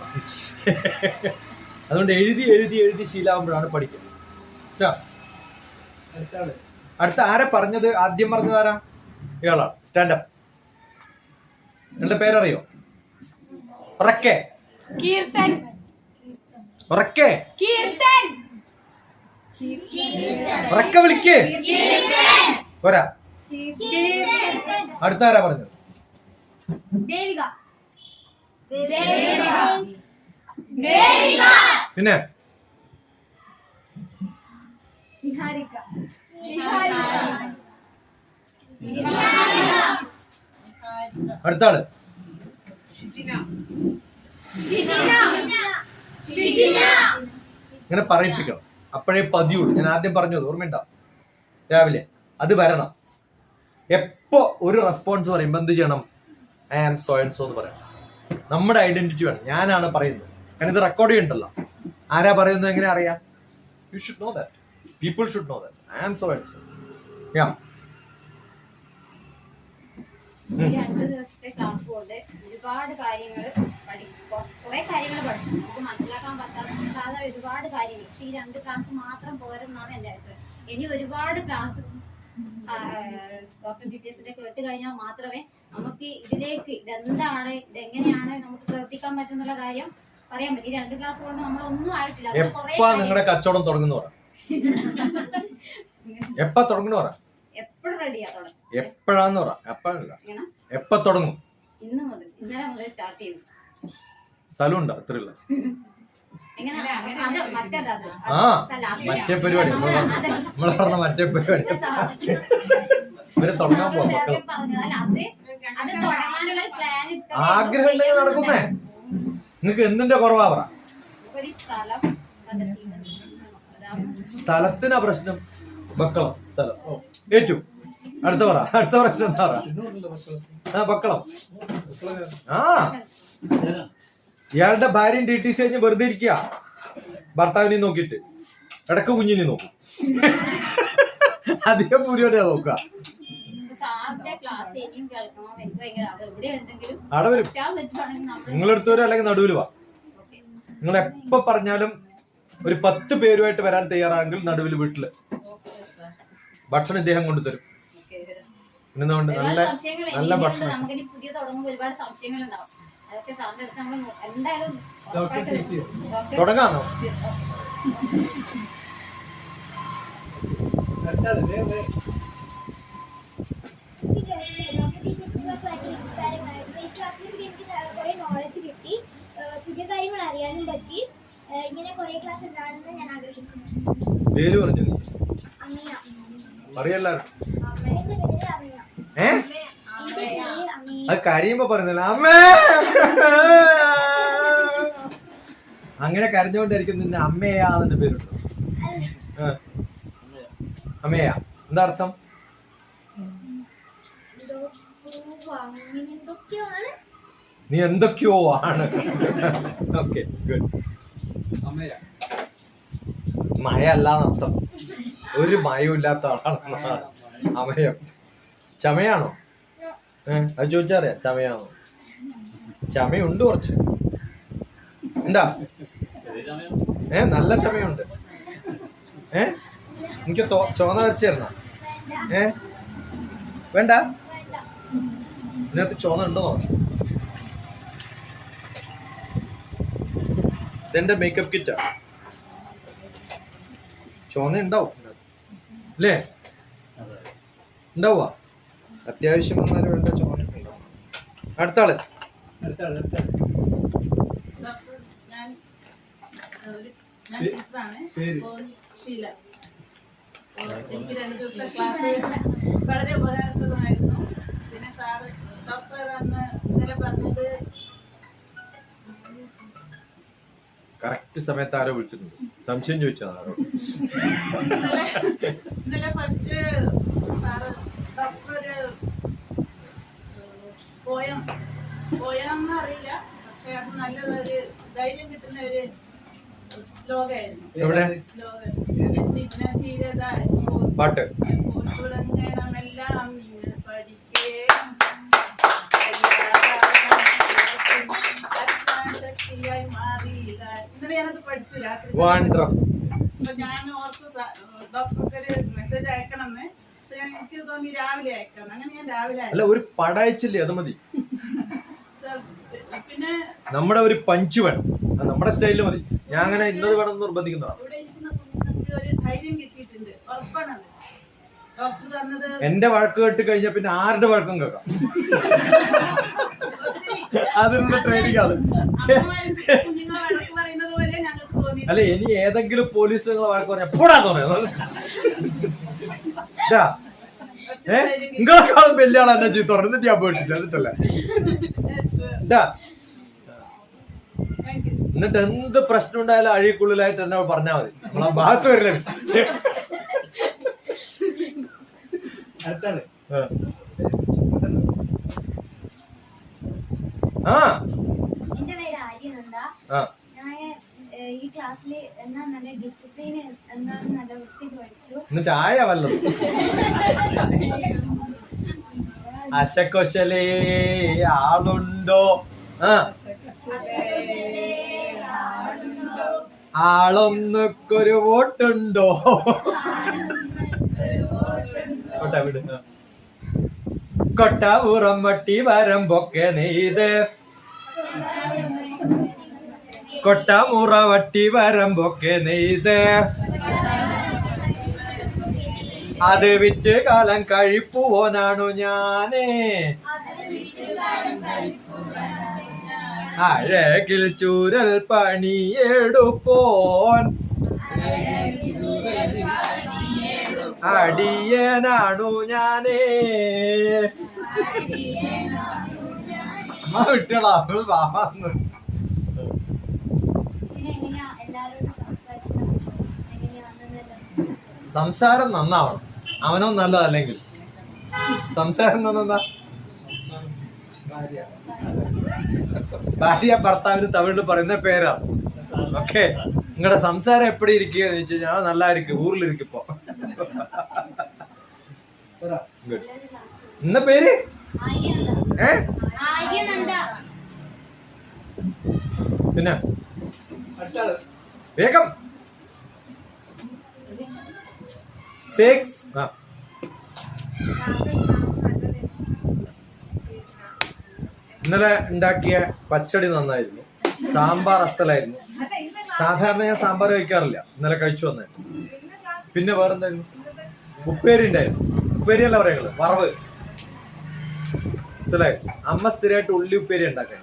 അതുകൊണ്ട് എഴുതി എഴുതി എഴുതി ശീലാവുമ്പോഴാണ് പഠിക്കുന്നത്. അടുത്ത ആരാ പറഞ്ഞത്? ആദ്യം പറഞ്ഞത് ആരാ? ഇയാളാണ്. സ്റ്റാൻഡപ്പ്. നിങ്ങളുടെ പേരറിയോ? ഉറക്കെ കീർത്തൻ. ഉറക്കെ കീർത്തൻ. ഉറക്കെ വിളിക്ക്. പോരാ. അടുത്ത ആരാ പറഞ്ഞത്? ദേവിക. പിന്നെ നിഹാരിക. അടുത്ത ആള് ഇങ്ങനെ പറയിപ്പിക്കണം, അപ്പോഴേ പതിയുള്ളൂ. ഞാൻ ആദ്യം പറഞ്ഞത് ഓർമ്മയുണ്ടാവും രാവിലെ. അത് വരണം. എപ്പോ ഒരു റെസ്പോൺസ് പറയുമ്പോ എന്ത് ചെയ്യണം? I am so and so എന്ന് പറയണം. നമ്മുടെ ഐഡന്റിറ്റി വേണം. ഞാനാണ് പറയുന്നത്. കാരണം ഇത് റെക്കോർഡ് ചെയ്യണ്ടല്ലോ. ആരാ പറയുന്നത് എങ്ങനെ അറിയാം? You should know that. People should know that. I am so and so. ഈ 2 ദിവസത്തെ ക്ലാസ് കൊണ്ട് ഒരുപാട് കാര്യങ്ങൾ കുറെ കാര്യങ്ങൾ പഠിച്ചു. നമുക്ക് മനസ്സിലാക്കാൻ പറ്റാത്ത ഒരുപാട് കാര്യങ്ങൾ. പക്ഷെ ഈ 2 ക്ലാസ് മാത്രം പോരെന്നാണ് എന്റെ അഭിപ്രായം. ഇനി ഒരുപാട് ക്ലാസ് ഡോക്ടർ DPSന്റെ കേട്ട് കഴിഞ്ഞാൽ മാത്രമേ നമുക്ക് ഇതിലേക്ക് ഇതെന്താണ്, ഇതെങ്ങനെയാണ് നമുക്ക് പ്രവർത്തിക്കാൻ പറ്റുന്നുള്ള കാര്യം പറയാൻ പറ്റും. ഈ 2 ക്ലാസ് കൊണ്ട് നമ്മളൊന്നും ആയിട്ടില്ല. എപ്പോ നിങ്ങളുടെ കച്ചവടം തുടങ്ങുന്നു പറ. എപ്പോ തുടങ്ങുന്നു പറ. എപ്പോഴും റെഡിയാ തുടങ്ങും. എപ്പോഴാന്ന് പറ. എപ്പോഴല്ല, എപ്പോ തുടങ്ങും? ഇന്നലെ മുതൽ സ്റ്റാർട്ട് ചെയ്തു. സ്ഥലമുണ്ടോ? ഇത്രയുള്ള മറ്റേ പരിപാടി നമ്മൾ പറഞ്ഞ മറ്റേ പരിപാടി ഇവരെ തുടങ്ങാൻ പോവാ. ആഗ്രഹം ഉണ്ടെങ്കിൽ നടക്കുന്നേ. നിങ്ങക്ക് എന്തിന്റെ കുറവാ പറ. സ്ഥലത്തിനാ പ്രശ്നം. ബക്കളം സ്ഥലം ഏറ്റു. അടുത്ത പറ. അടുത്ത പ്രശ്നം എന്താ പറ? ബക്കളം. ഇയാളുടെ ഭാര്യയും TTC കഴിഞ്ഞ് വെറുതെ ഇരിക്കുക. ഭർത്താവിനെ നോക്കിയിട്ട് ഇടക്ക് കുഞ്ഞിനെ നോക്കും. അധികം പൂരിയോടെയാ നോക്കുക. അവിടെ വരും. നിങ്ങളെടുത്ത് വരും, അല്ലെങ്കിൽ നടുവിൽ വാ. നിങ്ങൾ എപ്പോ പറഞ്ഞാലും ഒരു 10 പേരുമായിട്ട് വരാൻ തയ്യാറാണെങ്കിൽ നടുവിൽ വീട്ടില് ഭക്ഷണം ഇദ്ദേഹം കൊണ്ടുതരും. പിന്നെന്തുകൊണ്ട് നല്ല നല്ല ഭക്ഷണം. പുതിയ തുടങ്ങുമ്പോൾ ഒരുപാട് സംശയങ്ങൾ ഉണ്ടാവും. അതൊക്കെ സാറിന്റെ അടുത്ത് നമ്മൾ എന്തായാലും തുടങ്ങാന്നോ? നോളജ് കിട്ടി, പുതിയ കാര്യങ്ങൾ അറിയാനും പറ്റി. ഇങ്ങനെ കുറെ ക്ലാസ് ഉണ്ടാവണമെന്ന് ഞാൻ ആഗ്രഹിക്കുന്നു. പേര് പറഞ്ഞു അമ്മയ. അറിയല്ലാരും. അമ്മയുടെ പേര് അമ്മയ. അത് കരയുമ്പോ പറയുന്നില്ല അമ്മേ. അങ്ങനെ കരഞ്ഞുകൊണ്ടായിരിക്കും നിന്നെ അമ്മയാ എന്റെ പേരുണ്ടോ? അമ്മയാ എന്താ അർത്ഥം? നീ എന്തൊക്കെയോ ആണ്. Okay good. മഴ അല്ലാന്നർത്ഥം. ഒരു മയവും ഇല്ലാത്ത ആളാണ് അമയം. ചമയാണോ? അത് ചോദിച്ചറിയാം. ചമയാണോ? ചമയുണ്ട് കുറച്ച്. എന്താ? നല്ല ചമയുണ്ട്. എനിക്ക് ചോന്ന വരച്ച് തരണ? വേണ്ട. ഇതിനകത്ത് ചോന്ന ഉണ്ടോ നോക്കാം. ഇതെന്റെ മേക്കപ്പ് കിറ്റാ. ചോന്ന ഉണ്ടാവും അല്ലേ? ഉണ്ടാവുക. അത്യാവശ്യം വന്നാലും വേണ്ട ചോന്ന ഉണ്ടാവും. അടുത്ത ആള്. ഞാൻ ടീച്ചറാണ്. ഷീല. എനിക്ക് 2 ദിവസത്തെ ക്ലാസ് വളരെ ഉപകാരപ്രദമായിരുന്നു. പിന്നെ സാറ് ഡോക്ടർ അന്ന് ഇന്നലെ പറഞ്ഞത് കറക്റ്റ് സമയത്ത് ആരോ വിളിച്ചിട്ടുണ്ട്, സംശയം ചോദിച്ചോ ആരോട്? ഇന്നലെ ഫസ്റ്റ് സാറ് ഡോക്ടർ ഒരു പോയെന്ന് അറിയില്ല, പക്ഷെ അത് നല്ലതൊരു ധൈര്യം കിട്ടുന്ന ഒരു ശ്ലോകമായിരുന്നു. എവിടെ പാട്ട്? തുടങ്ങണമെല്ലാം നിങ്ങൾ പഠിക്കേ ശക്തിയായി മാറിയില്ല. ഇന്നലെ ഞാനത് പഠിച്ചു രാത്രി. അപ്പൊ ഞാൻ ഓർത്തു ഡോക്ടർക്ക് ഒരു മെസ്സേജ് അയക്കണമെന്ന്. പക്ഷെ എനിക്ക് തോന്നി രാവിലെ അയക്കാം. അങ്ങനെ ഞാൻ രാവിലെ അല്ല, ഒരു പടയച്ചില്ലേ, അത് മതി. പിന്നെ നമ്മുടെ ഒരു പഞ്ച് വേണം, നമ്മുടെ സ്റ്റൈലിൽ മതി. ഞാൻ അങ്ങനെ ഇന്നത് വേണം എന്ന് നിർബന്ധിക്കുന്നതാണ്. ഇവിടെ ഇരിക്കുന്ന കുഞ്ഞുങ്ങൾക്ക് ഒരു ധൈര്യം കിട്ടിയിട്ടുണ്ട്, ഉറപ്പാണത്. ഡോക്ടർ തന്നത് എന്റെ വഴക്ക് കേട്ട് കഴിഞ്ഞാൽ പിന്നെ ആരുടെ വഴക്കും കേൾക്കാം. അതിനുള്ള ട്രെയിനിങ് അത്. കുഞ്ഞുങ്ങളെ വഴക്ക് പറയുന്നത് പോലെ ഞങ്ങൾക്ക് തോന്നി. അല്ലെ, ഇനി ഏതെങ്കിലും പോലീസുകളെ വഴക്ക് പറഞ്ഞാൽ പോടാൻ തോന്നിയത്. നിങ്ങളെക്കാളും വലിയ ആളെ എന്നെ ചീത്ത പറഞ്ഞു, എന്നിട്ട് ഞാൻ പോയിട്ടില്ല. എന്നിട്ടല്ലേ എന്നിട്ട് എന്ത് പ്രശ്നം ഉണ്ടായാലും അഴിക്കുള്ളിലായിട്ട് എന്നെ പറഞ്ഞാൽ മതി, നമ്മളാ ഭാഗത്ത് വരില്ല. അടുത്താണ്. ആ എന്റെ പേര് ആര്യനന്ദ. ആ ഞാൻ ഈ ക്ലാസ്സിൽ എന്നാ നല്ല ഡിസിപ്ലിൻ എന്നാണ് നല്ല വൃത്തിക്ക് പഠിച്ചു. എന്നിട്ട് ആയ വല്ലതും അശക്കൊശലേ ആളുണ്ടോ? ആ ആളൊന്നൊക്കൊരു വോട്ടുണ്ടോ? വിട്. കൊട്ടാപുറം വട്ടി വരമ്പൊക്കെ നെയ്ത്, കൊട്ടാമുറ വട്ടി വരമ്പൊക്കെ നെയ്ത്, അത് വിറ്റ് കാലം കഴിപ്പുവോനാണു ഞാനേ. അഴകിൽ ചൂരൽ പണിയെടുപ്പോൻ അടിയനാണു ഞാനേ. വിട്ടളാ വാന്ന്. സംസാരം നന്നാവണം, അവനോ നല്ലതല്ലെങ്കിൽ. സംസാരം നന്നാ ഭാര്യ ഭർത്താവിന് തമിഴിൽ പറയുന്ന പേരാ. ഓക്കെ, നിങ്ങളുടെ സംസാരം എപ്പടി ഇരിക്കുകയെന്ന് ചോദിച്ചു കഴിഞ്ഞാൽ നല്ലായിരിക്കും, ഊറിലിരിക്കിപ്പോ. ഇന്ന പേര് പിന്നെ വേഗം 6. ഇന്നലെ ഉണ്ടാക്കിയ പച്ചടി നന്നായിരുന്നു, സാമ്പാർ അസലായിരുന്നു. സാധാരണ ഞാൻ സാമ്പാർ കഴിക്കാറില്ല, ഇന്നലെ കഴിച്ചു വന്നായിരുന്നു. പിന്നെ വേറെന്തായിരുന്നു? ഉപ്പേരി ഉണ്ടായിരുന്നു. ഉപ്പേരി അല്ല പറയുന്നത്, വറവ്. മനസ്സിലായി? അമ്മ സ്ഥിരമായിട്ട് ഉള്ളി ഉപ്പേരി ഉണ്ടാക്കാൻ,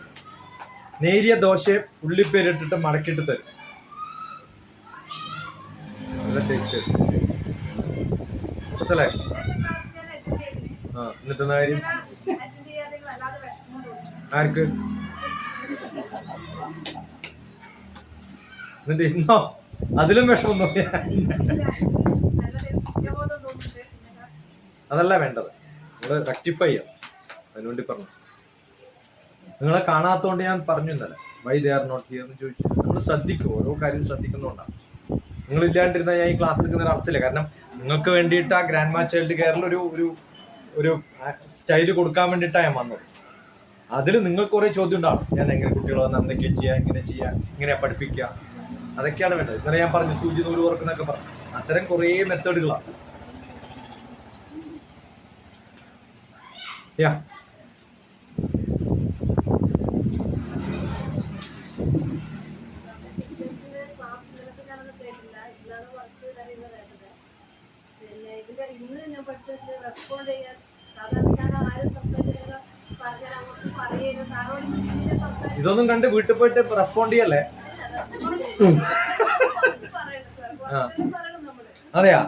നേരിയ ദോശയും ഉള്ളിപ്പേരി ഇട്ടിട്ട് മടക്കിയിട്ട് തരും. നല്ല ടേസ്റ്റ്. മനസ്സിലായി? ആ, എന്നിട്ട് കാര്യം ആർക്ക്? എന്നിട്ട് ഇന്നോ അതിലും വിഷമം തോന്നിയ? അതല്ല വേണ്ടത്, നമ്മള് റെക്ടിഫൈ ചെയ്യാം. അതിനുവേണ്ടി പറഞ്ഞു. നിങ്ങളെ കാണാത്തോണ്ട് ഞാൻ പറഞ്ഞു ഇന്നലെ why they are not here എന്ന് ചോദിച്ചു. നമ്മൾ ശ്രദ്ധിക്കും, ഓരോ കാര്യം ശ്രദ്ധിക്കുന്നതുകൊണ്ടാണ്. നിങ്ങൾ ഇല്ലാണ്ടിരുന്ന ഞാൻ ഈ ക്ലാസ് എടുക്കുന്ന അർത്ഥമില്ല. കാരണം നിങ്ങൾക്ക് വേണ്ടിയിട്ട് ആ ഗ്രാൻഡ് മാ ചൈൽഡ് കെയറിൽ ഒരു സ്റ്റൈല് കൊടുക്കാൻ വേണ്ടിയിട്ടാണ് ഞാൻ വന്നത്. അതിൽ നിങ്ങൾക്ക് കുറെ ചോദ്യം ഉണ്ടാവും. ഞാൻ എങ്ങനെ കുട്ടികളെ വന്ന് എന്തൊക്കെയാ ചെയ്യുക, ഇങ്ങനെ പഠിപ്പിക്കുക, അതൊക്കെയാണ് വേണ്ടത്. ഇന്നലെ ഞാൻ പറഞ്ഞു സൂചി നൂല് ഓർക്കുന്നൊക്കെ പറഞ്ഞു. അത്തരം കുറേ മെത്തേഡുകളാണ്. യാ ഇതൊന്നും കണ്ട് വീട്ടിൽ പോയിട്ട് റെസ്പോണ്ട് ചെയ്യല്ലേ? അതെയാ?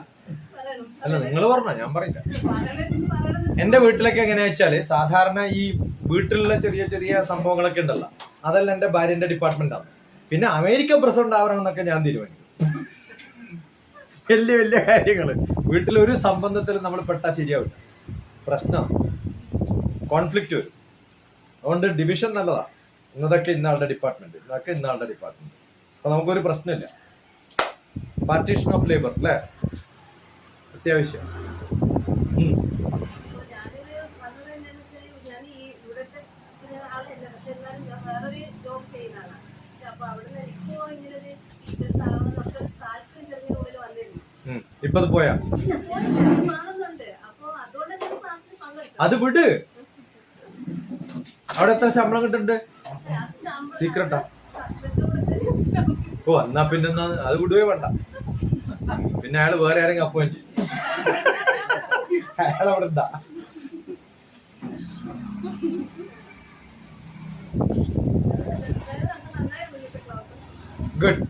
അല്ല നിങ്ങൾ പറഞ്ഞ, ഞാൻ പറയില്ല. പറയണത് എന്റെ വീട്ടിലൊക്കെ എങ്ങനെയാ വെച്ചാല് സാധാരണ ഈ വീട്ടിലുള്ള ചെറിയ ചെറിയ സംഭവങ്ങളൊക്കെ ഉണ്ടല്ലോ, അതെല്ലാം എന്റെ ഭാര്യന്റെ ഡിപ്പാർട്ട്മെന്റ് ആണ്. പിന്നെ അമേരിക്ക പ്രസിഡന്റ് ആവണം എന്നൊക്കെ ഞാൻ തീരുമാനിക്കും. വലിയ വലിയ കാര്യങ്ങള് വീട്ടിലൊരു സംബന്ധത്തിലും നമ്മൾ പെട്ടാൽ ശരിയാവില്ല, പ്രശ്നമാണ്, കോൺഫ്ലിക്റ്റ് വരും. അതുകൊണ്ട് ഡിവിഷൻ നല്ലതാണ്. ഇന്നതൊക്കെ ഇന്നാളുടെ ഡിപ്പാർട്ട്മെന്റ്, ഇതൊക്കെ ഇന്നാളുടെ ഡിപ്പാർട്ട്മെന്റ്. അപ്പൊ നമുക്കൊരു പ്രശ്നമില്ല. പാർട്ടീഷൻ ഓഫ് ലേബർ അല്ലേ, അത്യാവശ്യം. ഇപ്പൊ അത് പോയാ അത് വിട്. അവിടെ എത്ര ശമ്പളം കിട്ടുന്നുണ്ട്? സീക്രട്ടാ? ഓ, എന്നാ പിന്നെ അത് വിടുവേ വേണ്ട. പിന്നെ അയാള് വേറെ ആരെങ്കിലും അപ്പോയിന്റ് ചെയ്യും. അയാളവിടെ എന്താ? ഗുഡ്.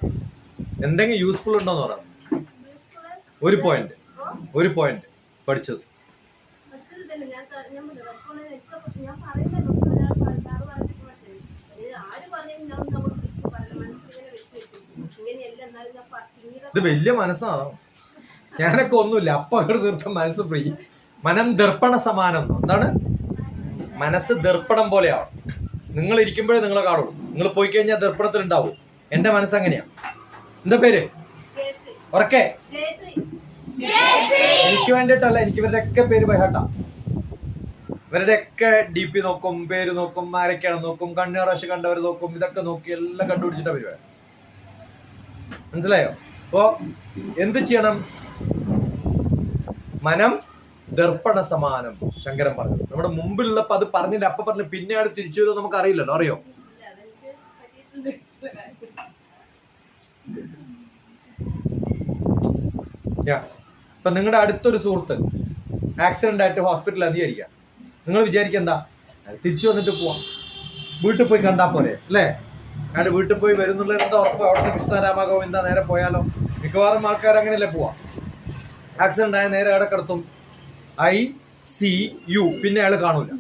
എന്തെങ്കിലും യൂസ്ഫുൾ ഉണ്ടോന്ന് പറയാം. ഒരു പോയിന്റ് പഠിച്ചത്. ഇത് വലിയ മനസ്സാണോ? ഞാനൊക്കെ ഒന്നുമില്ല, അപ്പൊ അങ്ങോട്ട് തീർത്ത മനസ്സ് ഫ്രീ. മനം ദർപ്പണ സമാനം. എന്താണ്? മനസ്സ് ദർപ്പണം പോലെയാണ്. നിങ്ങൾ ഇരിക്കുമ്പോഴേ നിങ്ങളെ കാണുള്ളൂ. നിങ്ങൾ പോയി കഴിഞ്ഞാൽ ദർപ്പണത്തിൽ ഉണ്ടാവും. എന്റെ മനസ്സ് അങ്ങനെയാ. എന്താ പേര്? ഉറക്കെ. എനിക്ക് വേണ്ടിയിട്ടല്ല, എനിക്ക് ഇവരുടെ ഒക്കെ പേര് ബൈഹാട്ടാ. ഇവരുടെ ഒക്കെ DP നോക്കും, പേര് നോക്കും, ആരൊക്കെയാണ് നോക്കും, കണ്ണുറാശി കണ്ടവർ നോക്കും, ഇതൊക്കെ നോക്കി എല്ലാം കണ്ടുപിടിച്ചിട്ടാ പരിപാടി. മനസ്സിലായോ? അപ്പോ എന്ത് ചെയ്യണം? മനം ദർപ്പണ സമാനം, ശങ്കരൻ പറഞ്ഞു. നമ്മുടെ മുമ്പിലുള്ളപ്പോ അത് പറഞ്ഞില്ല, അപ്പൊ പറഞ്ഞു, പിന്നെ ആട് തിരിച്ചു വരുമോ നമുക്ക് അറിയില്ലല്ലോ. അറിയോ? ഇപ്പൊ നിങ്ങളുടെ അടുത്തൊരു സുഹൃത്ത് ആക്സിഡന്റ് ആയിട്ട് ഹോസ്പിറ്റലിൽ അധികരിക്കാം. നിങ്ങൾ വിചാരിക്കുക എന്താ? തിരിച്ചു വന്നിട്ട് പോവാം, വീട്ടിൽ പോയി കണ്ടാ പോരെ അല്ലേ? അയാൾ വീട്ടിൽ പോയി വരുന്നുള്ള എന്താ ഉറപ്പ്? അവിടുത്തെ കൃഷ്ണരാമ ഗോവിന്ദ നേരെ പോയാലോ? മിക്കവാറും ആൾക്കാർ അങ്ങനെയല്ലേ പോവാ. ആക്സിഡന്റ് ആയ നേരെ അവിടെ കിടത്തും, ICU. പിന്നെ അയാൾ കാണൂല.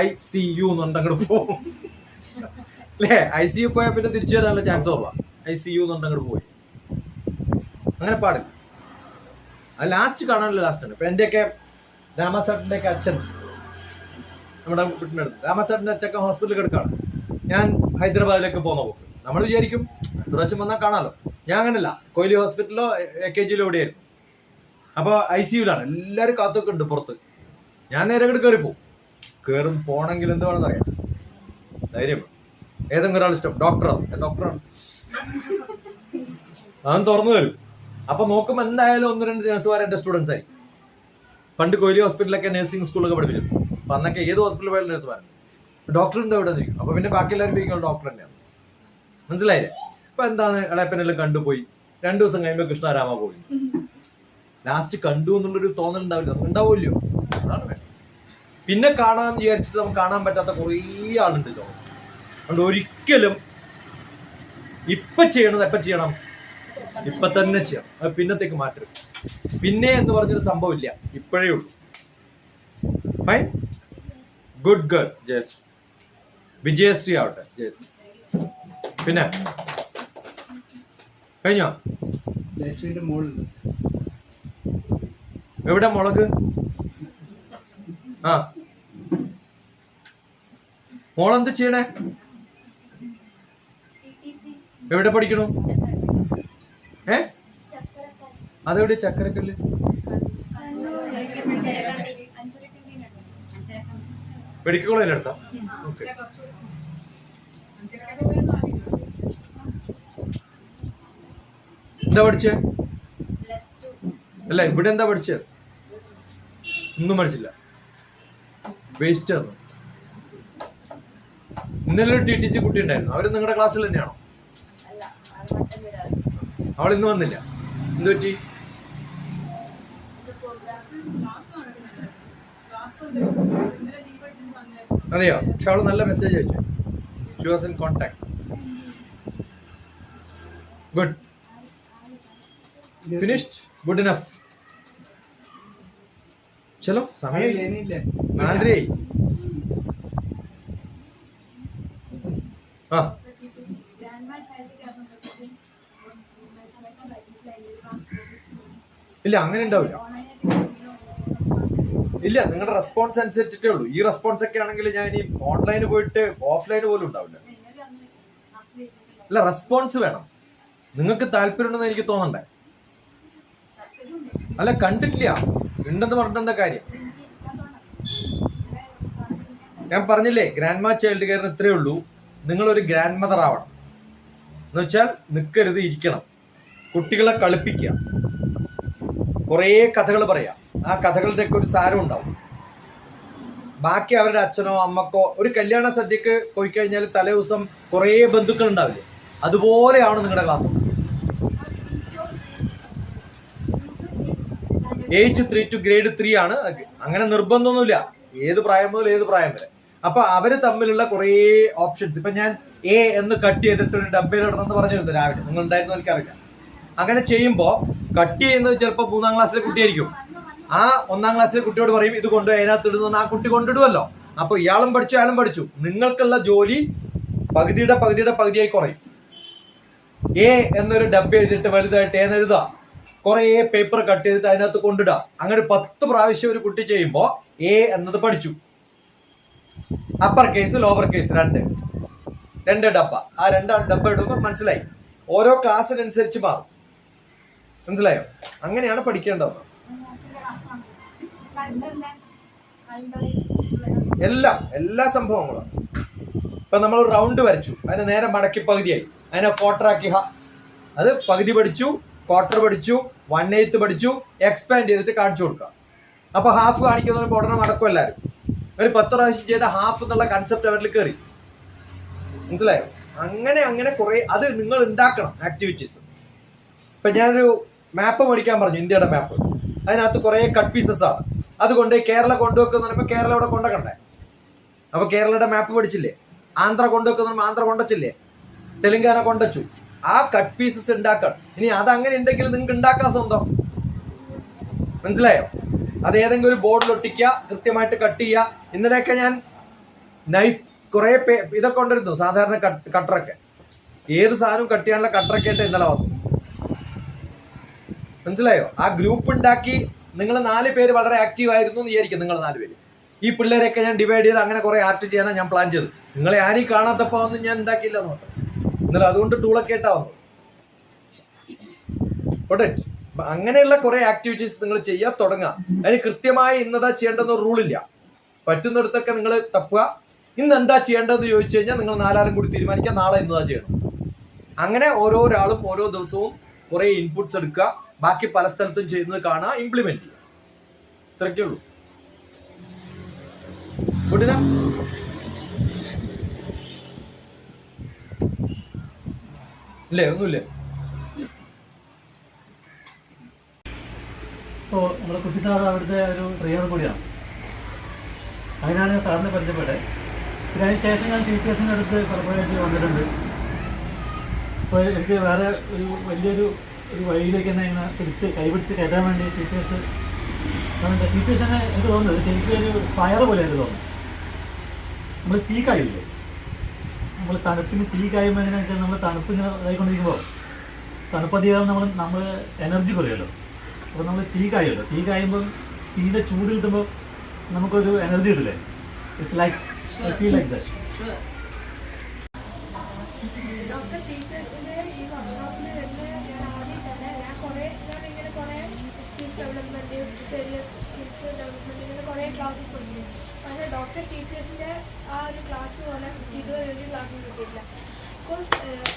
ICU എന്നുണ്ടെങ്കിൽ പോകും അല്ലേ? ICU പോയാൽ പിന്നെ തിരിച്ചു വരാനുള്ള ചാൻസ് കുറവാ. ICU എന്നുണ്ടെങ്കിൽ പോയി. അങ്ങനെ പാടില്ല. അത് ലാസ്റ്റ് കാണാനല്ലോ ലാസ്റ്റ് ആണ്. ഇപ്പൊ എന്റെയൊക്കെ രാമസാട്ടിന്റെ ഒക്കെ അച്ഛൻ നമ്മുടെ വീട്ടിൻ്റെ അടുത്ത്, രാമസാട്ടിന്റെ അച്ഛൻ ഹോസ്പിറ്റലിൽ കിടക്കാണ്. ഞാൻ ഹൈദരാബാദിലേക്ക് പോകുന്ന പോക്ക് നമ്മൾ വിചാരിക്കും അടുത്ത പ്രാവശ്യം വന്നാൽ കാണാലോ. ഞാൻ അങ്ങനല്ല, കൊയിലി ഹോസ്പിറ്റലിലോ AKGയിലോ എവിടെയായിരുന്നു. അപ്പോൾ ICUലാണ്, എല്ലാവരും കാത്തൊക്കെ ഉണ്ട് പുറത്ത്. ഞാൻ നേരെ അങ്ങോട്ട് കയറി പോകും. പോണെങ്കിൽ എന്ത് വേണമെന്ന് അറിയാം, ധൈര്യം. ഏതെങ്കിലും ഒരാൾ ഇഷ്ടം ഡോക്ടറാണ്, അവൻ തുറന്നു തരും. അപ്പൊ നോക്കുമ്പോൾ എന്തായാലും 1-2 നഴ്സുമാർ എന്റെ സ്റ്റുഡൻസ് ആയി. പണ്ട് കൊയിലി ഹോസ്പിറ്റലൊക്കെ നഴ്സിംഗ് സ്കൂളൊക്കെ പഠിപ്പിച്ചു. അപ്പൊ അന്നൊക്കെ ഏത് ഹോസ്പിറ്റലിൽ പോയാലും നഴ്സുമാരുണ്ട്. ഡോക്ടറിന്റെ ഇവിടെ നിൽക്കും. അപ്പൊ പിന്നെ ബാക്കി എല്ലാവരും ഇരിക്കുന്നത് ഡോക്ടർ തന്നെയാണ്. മനസ്സിലായില്ലേ? ഇപ്പൊ എന്താണ്, ഇളയപ്പനെല്ലാം കണ്ടുപോയി. 2 ദിവസം കഴിയുമ്പോൾ കൃഷ്ണരാമ പോയി. ലാസ്റ്റ് കണ്ടു എന്നുള്ളൊരു തോന്നൽ ഉണ്ടാവില്ലയോ? അതാണ് വേണ്ടത്. പിന്നെ കാണാൻ വിചാരിച്ചിട്ട് നമുക്ക് കാണാൻ പറ്റാത്ത കുറേ ആളുണ്ട് ലോകം. അതുകൊണ്ട് ഒരിക്കലും ഇപ്പൊ ചെയ്യണത് എപ്പൊ ചെയ്യണം? ഇപ്പൊ തന്നെ ചെയ്യണം. അത് പിന്നത്തേക്ക് മാറ്റരുത്. പിന്നെ എന്ന് പറഞ്ഞൊരു സംഭവം ഇല്ല, ഇപ്പോഴേ ഉള്ളൂ. Fine, good girl Jayashree. Vijayashree ആവട്ടെ, ജയശ്രീ. പിന്നെ കഴിഞ്ഞോ? ജയശ്രീന്റെ മോളുണ്ട്. എവിടെ മുളക്? ആ, മോളെന്ത് ചെയ്യണേ? എവിടെ പഠിക്കണു? അതെവിടെ? ചക്കരക്കല്ല്. മെഡിക്കൽ കോളേജിൽ എടുത്താ? ഓക്കെ. എന്താ പഠിച്ചേ? അല്ല, ഇവിടെ എന്താ പഠിച്ചത്? ഒന്നും പഠിച്ചില്ല, വേസ്റ്റ് ആണ്. ഇന്നലെ ഒരു TTC കുട്ടി ഉണ്ടായിരുന്നു. അവര് നിങ്ങളുടെ ക്ലാസ്സിൽ തന്നെയാണോ? അവൾ ഇന്ന് വന്നില്ല. എന്ത് പറ്റി? അതെയോ? പക്ഷെ അവള് നല്ല മെസ്സേജ് അയച്ചു. She was in contact. Good. Finished? Good enough. ചലോ സമയമില്ലേ 4:30 ആ ഇല്ല അങ്ങനെ ഉണ്ടാവില്ല. ഇല്ല, നിങ്ങളുടെ റെസ്പോൺസ് അനുസരിച്ചിട്ടേ ഉള്ളൂ. ഈ റെസ്പോൺസ് ഒക്കെ ആണെങ്കിൽ ഞാൻ ഇനി ഓൺലൈന് പോയിട്ട് ഓഫ്ലൈന് പോലും ഉണ്ടാവില്ല. അല്ല, റെസ്പോൺസ് വേണം. നിങ്ങൾക്ക് താല്പര്യമുണ്ടെന്ന് എനിക്ക് തോന്നണ്ടേ? അല്ല, കണ്ടിട്ടില്ല, ഉണ്ടെന്ന് പറഞ്ഞിട്ടെന്താ കാര്യം? ഞാൻ പറഞ്ഞില്ലേ, ഗ്രാൻഡ് മാ ചൈൽഡ് കെയറിന് ഇത്രയേ ഉള്ളൂ. നിങ്ങളൊരു ഗ്രാൻഡ് മദർ ആവണം. എന്ന് വെച്ചാൽ നിൽക്കരുത്, ഇരിക്കണം. കുട്ടികളെ കളിപ്പിക്കുക, കുറേ കഥകൾ പറയാം. ആ കഥകളുടെ ഒക്കെ ഒരു സാരം ഉണ്ടാവും. ബാക്കി അവരുടെ അച്ഛനോ അമ്മക്കോ ഒരു കല്യാണ സദ്യക്ക് പോയി കഴിഞ്ഞാൽ തലേ ദിവസം കുറേ ബന്ധുക്കൾ ഉണ്ടാവില്ലേ, അതുപോലെയാണ് നിങ്ങളുടെ ക്ലാസ്. ഏജ് 3 to grade 3 ആണ്. അങ്ങനെ നിർബന്ധമൊന്നുമില്ല, ഏത് പ്രായം മുതൽ ഏത് പ്രായം വരെ. അപ്പൊ അവര് തമ്മിലുള്ള കുറേ ഓപ്ഷൻസ്. ഇപ്പൊ ഞാൻ എ എന്ന് കട്ട് ചെയ്തിട്ട് ഒരു ഡബ്ബയിൽ ഇടണമെന്ന് പറഞ്ഞിരുന്നു രാവിലെ, നിങ്ങൾ ഉണ്ടായിരുന്നു എനിക്കറിയില്ല. അങ്ങനെ ചെയ്യുമ്പോ കട്ട് ചെയ്യുന്നത് ചിലപ്പോൾ 3ാം ക്ലാസ്സിലെ കുട്ടിയായിരിക്കും. ആ 1ാം ക്ലാസ്സിലെ കുട്ടിയോട് പറയും ഇത് കൊണ്ട് അതിനകത്ത് ഇടുന്ന, ആ കുട്ടി കൊണ്ടിടുമല്ലോ. അപ്പൊ ഇയാളും പഠിച്ചു അയാളും പഠിച്ചു. നിങ്ങൾക്കുള്ള ജോലി പകുതിയുടെ പകുതിയായി കുറയും. എ എന്നൊരു ഡബ്ബ എഴുതിയിട്ട് വലുതായിട്ട് ഏന്ന് എഴുതുക, കുറെ പേപ്പർ കട്ട് ചെയ്തിട്ട് അതിനകത്ത് കൊണ്ടിടുക. അങ്ങനെ 10 പ്രാവശ്യം ഒരു കുട്ടി ചെയ്യുമ്പോ എ എന്നത് പഠിച്ചു. അപ്പർ കേസ് ലോവർ കേസ് രണ്ട് ഡബ്ബ. ആ 2 ഡബ്ബ ഇടുമ്പോൾ മനസ്സിലായി. ഓരോ ക്ലാസ്സിനനുസരിച്ച് മാറും. മനസ്സിലായോ? അങ്ങനെയാണ് പഠിക്കേണ്ടത്. എല്ലാ സംഭവങ്ങളും. ഇപ്പൊ നമ്മൾ റൗണ്ട് വരച്ചു, അതിനെ നേരെ മടക്കി പകുതിയായി, അതിനെ ക്വാർട്ടറാക്കി. അത് പകുതി പഠിച്ചു, ക്വാർട്ടർ പഠിച്ചു, 1/8 പഠിച്ചു, എക്സ്പാൻഡ് ചെയ്തിട്ട് കാണിച്ചു കൊടുക്കുക. അപ്പൊ ഹാഫ് കാണിക്കുന്ന ഉടനെ മടക്കും എല്ലാവരും. ഒരു 10 പ്രാവശ്യം ചെയ്ത ഹാഫ് എന്നുള്ള കൺസെപ്റ്റ് അവരിൽ കയറി. മനസ്സിലായോ? അങ്ങനെ കുറെ അത് നിങ്ങൾ ഉണ്ടാക്കണം ആക്ടിവിറ്റീസ്. ഇപ്പൊ ഞാനൊരു മാപ്പ് മേടിക്കാൻ പറഞ്ഞു, ഇന്ത്യയുടെ മാപ്പ്. അതിനകത്ത് കുറെ കട്ട് പീസസ് ആണ്. അതുകൊണ്ട് കേരള കൊണ്ടുവെക്കുന്ന പറയുമ്പോൾ കേരള ഇവിടെ കൊണ്ടുവെക്കണ്ടേ? അപ്പൊ കേരളയുടെ മാപ്പ് പഠിച്ചില്ലേ? ആന്ധ്ര കൊണ്ടുവെക്കുന്ന ആന്ധ്ര കൊണ്ടുവച്ചില്ലേ? തെലുങ്കാന കൊണ്ടുവച്ചു. ആ കട്ട് പീസസ് ഉണ്ടാക്കണം. ഇനി അതങ്ങനെ ഉണ്ടെങ്കിൽ നിങ്ങൾക്ക് ഉണ്ടാക്കാൻ സ്വന്തം. മനസ്സിലായോ? അത് ഏതെങ്കിലും ഒരു ബോർഡിൽ ഒട്ടിക്കുക, കൃത്യമായിട്ട് കട്ട് ചെയ്യുക. ഇന്നലെയൊക്കെ ഞാൻ നൈഫ് കുറെ ഇതൊക്കെ കൊണ്ടിരുന്നു, സാധാരണ കട്ടറൊക്കെ. ഏത് സാധനവും കട്ട് ചെയ്യാനുള്ള കട്ടറൊക്കെ ആയിട്ട് ഇന്നലെ വന്നു. മനസ്സിലായോ? ആ ഗ്രൂപ്പ് ഉണ്ടാക്കി നിങ്ങൾ 4 പേര് വളരെ ആക്റ്റീവ് ആയിരുന്നു എന്ന് വിചാരിക്കും. നിങ്ങൾ 4 പേര് ഈ പിള്ളേരെയൊക്കെ ഞാൻ ഡിവൈഡ് ചെയ്ത് അങ്ങനെ കുറെ ആർട്ട് ചെയ്യാനാണ് ഞാൻ പ്ലാൻ ചെയ്തത്. നിങ്ങളെ ആരും കാണാത്തപ്പോ ഒന്നും ഞാൻ ഉണ്ടാക്കിയില്ല എന്ന് മാത്രം. എന്നാലും അതുകൊണ്ട് ടൂളൊക്കെ ആയിട്ടാ വന്നത്. അങ്ങനെയുള്ള കുറെ ആക്ടിവിറ്റീസ് നിങ്ങൾ ചെയ്യാൻ തുടങ്ങാം. അതിന് കൃത്യമായി ഇന്നതാ ചെയ്യേണ്ടെന്ന് റൂളില്ല. പറ്റുന്നിടത്തൊക്കെ നിങ്ങൾ തപ്പുക. ഇന്ന് എന്താ ചെയ്യേണ്ടതെന്ന് ചോദിച്ചു കഴിഞ്ഞാൽ നിങ്ങൾ 4 കൂടി തീരുമാനിക്കുക, നാളെ ഇന്നതാ ചെയ്യണം. അങ്ങനെ ഓരോരാളും ഓരോ ദിവസവും കുറെ ഇൻപുട്സ് എടുക്കുക, ബാക്കി പല സ്ഥലത്തും ചെയ്യുന്നത് കാണുക, ഇംപ്ലിമെന്റ് ചെയ്യുക. ഇത്രയൊക്കെ ഉള്ളൂ. ഇല്ലേ? ഒന്നുമില്ലേ? ഇപ്പോൾ നമ്മുടെ കുട്ടി സാർ അവിടുത്തെ ഒരു ട്രെയിനർ കൂടിയാണ്. അതിനാണ് സാറിനെ പരിചയപ്പെട്ടത്. പിന്നെ അതിന് ശേഷം ഞാൻ ടീച്ചേഴ്സിൻ്റെ അടുത്ത് പലപ്പോഴായിട്ട് വന്നിട്ടുണ്ട്. അപ്പോൾ എനിക്ക് വേറെ ഒരു വലിയൊരു വഴിയിലേക്ക് തന്നെ ഇങ്ങനെ കൈപിടിച്ച് കയറ്റാൻ വേണ്ടി ടീച്ചേഴ്സ് തന്നെ എനിക്ക് തോന്നുന്നത് ശരിക്കും ഒരു ഫയർ പോലെ എനിക്ക് തോന്നുന്നു. നമ്മൾ തീ കായില്ലേ, നമ്മൾ തണുപ്പിന് തീ കായുമ്പോൾ എങ്ങനെയാണെന്ന് വെച്ചാൽ നമ്മൾ തണുപ്പിന് ഇതായിക്കൊണ്ടിരിക്കുമ്പോൾ തണുപ്പധികം നമ്മൾ എനർജി കുറയുമല്ലോ. അപ്പോൾ നമ്മൾ തീ കായുമല്ലോ. തീ കായുമ്പോൾ തീയുടെ ചൂട് കിട്ടുമ്പോൾ നമുക്കൊരു എനർജി കിട്ടില്ലേ? It's like I feel like that. Doctor ടീച്ചേഴ്സിന്റെ ഈ വർക്ക്ഷോപ്പിൽ തന്നെ ഞാൻ ആദ്യം തന്നെ ഞാനിങ്ങനെ കുറേ skills development, career skills development, ഇങ്ങനെ കുറേ ക്ലാസ്സിൽ പോയിട്ടുണ്ട്. പക്ഷേ ഡോക്ടർ ടീച്ചേഴ്സിന്റെ ആ ഒരു ക്ലാസ് പോലെ ഇതുവരെ ഒരു ക്ലാസ്സും കിട്ടിയില്ല.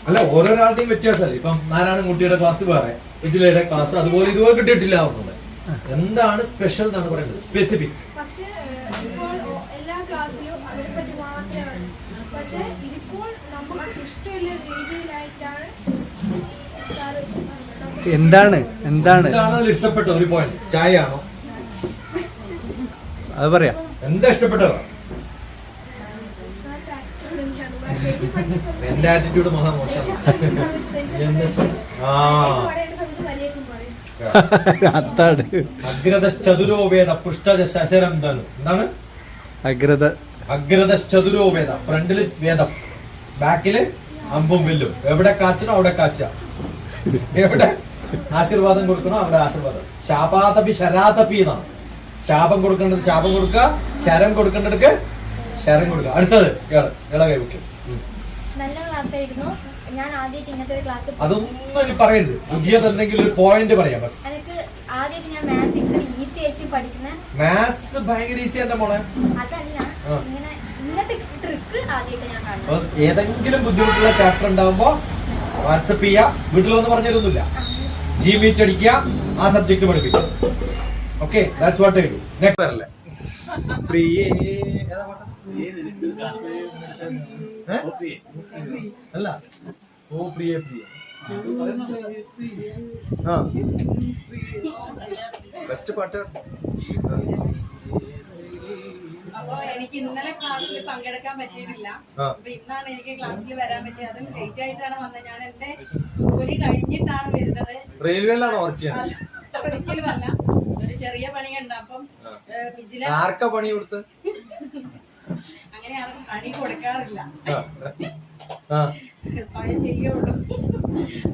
അല്ല, ഓരോരാളുടെയും വ്യത്യാസമല്ലേ. ഇപ്പം നാരായണൻകുട്ടിയുടെ ക്ലാസ് വേറെ, വിജിലയുടെ ക്ലാസ് അതുപോലെ ഇതുപോലെ കിട്ടിയിട്ടില്ല. എന്താണ് സ്പെഷ്യൽ എന്നാണ് പറയുന്നത്, സ്പെസിഫിക്. പക്ഷേ ഇപ്പോൾ എല്ലാ ക്ലാസ്സിലും അതിനെപ്പറ്റി മാത്രമേ. പക്ഷെ ഇതിപ്പോൾ നമുക്ക് ഇഷ്ടമുള്ള രീതിയിലായിട്ടാണ് എന്താണ് ഇഷ്ടപ്പെട്ട ഒരു പോയിന്റ്? ചായ ആണോ? അത് പറയാം. എന്താ ഇഷ്ടപ്പെട്ടത്? എന്റെ ആറ്റിറ്റ്യൂഡ് മഹാ മോശം. അത്താണ് അഗ്രതശ്ചതുരോവേദ പൃഷ്ഠശരം എന്താണ് എന്താണ് അഗ്രത അഗ്രതശ്ചതുരോവേദ. ഫ്രണ്ടില് വേദം, ബാക്കില് അമ്പും വില്ലും. എവിടെ കാച്ചണോ അവിടെ കാച്ച, എവിടെ ആശീർവാദം കൊടുക്കണോ അവിടെ ആശീർവാദം. ശാപാതപി ശരാതപി എന്നാണ്. ശാപം കൊടുക്കേണ്ടത് ശാപം കൊടുക്കുക, ശരം കൊടുക്കേണ്ടത് ശരം കൊടുക്കുക. അടുത്തത് ഇളകൈ വെക്കും. നല്ല ക്ലാസ് ആയിരുന്നു. ഞാൻ ആദ്യമായിട്ട് ഇങ്ങനത്തെ ഒരു ക്ലാസ്. അതൊന്നും ഇനി പറയരുത്. പുതിയത് എന്തെങ്കിലും ഒരു പോയിന്റ് പറയാം. ബസ് എനിക്ക് ആദ്യമായിട്ട് ഞാൻ മാത്സ് ഇത്ര ഈസി ആയിട്ട് പഠിക്കുന്ന. മാത്സ് ഭയങ്കര ഈസി എന്താ മോളെ? അതല്ല, ഇങ്ങനെ ഇങ്ങനത്തെ ട്രിക്ക് ആദ്യമായിട്ട് ഞാൻ കാണുന്നു. അപ്പൊ ഏതെങ്കിലും ബുദ്ധിമുട്ടുള്ള ചാപ്റ്റർ ഉണ്ടാവുമ്പോ വാട്സപ്പ് ചെയ്യാ. വീട്ടിൽ വന്ന് പറഞ്ഞിരുന്നില്ല, ജി മീറ്റ് അടിക്കുക, ആ സബ്ജക്ട് പഠിപ്പിക്കുക. Okay, that's what I do. Next പേരല്ലേ പ്രിയേ ഏതാ പാട്ട്? അല്ല, ഓ പ്രിയേ പ്രിയ. ആ ബെസ്റ്റ് പാട്ട്. അപ്പൊ എനിക്ക് ഇന്നലെ ക്ലാസ്സിൽ പങ്കെടുക്കാൻ പറ്റിയിട്ടില്ല. അപ്പൊ ഇന്നാണ് എനിക്ക് ക്ലാസ്സിൽ വരാൻ പറ്റിയത്. അതും ലേറ്റ് ആയിട്ടാണ് വന്നത്. ഞാൻ എന്റെ ജോലി കഴിഞ്ഞിട്ടാണ് വരുന്നത്. റെയിൽവേയിലാണോ വർക്ക് ചെയ്യുന്നത്? ഒരിക്കലും അല്ല, ഒരു ചെറിയ പണിയുണ്ട്. അപ്പം ആർക്കാ പണി കൊടുത്ത്? അങ്ങനെ ആർക്കും പണി കൊടുക്കാറില്ല, സ്വയം ചെയ്യുള്ളൂ.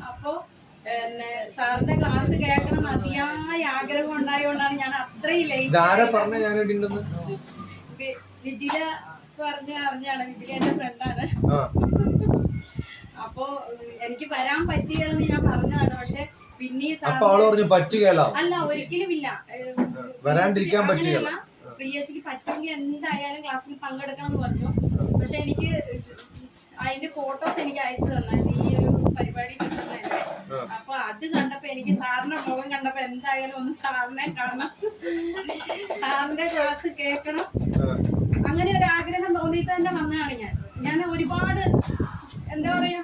അപ്പൊ സാറിന്റെ ക്ലാസ് കേൾക്കണം അതിയായ ആഗ്രഹം ഉണ്ടായതുകൊണ്ടാണ് ഞാൻ അത്രയും ലേറ്റ്. വിജില അറിഞ്ഞാണ്. വിജില എന്റെ ഫ്രണ്ടാണ്. അപ്പൊ എനിക്ക് വരാൻ പറ്റിയെന്ന് ഞാൻ പറഞ്ഞതാണ്. പക്ഷെ പിന്നെ അല്ല, ഒരിക്കലും ഇല്ല, വരാണ്ടിരിക്കാൻ പറ്റില്ല. പ്രിയച്ചിക്ക് പറ്റുമെങ്കിൽ എന്തായാലും ക്ലാസ്സിൽ പങ്കെടുക്കണം എന്ന് പറഞ്ഞു. പക്ഷെ എനിക്ക് അതിന്റെ ഫോട്ടോസ് എനിക്ക് അയച്ചു തന്നായിരുന്നു ഈ ഒരു പരിപാടി പറ്റുന്നതിന്റെ. അപ്പൊ അത് കണ്ടപ്പോ എനിക്ക് സാറിന്റെ മുഖം കണ്ടപ്പോ എന്തായാലും ഒന്ന് സാറിനെ കാണണം, സാറിന്റെ ക്ലാസ് കേൾക്കണം, അങ്ങനെ ഒരു ആഗ്രഹം തോന്നിയിട്ട് തന്നെ വന്നതാണ്. ഞാൻ ഒരുപാട് എന്താ പറയാ,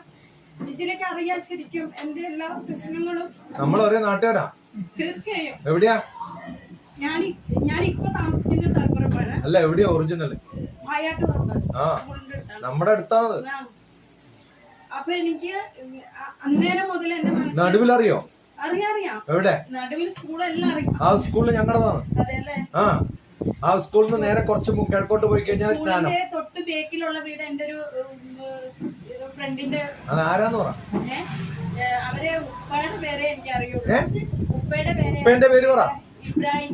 ഇതിലൊക്കെ അറിയാൻ ശരിക്കും എന്റെ എല്ലാ പ്രശ്നങ്ങളും. നമ്മൾ ഒരേ നാട്ടുകാരാ. തീർച്ചയായും. എവിടെയാ? ഞാനിപ്പോ താമസിക്കുന്നത് തലപ്പുറപ്പാണ്. അല്ല, എവിടെയാ ഒറിജിനൽ? വായാട്ട് നമ്മുടെ അടുത്താണ്. അപ്പൊ എനിക്ക് അന്നേരം മുതൽ എന്റെ മനസ്സിൽ നടുവിൽ അറിയോ? അറിയാം. എവിടെ? നടുവിൽ സ്കൂളെല്ലാം അറിയാം. ആ സ്കൂളിൽ ഞങ്ങളുടേതാണ്. അതെല്ലേ? ആ സ്കൂളിൽ നിന്ന് നേരെ കുറച്ച് കിഴക്കോട്ട് പോയി കഴിഞ്ഞാൽ ജ്ഞാനം. തൊട്ട് ബേക്കിലുള്ള വീട് എന്റെ ഒരു ഫ്രണ്ടിന്റെ. അത് ആരാന്ന് പറ. അവരെ ഉപ്പയുടെ പേരെ എനിക്ക് അറിയുള്ളൂ. ഉപ്പയുടെ പേര് പറ. ഇബ്രാഹിം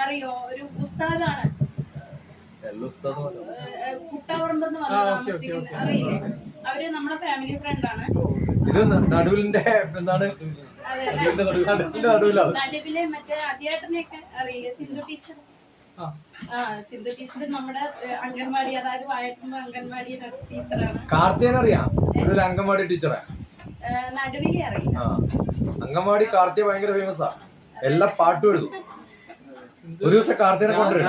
അറിയോ? ഒരു ഉസ്താദാണ്. കുട്ടവറമ്പെന്ന് പറഞ്ഞ താമസിക്കുന്നത്, അറിയില്ലേ? അവര് നമ്മുടെ ഫാമിലി ഫ്രണ്ടാണ്. ഇത് നടുവിലിന്റെ എന്താണ്? നടുവിലെ മറ്റേ അജയേട്ടനെയൊക്കെ അറിയില്ലേ? സിന്ധു ടീച്ചർ. സിന്ധു ടീച്ചർ നമ്മുടെ അംഗൻവാടി, അതായത് വായട്ടുമ്പോ അംഗൻവാടി ടീച്ചറാണ്. കാർത്തികനെ അറിയാം? അംഗൻവാടി ടീച്ചറെ. നടുവിലെ അറിയില്ല. അംഗൻവാടി കാർത്തിക ഭയങ്കര ഫേമസാ. എല്ലാ പാട്ടും എഴുതും. ഒരു ദിവസം കാർത്തികനെ കൊണ്ടുവരും.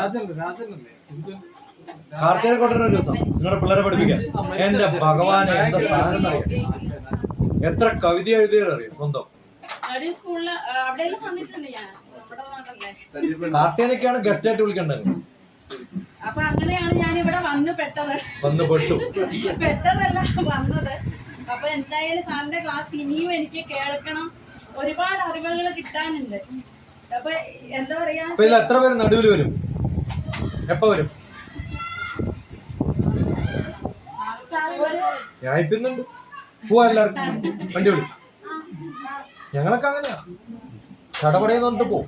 കാർത്തികനെ കൊണ്ടുവരുന്ന ഒരു ദിവസം നിങ്ങളുടെ പിള്ളേരെ പഠിപ്പിക്കാൻ. എന്റെ ഭഗവാനെ, എന്താ സാധനം അറിയാം? എത്ര കവിത എഴുതിയറിയാം സ്വന്തം. കാർത്തികനൊക്കെയാണ് ഗസ്റ്റ് ആയിട്ട് വിളിക്കേണ്ടത്. അപ്പൊ അങ്ങനെയാണ് ഞാൻ ഇവിടെ വന്നു പെട്ടത്. പെട്ടതല്ല, വന്നത്. അപ്പൊ എന്തായാലും സാറിന്റെ ക്ലാസ് ഇനിയും എനിക്ക് കേൾക്കണം, ഒരുപാട് അറിവുകൾ കിട്ടാനുണ്ട്. അപ്പൊ എന്താ പറയാ, എത്ര പേര് നടുവിൽ വരും? എപ്പ വരും? ഞാൻ ഇപ്പിന്നുണ്ട്. പോവാ എല്ലാവർക്കും വണ്ടി വിളി. ഞങ്ങളൊക്കെ അങ്ങനെയാ, ചടപടയെന്ന് പോകും.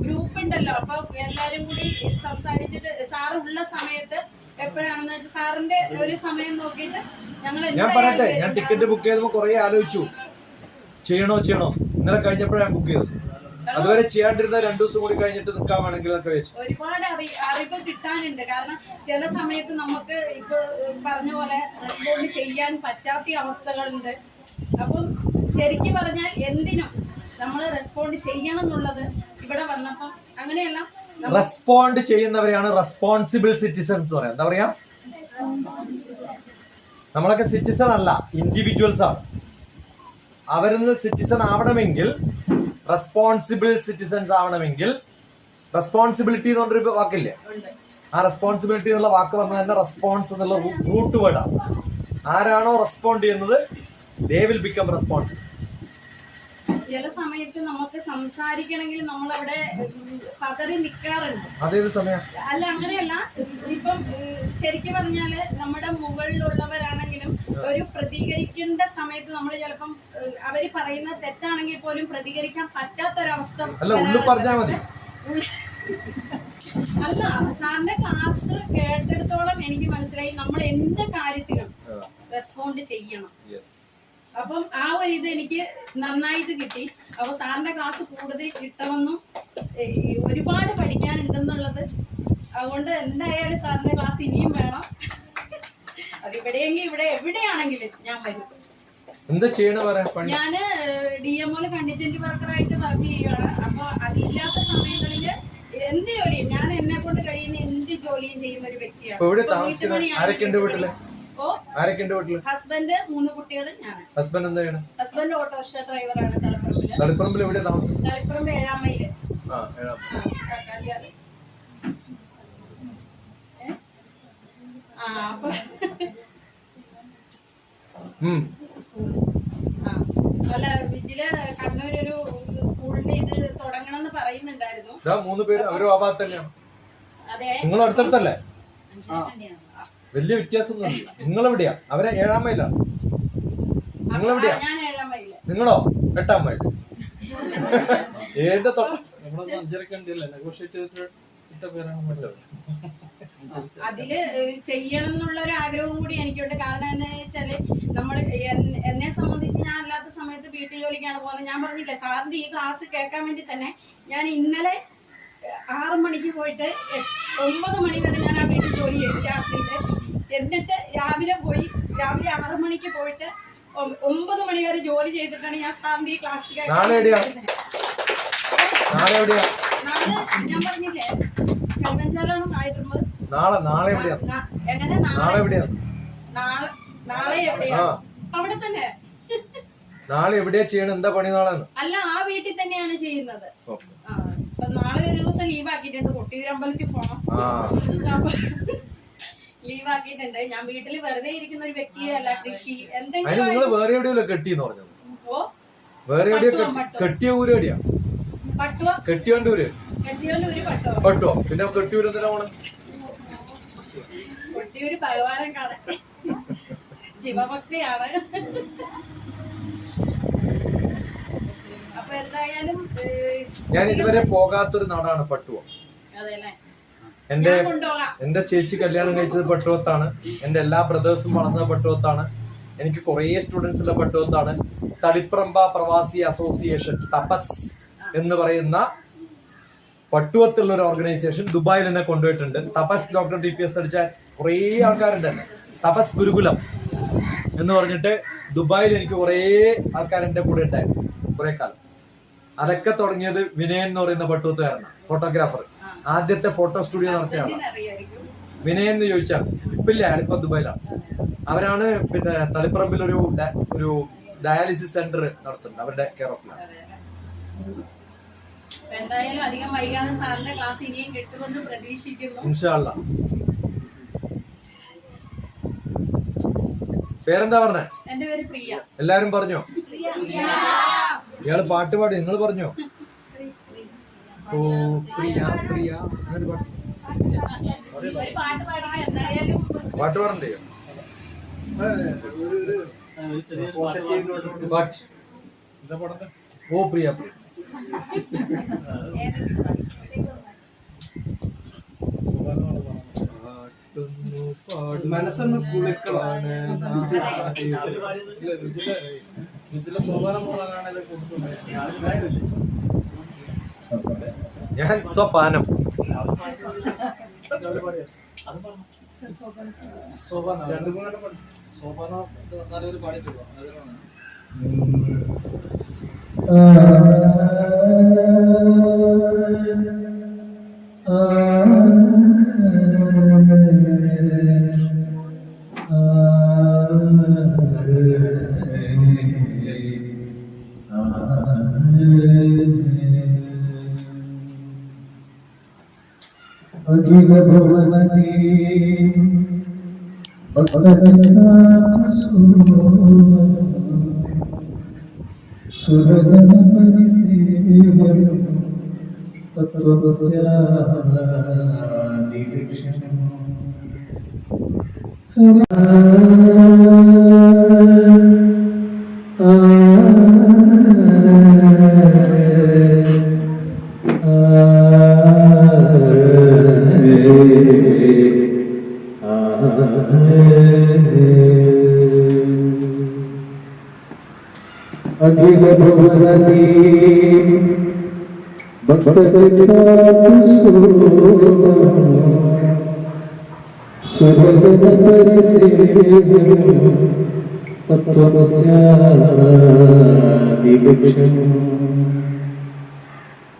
ഗ്രൂപ്പ് ഉണ്ടല്ലോ, അപ്പൊ എല്ലാരും കൂടി സംസാരിച്ചിട്ട് സാറ് ഉള്ള സമയത്ത് എപ്പോഴാണെന്ന് വെച്ചാൽ സാറിന്റെ ഒരു സമയം നോക്കിയിട്ട് ഞാൻ പറയട്ടെ, ഞാൻ ടിക്കറ്റ് ബുക്ക് ചെയ്തപ്പോ കുറെ ആലോചിച്ചു, ചെയ്യണോ ഇന്നലെ കഴിഞ്ഞപ്പോഴാണ് ഞാൻ ബുക്ക് ചെയ്തത്. അതുവരെ ചെയ്യാണ്ടിരുന്ന 2 ദിവസം കൂടി കഴിഞ്ഞിട്ട് നിൽക്കാൻ വേണമെങ്കിൽ വെച്ചു. ഒരുപാട് അറിവ് കിട്ടാനുണ്ട്. കാരണം ചില സമയത്ത് നമുക്ക് ഇപ്പൊ പറഞ്ഞ പോലെ റെസ്പോണ്ട് ചെയ്യാൻ പറ്റാത്ത അവസ്ഥകളുണ്ട്. അപ്പം ശരിക്കും പറഞ്ഞാൽ എന്തിനും നമ്മൾ റെസ്പോണ്ട് ചെയ്യണം എന്നുള്ളത് ഇവിടെ വന്നപ്പം അങ്ങനെയല്ല. റെസ്പോണ്ട് ചെയ്യുന്നവരെയാണ് റെസ്പോൺസിബിൾ സിറ്റിസൺസ് എന്ന് പറയാം. എന്താ പറയാ? നമ്മളൊക്കെ സിറ്റിസൺ അല്ല, ഇൻഡിവിജ്വൽസ് ആണ്. അവരിന്ന് സിറ്റിസൺ ആവണമെങ്കിൽ, റെസ്പോൺസിബിൾ സിറ്റിസൺസ് ആവണമെങ്കിൽ, റെസ്പോൺസിബിലിറ്റി എന്ന് പറഞ്ഞൊരു വാക്കില്ലേ? ആ റെസ്പോൺസിബിലിറ്റി എന്നുള്ള വാക്ക് വന്നത് തന്നെ റെസ്പോൺസ് എന്നുള്ള റൂട്ട് വേർഡാണ്. ആരാണോ റെസ്പോണ്ട് ചെയ്യുന്നത്, they will become responsible. ചില സമയത്ത് നമുക്ക് സംസാരിക്കണമെങ്കിൽ നമ്മളവിടെ പതറി നിൽക്കാറുണ്ട്. അതേത് സമയം? അല്ല അങ്ങനെയല്ല, ഇപ്പം ശരിക്കും പറഞ്ഞാല് നമ്മുടെ മുകളിലുള്ളവരാണെങ്കിലും ഒരു പ്രതികരിക്കേണ്ട സമയത്ത് നമ്മൾ ചിലപ്പം അവര് പറയുന്ന തെറ്റാണെങ്കിൽ പോലും പ്രതികരിക്കാൻ പറ്റാത്തൊരവസ്ഥ. അല്ല, ഉള്ളു പറഞ്ഞാ മതി. അല്ല, സാറിന്റെ ക്ലാസ് കേട്ടെടുത്തോളം എനിക്ക് മനസ്സിലായി നമ്മൾ എന്ത് കാര്യത്തിനും റെസ്പോണ്ട് ചെയ്യണം. അപ്പം ആ ഒരു ഇത് എനിക്ക് നന്നായിട്ട് കിട്ടി. അപ്പൊ സാറിന്റെ ക്ലാസ് കൂടുതൽ കിട്ടണമെന്നും ഒരുപാട് പഠിക്കാനുണ്ടെന്നുള്ളത്, അതുകൊണ്ട് എന്തായാലും സാറിന്റെ ക്ലാസ് ഇനിയും വേണം. അത് ഇവിടെയെങ്കിൽ ഇവിടെ എവിടെയാണെങ്കിലും ഞാൻ വരും. എന്താ ചെയ്യണ പറയാ? ഞാന് DMO കണ്ടിജന്റ് വർക്കറായിട്ട് വർക്ക് ചെയ്യുകയാണ്. അപ്പൊ അതില്ലാത്ത സമയങ്ങളില് എന്ത് ജോലിയും, ഞാൻ എന്നെ കൊണ്ട് കഴിയുന്ന എന്ത് ജോലിയും ചെയ്യുന്ന ഒരു വ്യക്തിയാണ്. ഹസ്ബൻഡ്, 3 കുട്ടികൾ, ഞാൻ. ഹസ്ബൻഡ് എന്താ ചെയ്യണേ? ഹസ്ബൻഡ് ഓട്ടോറിക്ഷ ഡ്രൈവറാണ് തളിപ്പറമ്പില്. തളിപ്പറമ്പിൽ എവിടെ താമസം? തളിപ്പറമ്പ് 7-ാം മൈല്. അപ്പൊ അല്ല, വിജില് കണ്ണൂരൊരു സ്കൂളിന്റെ ഇത് തുടങ്ങണമെന്ന് പറയുന്നുണ്ടായിരുന്നു. 3 പേര് അവരും ആ ഭാഗത്ത് തന്നെയാണ്. അതെ, നിങ്ങൾ അടുത്തടുത്തല്ലേ? വലിയ വ്യത്യാസമൊന്നുമില്ല. നിങ്ങളെവിടെയാ? അവരെ 7-ാം മൈലാണ്. നിങ്ങളെവിടെയാ? ഞാൻ 7-ാം മൈല്. നിങ്ങളോ 8-ാം മൈല്? 7 അതില് ചെയ്യണം എന്നുള്ള ഒരു ആഗ്രഹവും കൂടി എനിക്കുണ്ട്. കാരണം എന്താ വെച്ചാല് നമ്മൾ എന്നെ സംബന്ധിച്ച് ഞാൻ അല്ലാത്ത സമയത്ത് വീട്ടു ജോലിക്കാണ് പോകുന്നത്. ഞാൻ പറഞ്ഞില്ലേ, സാറിന്റെ ഈ ക്ലാസ് കേൾക്കാൻ വേണ്ടി തന്നെ ഞാൻ ഇന്നലെ 6 മണിക്ക് പോയിട്ട് 9 മണി വരെ ഞാൻ ആ വീട്ടിൽ ജോലി ചെയ്തു രാത്രിയില്. എന്നിട്ട് രാവിലെ 6 മണിക്ക് പോയിട്ട് 9 മണി വരെ ജോലി ചെയ്തിട്ടാണ് ഞാൻ സാറിന്റെ ഈ ക്ലാസ് കേൾക്കാൻ. ഞാൻ പറഞ്ഞില്ലേ, കൽവഞ്ചാലാണ് ആയിട്ടുണ്ട്. നാളെ എവിടെയാ? എങ്ങനെ നാളെ എവിടെയാ? അവിടെ തന്നെ. നാളെ എവിടെയാ ചെയ്യണം? എന്താ പണി നാളെ? അല്ല, ആ വീട്ടിൽ തന്നെയാണ് ചെയ്യുന്നത്. അപ്പൊ നാളെ ഒരു ദിവസം ലീവ് ആക്കിയിട്ടുണ്ട്. കൊട്ടിയൂർ അമ്പലത്തിൽ പോണം. ലീവ് ആക്കിയിട്ടുണ്ട്. ഞാൻ വീട്ടിൽ വെറുതെ ഇരിക്കുന്ന ഒരു വ്യക്തിയല്ല. കൃഷി എന്തെങ്കിലും. നിങ്ങൾ വേറെ എവിടെയല്ലോ കെട്ടിയെന്ന് പറഞ്ഞത്? വേറെ എവിടെയോ കെട്ടിയ ഊര് എവിടെയാ? കെട്ടിയോണ്ടൂര്. പട്ടോ? പിന്നെ കെട്ടിയൂര് എന്തിനാ പോണേ? കൊട്ടിയൂര് ഭഗവാനെ കാണാൻ. ശിവഭക്തിയാണ്. അപ്പൊ എന്തായാലും ഞാൻ ഇതുവരെ പോകാത്തൊരു നാടാണ് പട്ടുവ. എന്റെ ചേച്ചി കല്യാണം കഴിച്ചത് പട്ടുവത്താണ്. എന്റെ എല്ലാ ബ്രദേഴ്സും വളർന്നത് പട്ടുവത്താണ്. എനിക്ക് കുറെ സ്റ്റുഡൻസ് ഉള്ള പട്ടുവത്താണ്. തളിപ്രമ്പ പ്രവാസി അസോസിയേഷൻ തപസ് എന്ന് പറയുന്ന പട്ടുവത്തുള്ള ഒരു ഓർഗനൈസേഷൻ ദുബായിൽ എന്നെ കൊണ്ടുപോയിട്ടുണ്ട്. തപസ് ഡോക്ടർ TPS പഠിച്ചാൽ കുറേ ആൾക്കാരുണ്ട്. തപസ് ഗുരുകുലം എന്ന് പറഞ്ഞിട്ട് ദുബായിൽ എനിക്ക് കുറേ ആൾക്കാരെന്റെ കൂടെ ഉണ്ടായിരുന്നു കുറെ കാലം. അതൊക്കെ തുടങ്ങിയത് വിനയൻ എന്ന് പറയുന്ന പട്ടുവത്തുകാരനാണ്, ഫോട്ടോഗ്രാഫർ. ആദ്യത്തെ ഫോട്ടോ സ്റ്റുഡിയോ നടത്തിയാണ് വിനയൻ എന്ന് ചോദിച്ചാൽ. ഇപ്പില്ല, അയാളിപ്പോ ദുബായിലാണ്. അവരാണ് പിന്നെ തളിപ്പറമ്പിൽ ഒരു ഡയാലിസിസ് സെന്റർ നടത്തുന്നത്, അവരുടെ കെയർ ഓഫിലാണ്. എന്തായാലും അധികം വൈകാതെ സാറിന്റെ ക്ലാസ് ഇനിയും കിട്ടുമെന്ന് പ്രതീക്ഷിക്കുന്നു. ഇൻഷാ അല്ലാ. പേരെന്താ പറഞ്ഞേ? എന്റെ പേര് പ്രിയ. എല്ലാരും പറഞ്ഞോ? ഇയാള് പാട്ട് പാടി, നിങ്ങൾ പറഞ്ഞോ? ഓ പ്രിയ പ്രിയ അങ്ങനെ പാട്ട് പാടണ്ടേ? ഓ പ്രിയ മനസ്സൊന്ന് കുളിക്കണം. ഞാൻ സ്വപാനം. നല്ലൊരു പാടിയിട്ടുള്ളൂ. അഖില ഭുവനനീ സുരഗണ പരിസേവനം തത്വസ്യാദിലക്ഷണം അഖില ഭുവനീ സുരഗണ പരിസേവനം തത്വസ്യാദിലക്ഷണം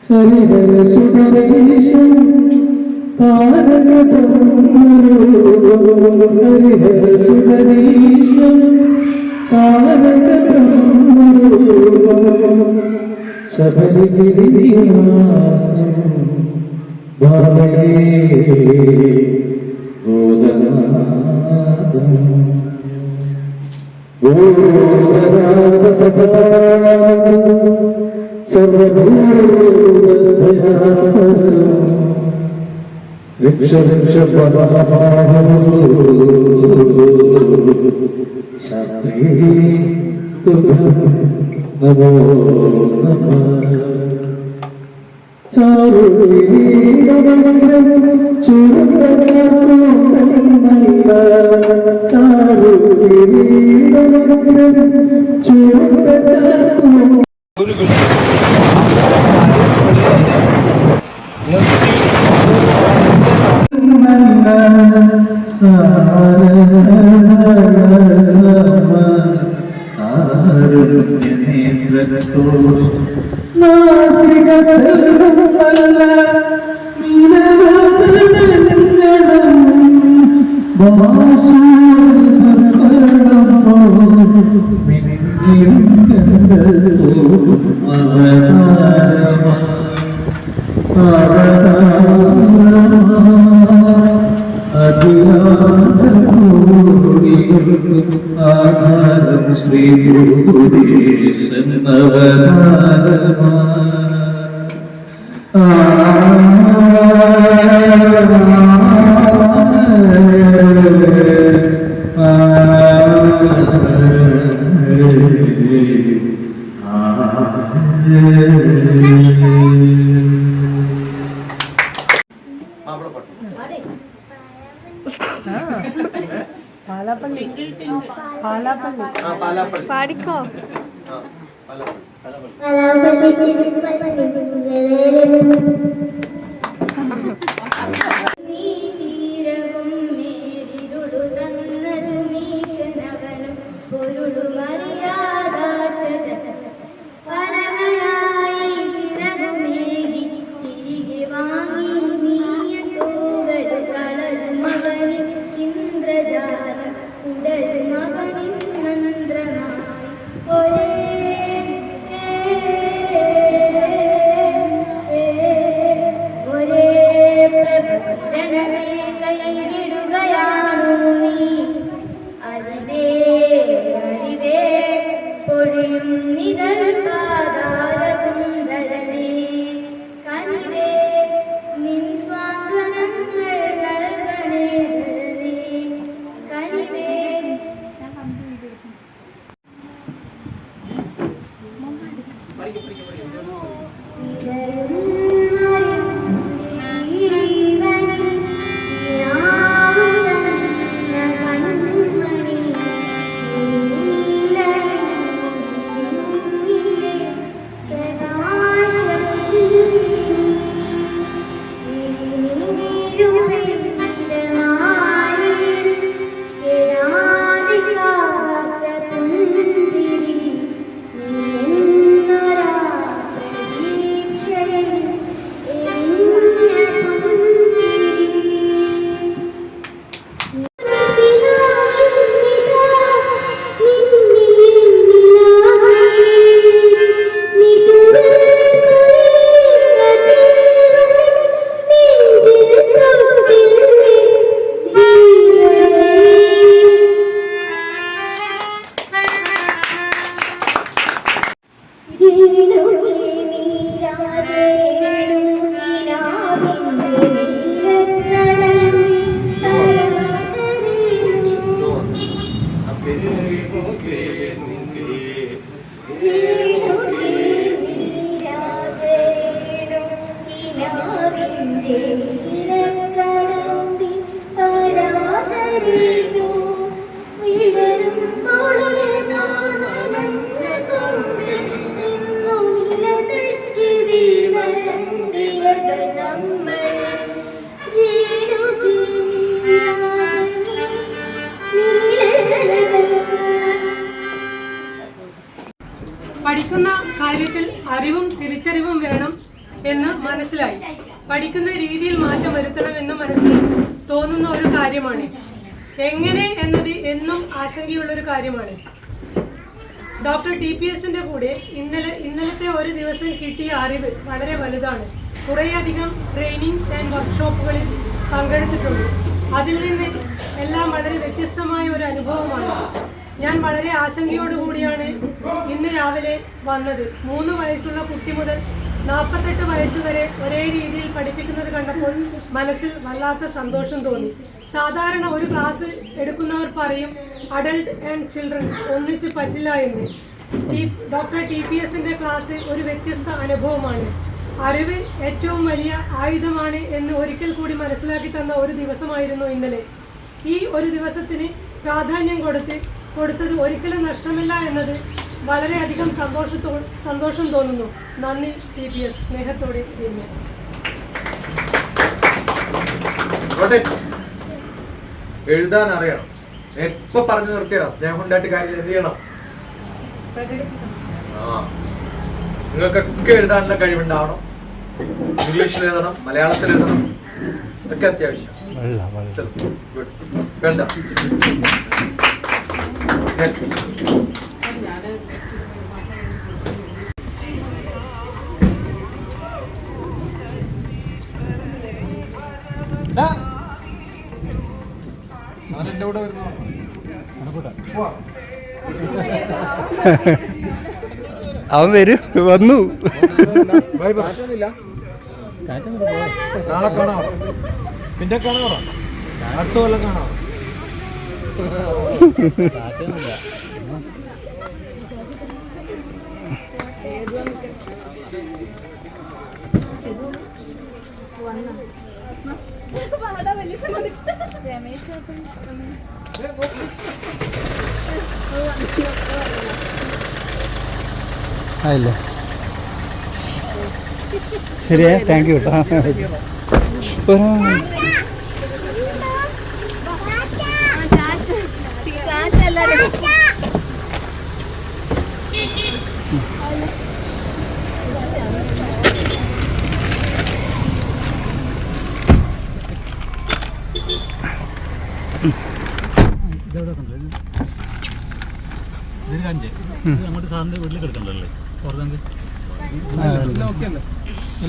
ഹരിഹര സുധരേശം താരകബ്രഹ്മരൂപം ഹരിഹര സുധരേശം താരകബ്രഹ്മരൂപം ശബരിഗിരിവാസം ഭാവയേ ഗോദനാദം ഗോദനാദ സദാ വൃക്ഷ വൃക്ഷ ശാസ്ത്രീ നമോ നമ ചാരുവിരീടമന്ത്രം ചുരുക്കൂട്ടല്ല ചാരുവിരീടമന്ത്രം ചുരുക്കൂ ആധാരം ശ്രീ പാടിക്കോ. കാര്യത്തിൽ അറിവും തിരിച്ചറിവും വേണം എന്ന് മനസ്സിലായി. പഠിക്കുന്ന രീതിയിൽ മാറ്റം വരുത്തണമെന്ന് മനസ്സിൽ തോന്നുന്ന ഒരു കാര്യമാണ്. എങ്ങനെ എന്നത് എന്നും ആശങ്കയുള്ളൊരു കാര്യമാണ്. ഡോക്ടർ TPSന്റെ കൂടെ ഇന്നലത്തെ ഒരു ദിവസം കിട്ടിയ അറിവ് വളരെ വലുതാണ്. കുറേയധികം ട്രെയിനിങ്സ് ആൻഡ് വർക്ക്ഷോപ്പുകളിൽ പങ്കെടുത്തിട്ടുണ്ട്. അതിൽ നിന്ന് എല്ലാം വളരെ വ്യത്യസ്തമായ ഒരു അനുഭവമാണ്. ഞാൻ വളരെ ആശങ്കയോടുകൂടിയാണ് ഇന്ന് രാവിലെ വന്നത്. 3 വയസ്സുള്ള കുട്ടി മുതൽ 48 വയസ്സ് വരെ ഒരേ രീതിയിൽ പഠിപ്പിക്കുന്നത് കണ്ടപ്പോൾ മനസ്സിൽ വല്ലാത്ത സന്തോഷം തോന്നി. സാധാരണ ഒരു ക്ലാസ് എടുക്കുന്നവർ പറയും അഡൽട്ട് ആൻഡ് ചിൽഡ്രൻസ് ഒന്നിച്ച് പറ്റില്ല എന്ന്. ഡോക്ടർ TPSന്റെ ക്ലാസ് ഒരു വ്യത്യസ്ത അനുഭവമാണ്. അറിവ് ഏറ്റവും വലിയ ആയുധമാണ് എന്ന് ഒരിക്കൽ കൂടി മനസ്സിലാക്കി തന്ന ഒരു ദിവസമായിരുന്നു ഇന്നലെ. ഈ ഒരു ദിവസത്തിന് പ്രാധാന്യം കൊടുത്തത് ഒരിക്കലും നഷ്ടമില്ല എന്നത് വളരെയധികം സന്തോഷം തോന്നുന്നു. നന്ദി TPS. സ്നേഹത്തോടെ രമ്യ. എഴുതാൻ അറിയണം. എപ്പോ പറഞ്ഞു നിർത്തിയാ സ്നേഹം ഉണ്ടായിട്ട് കാര്യം എന്ത് ചെയ്യണം? നിങ്ങൾക്കൊക്കെ എഴുതാനുള്ള കഴിവുണ്ടാവണം. ഇംഗ്ലീഷിൽ എഴുതണം, മലയാളത്തിൽ എഴുതണം, ഒക്കെ അത്യാവശ്യം. വേണ്ട. അവനെന്റെ കൂടെ വരുന്നു. അവൻ വന്നു. നാളെ കാണാം. പിന്നെ കാണാറോ? അടുത്ത കൊല്ലം കാണാം. ആയില്ലേ? ശരിയാ, താങ്ക് യു കേട്ടോ. അങ്ങോട്ട് സാറിന്റെ വീട്ടിൽ കിടക്കണ്ടല്ലേ?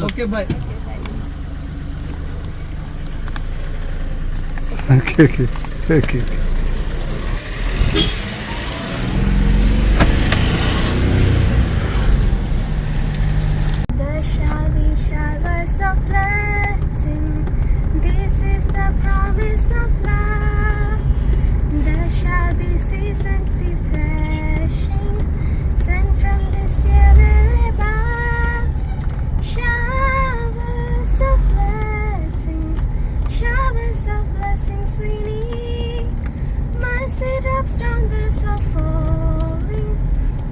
Okay bye. Okay. There shall be showers of blessing. This is the promise of love. There shall be seasons refreshing, sent from this year very above. Showers of blessings we need. Mercy drops down, this are falling,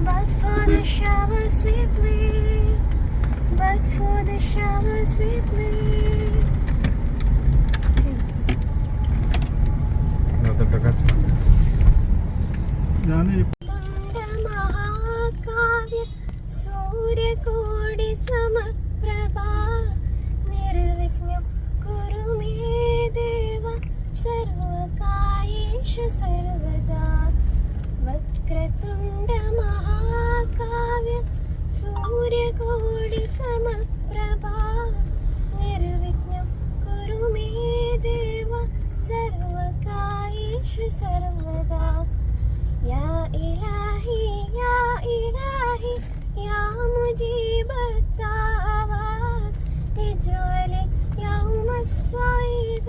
but for the showers we plead. But for the showers we plead. महाकाव्य सूर्यकोटि समप्रभा निर्विघ्नं कुरु मे देव सर्वकार्येषु सर्वदा. वक्रतुण्ड महाकाव्य सूर्यकोटि समप्रभा निर्विघ्नं कुरु मे देव सर्वकार्येषु सर्वदा. या इलाही या मुजीब दावत इजले यौम الصعيد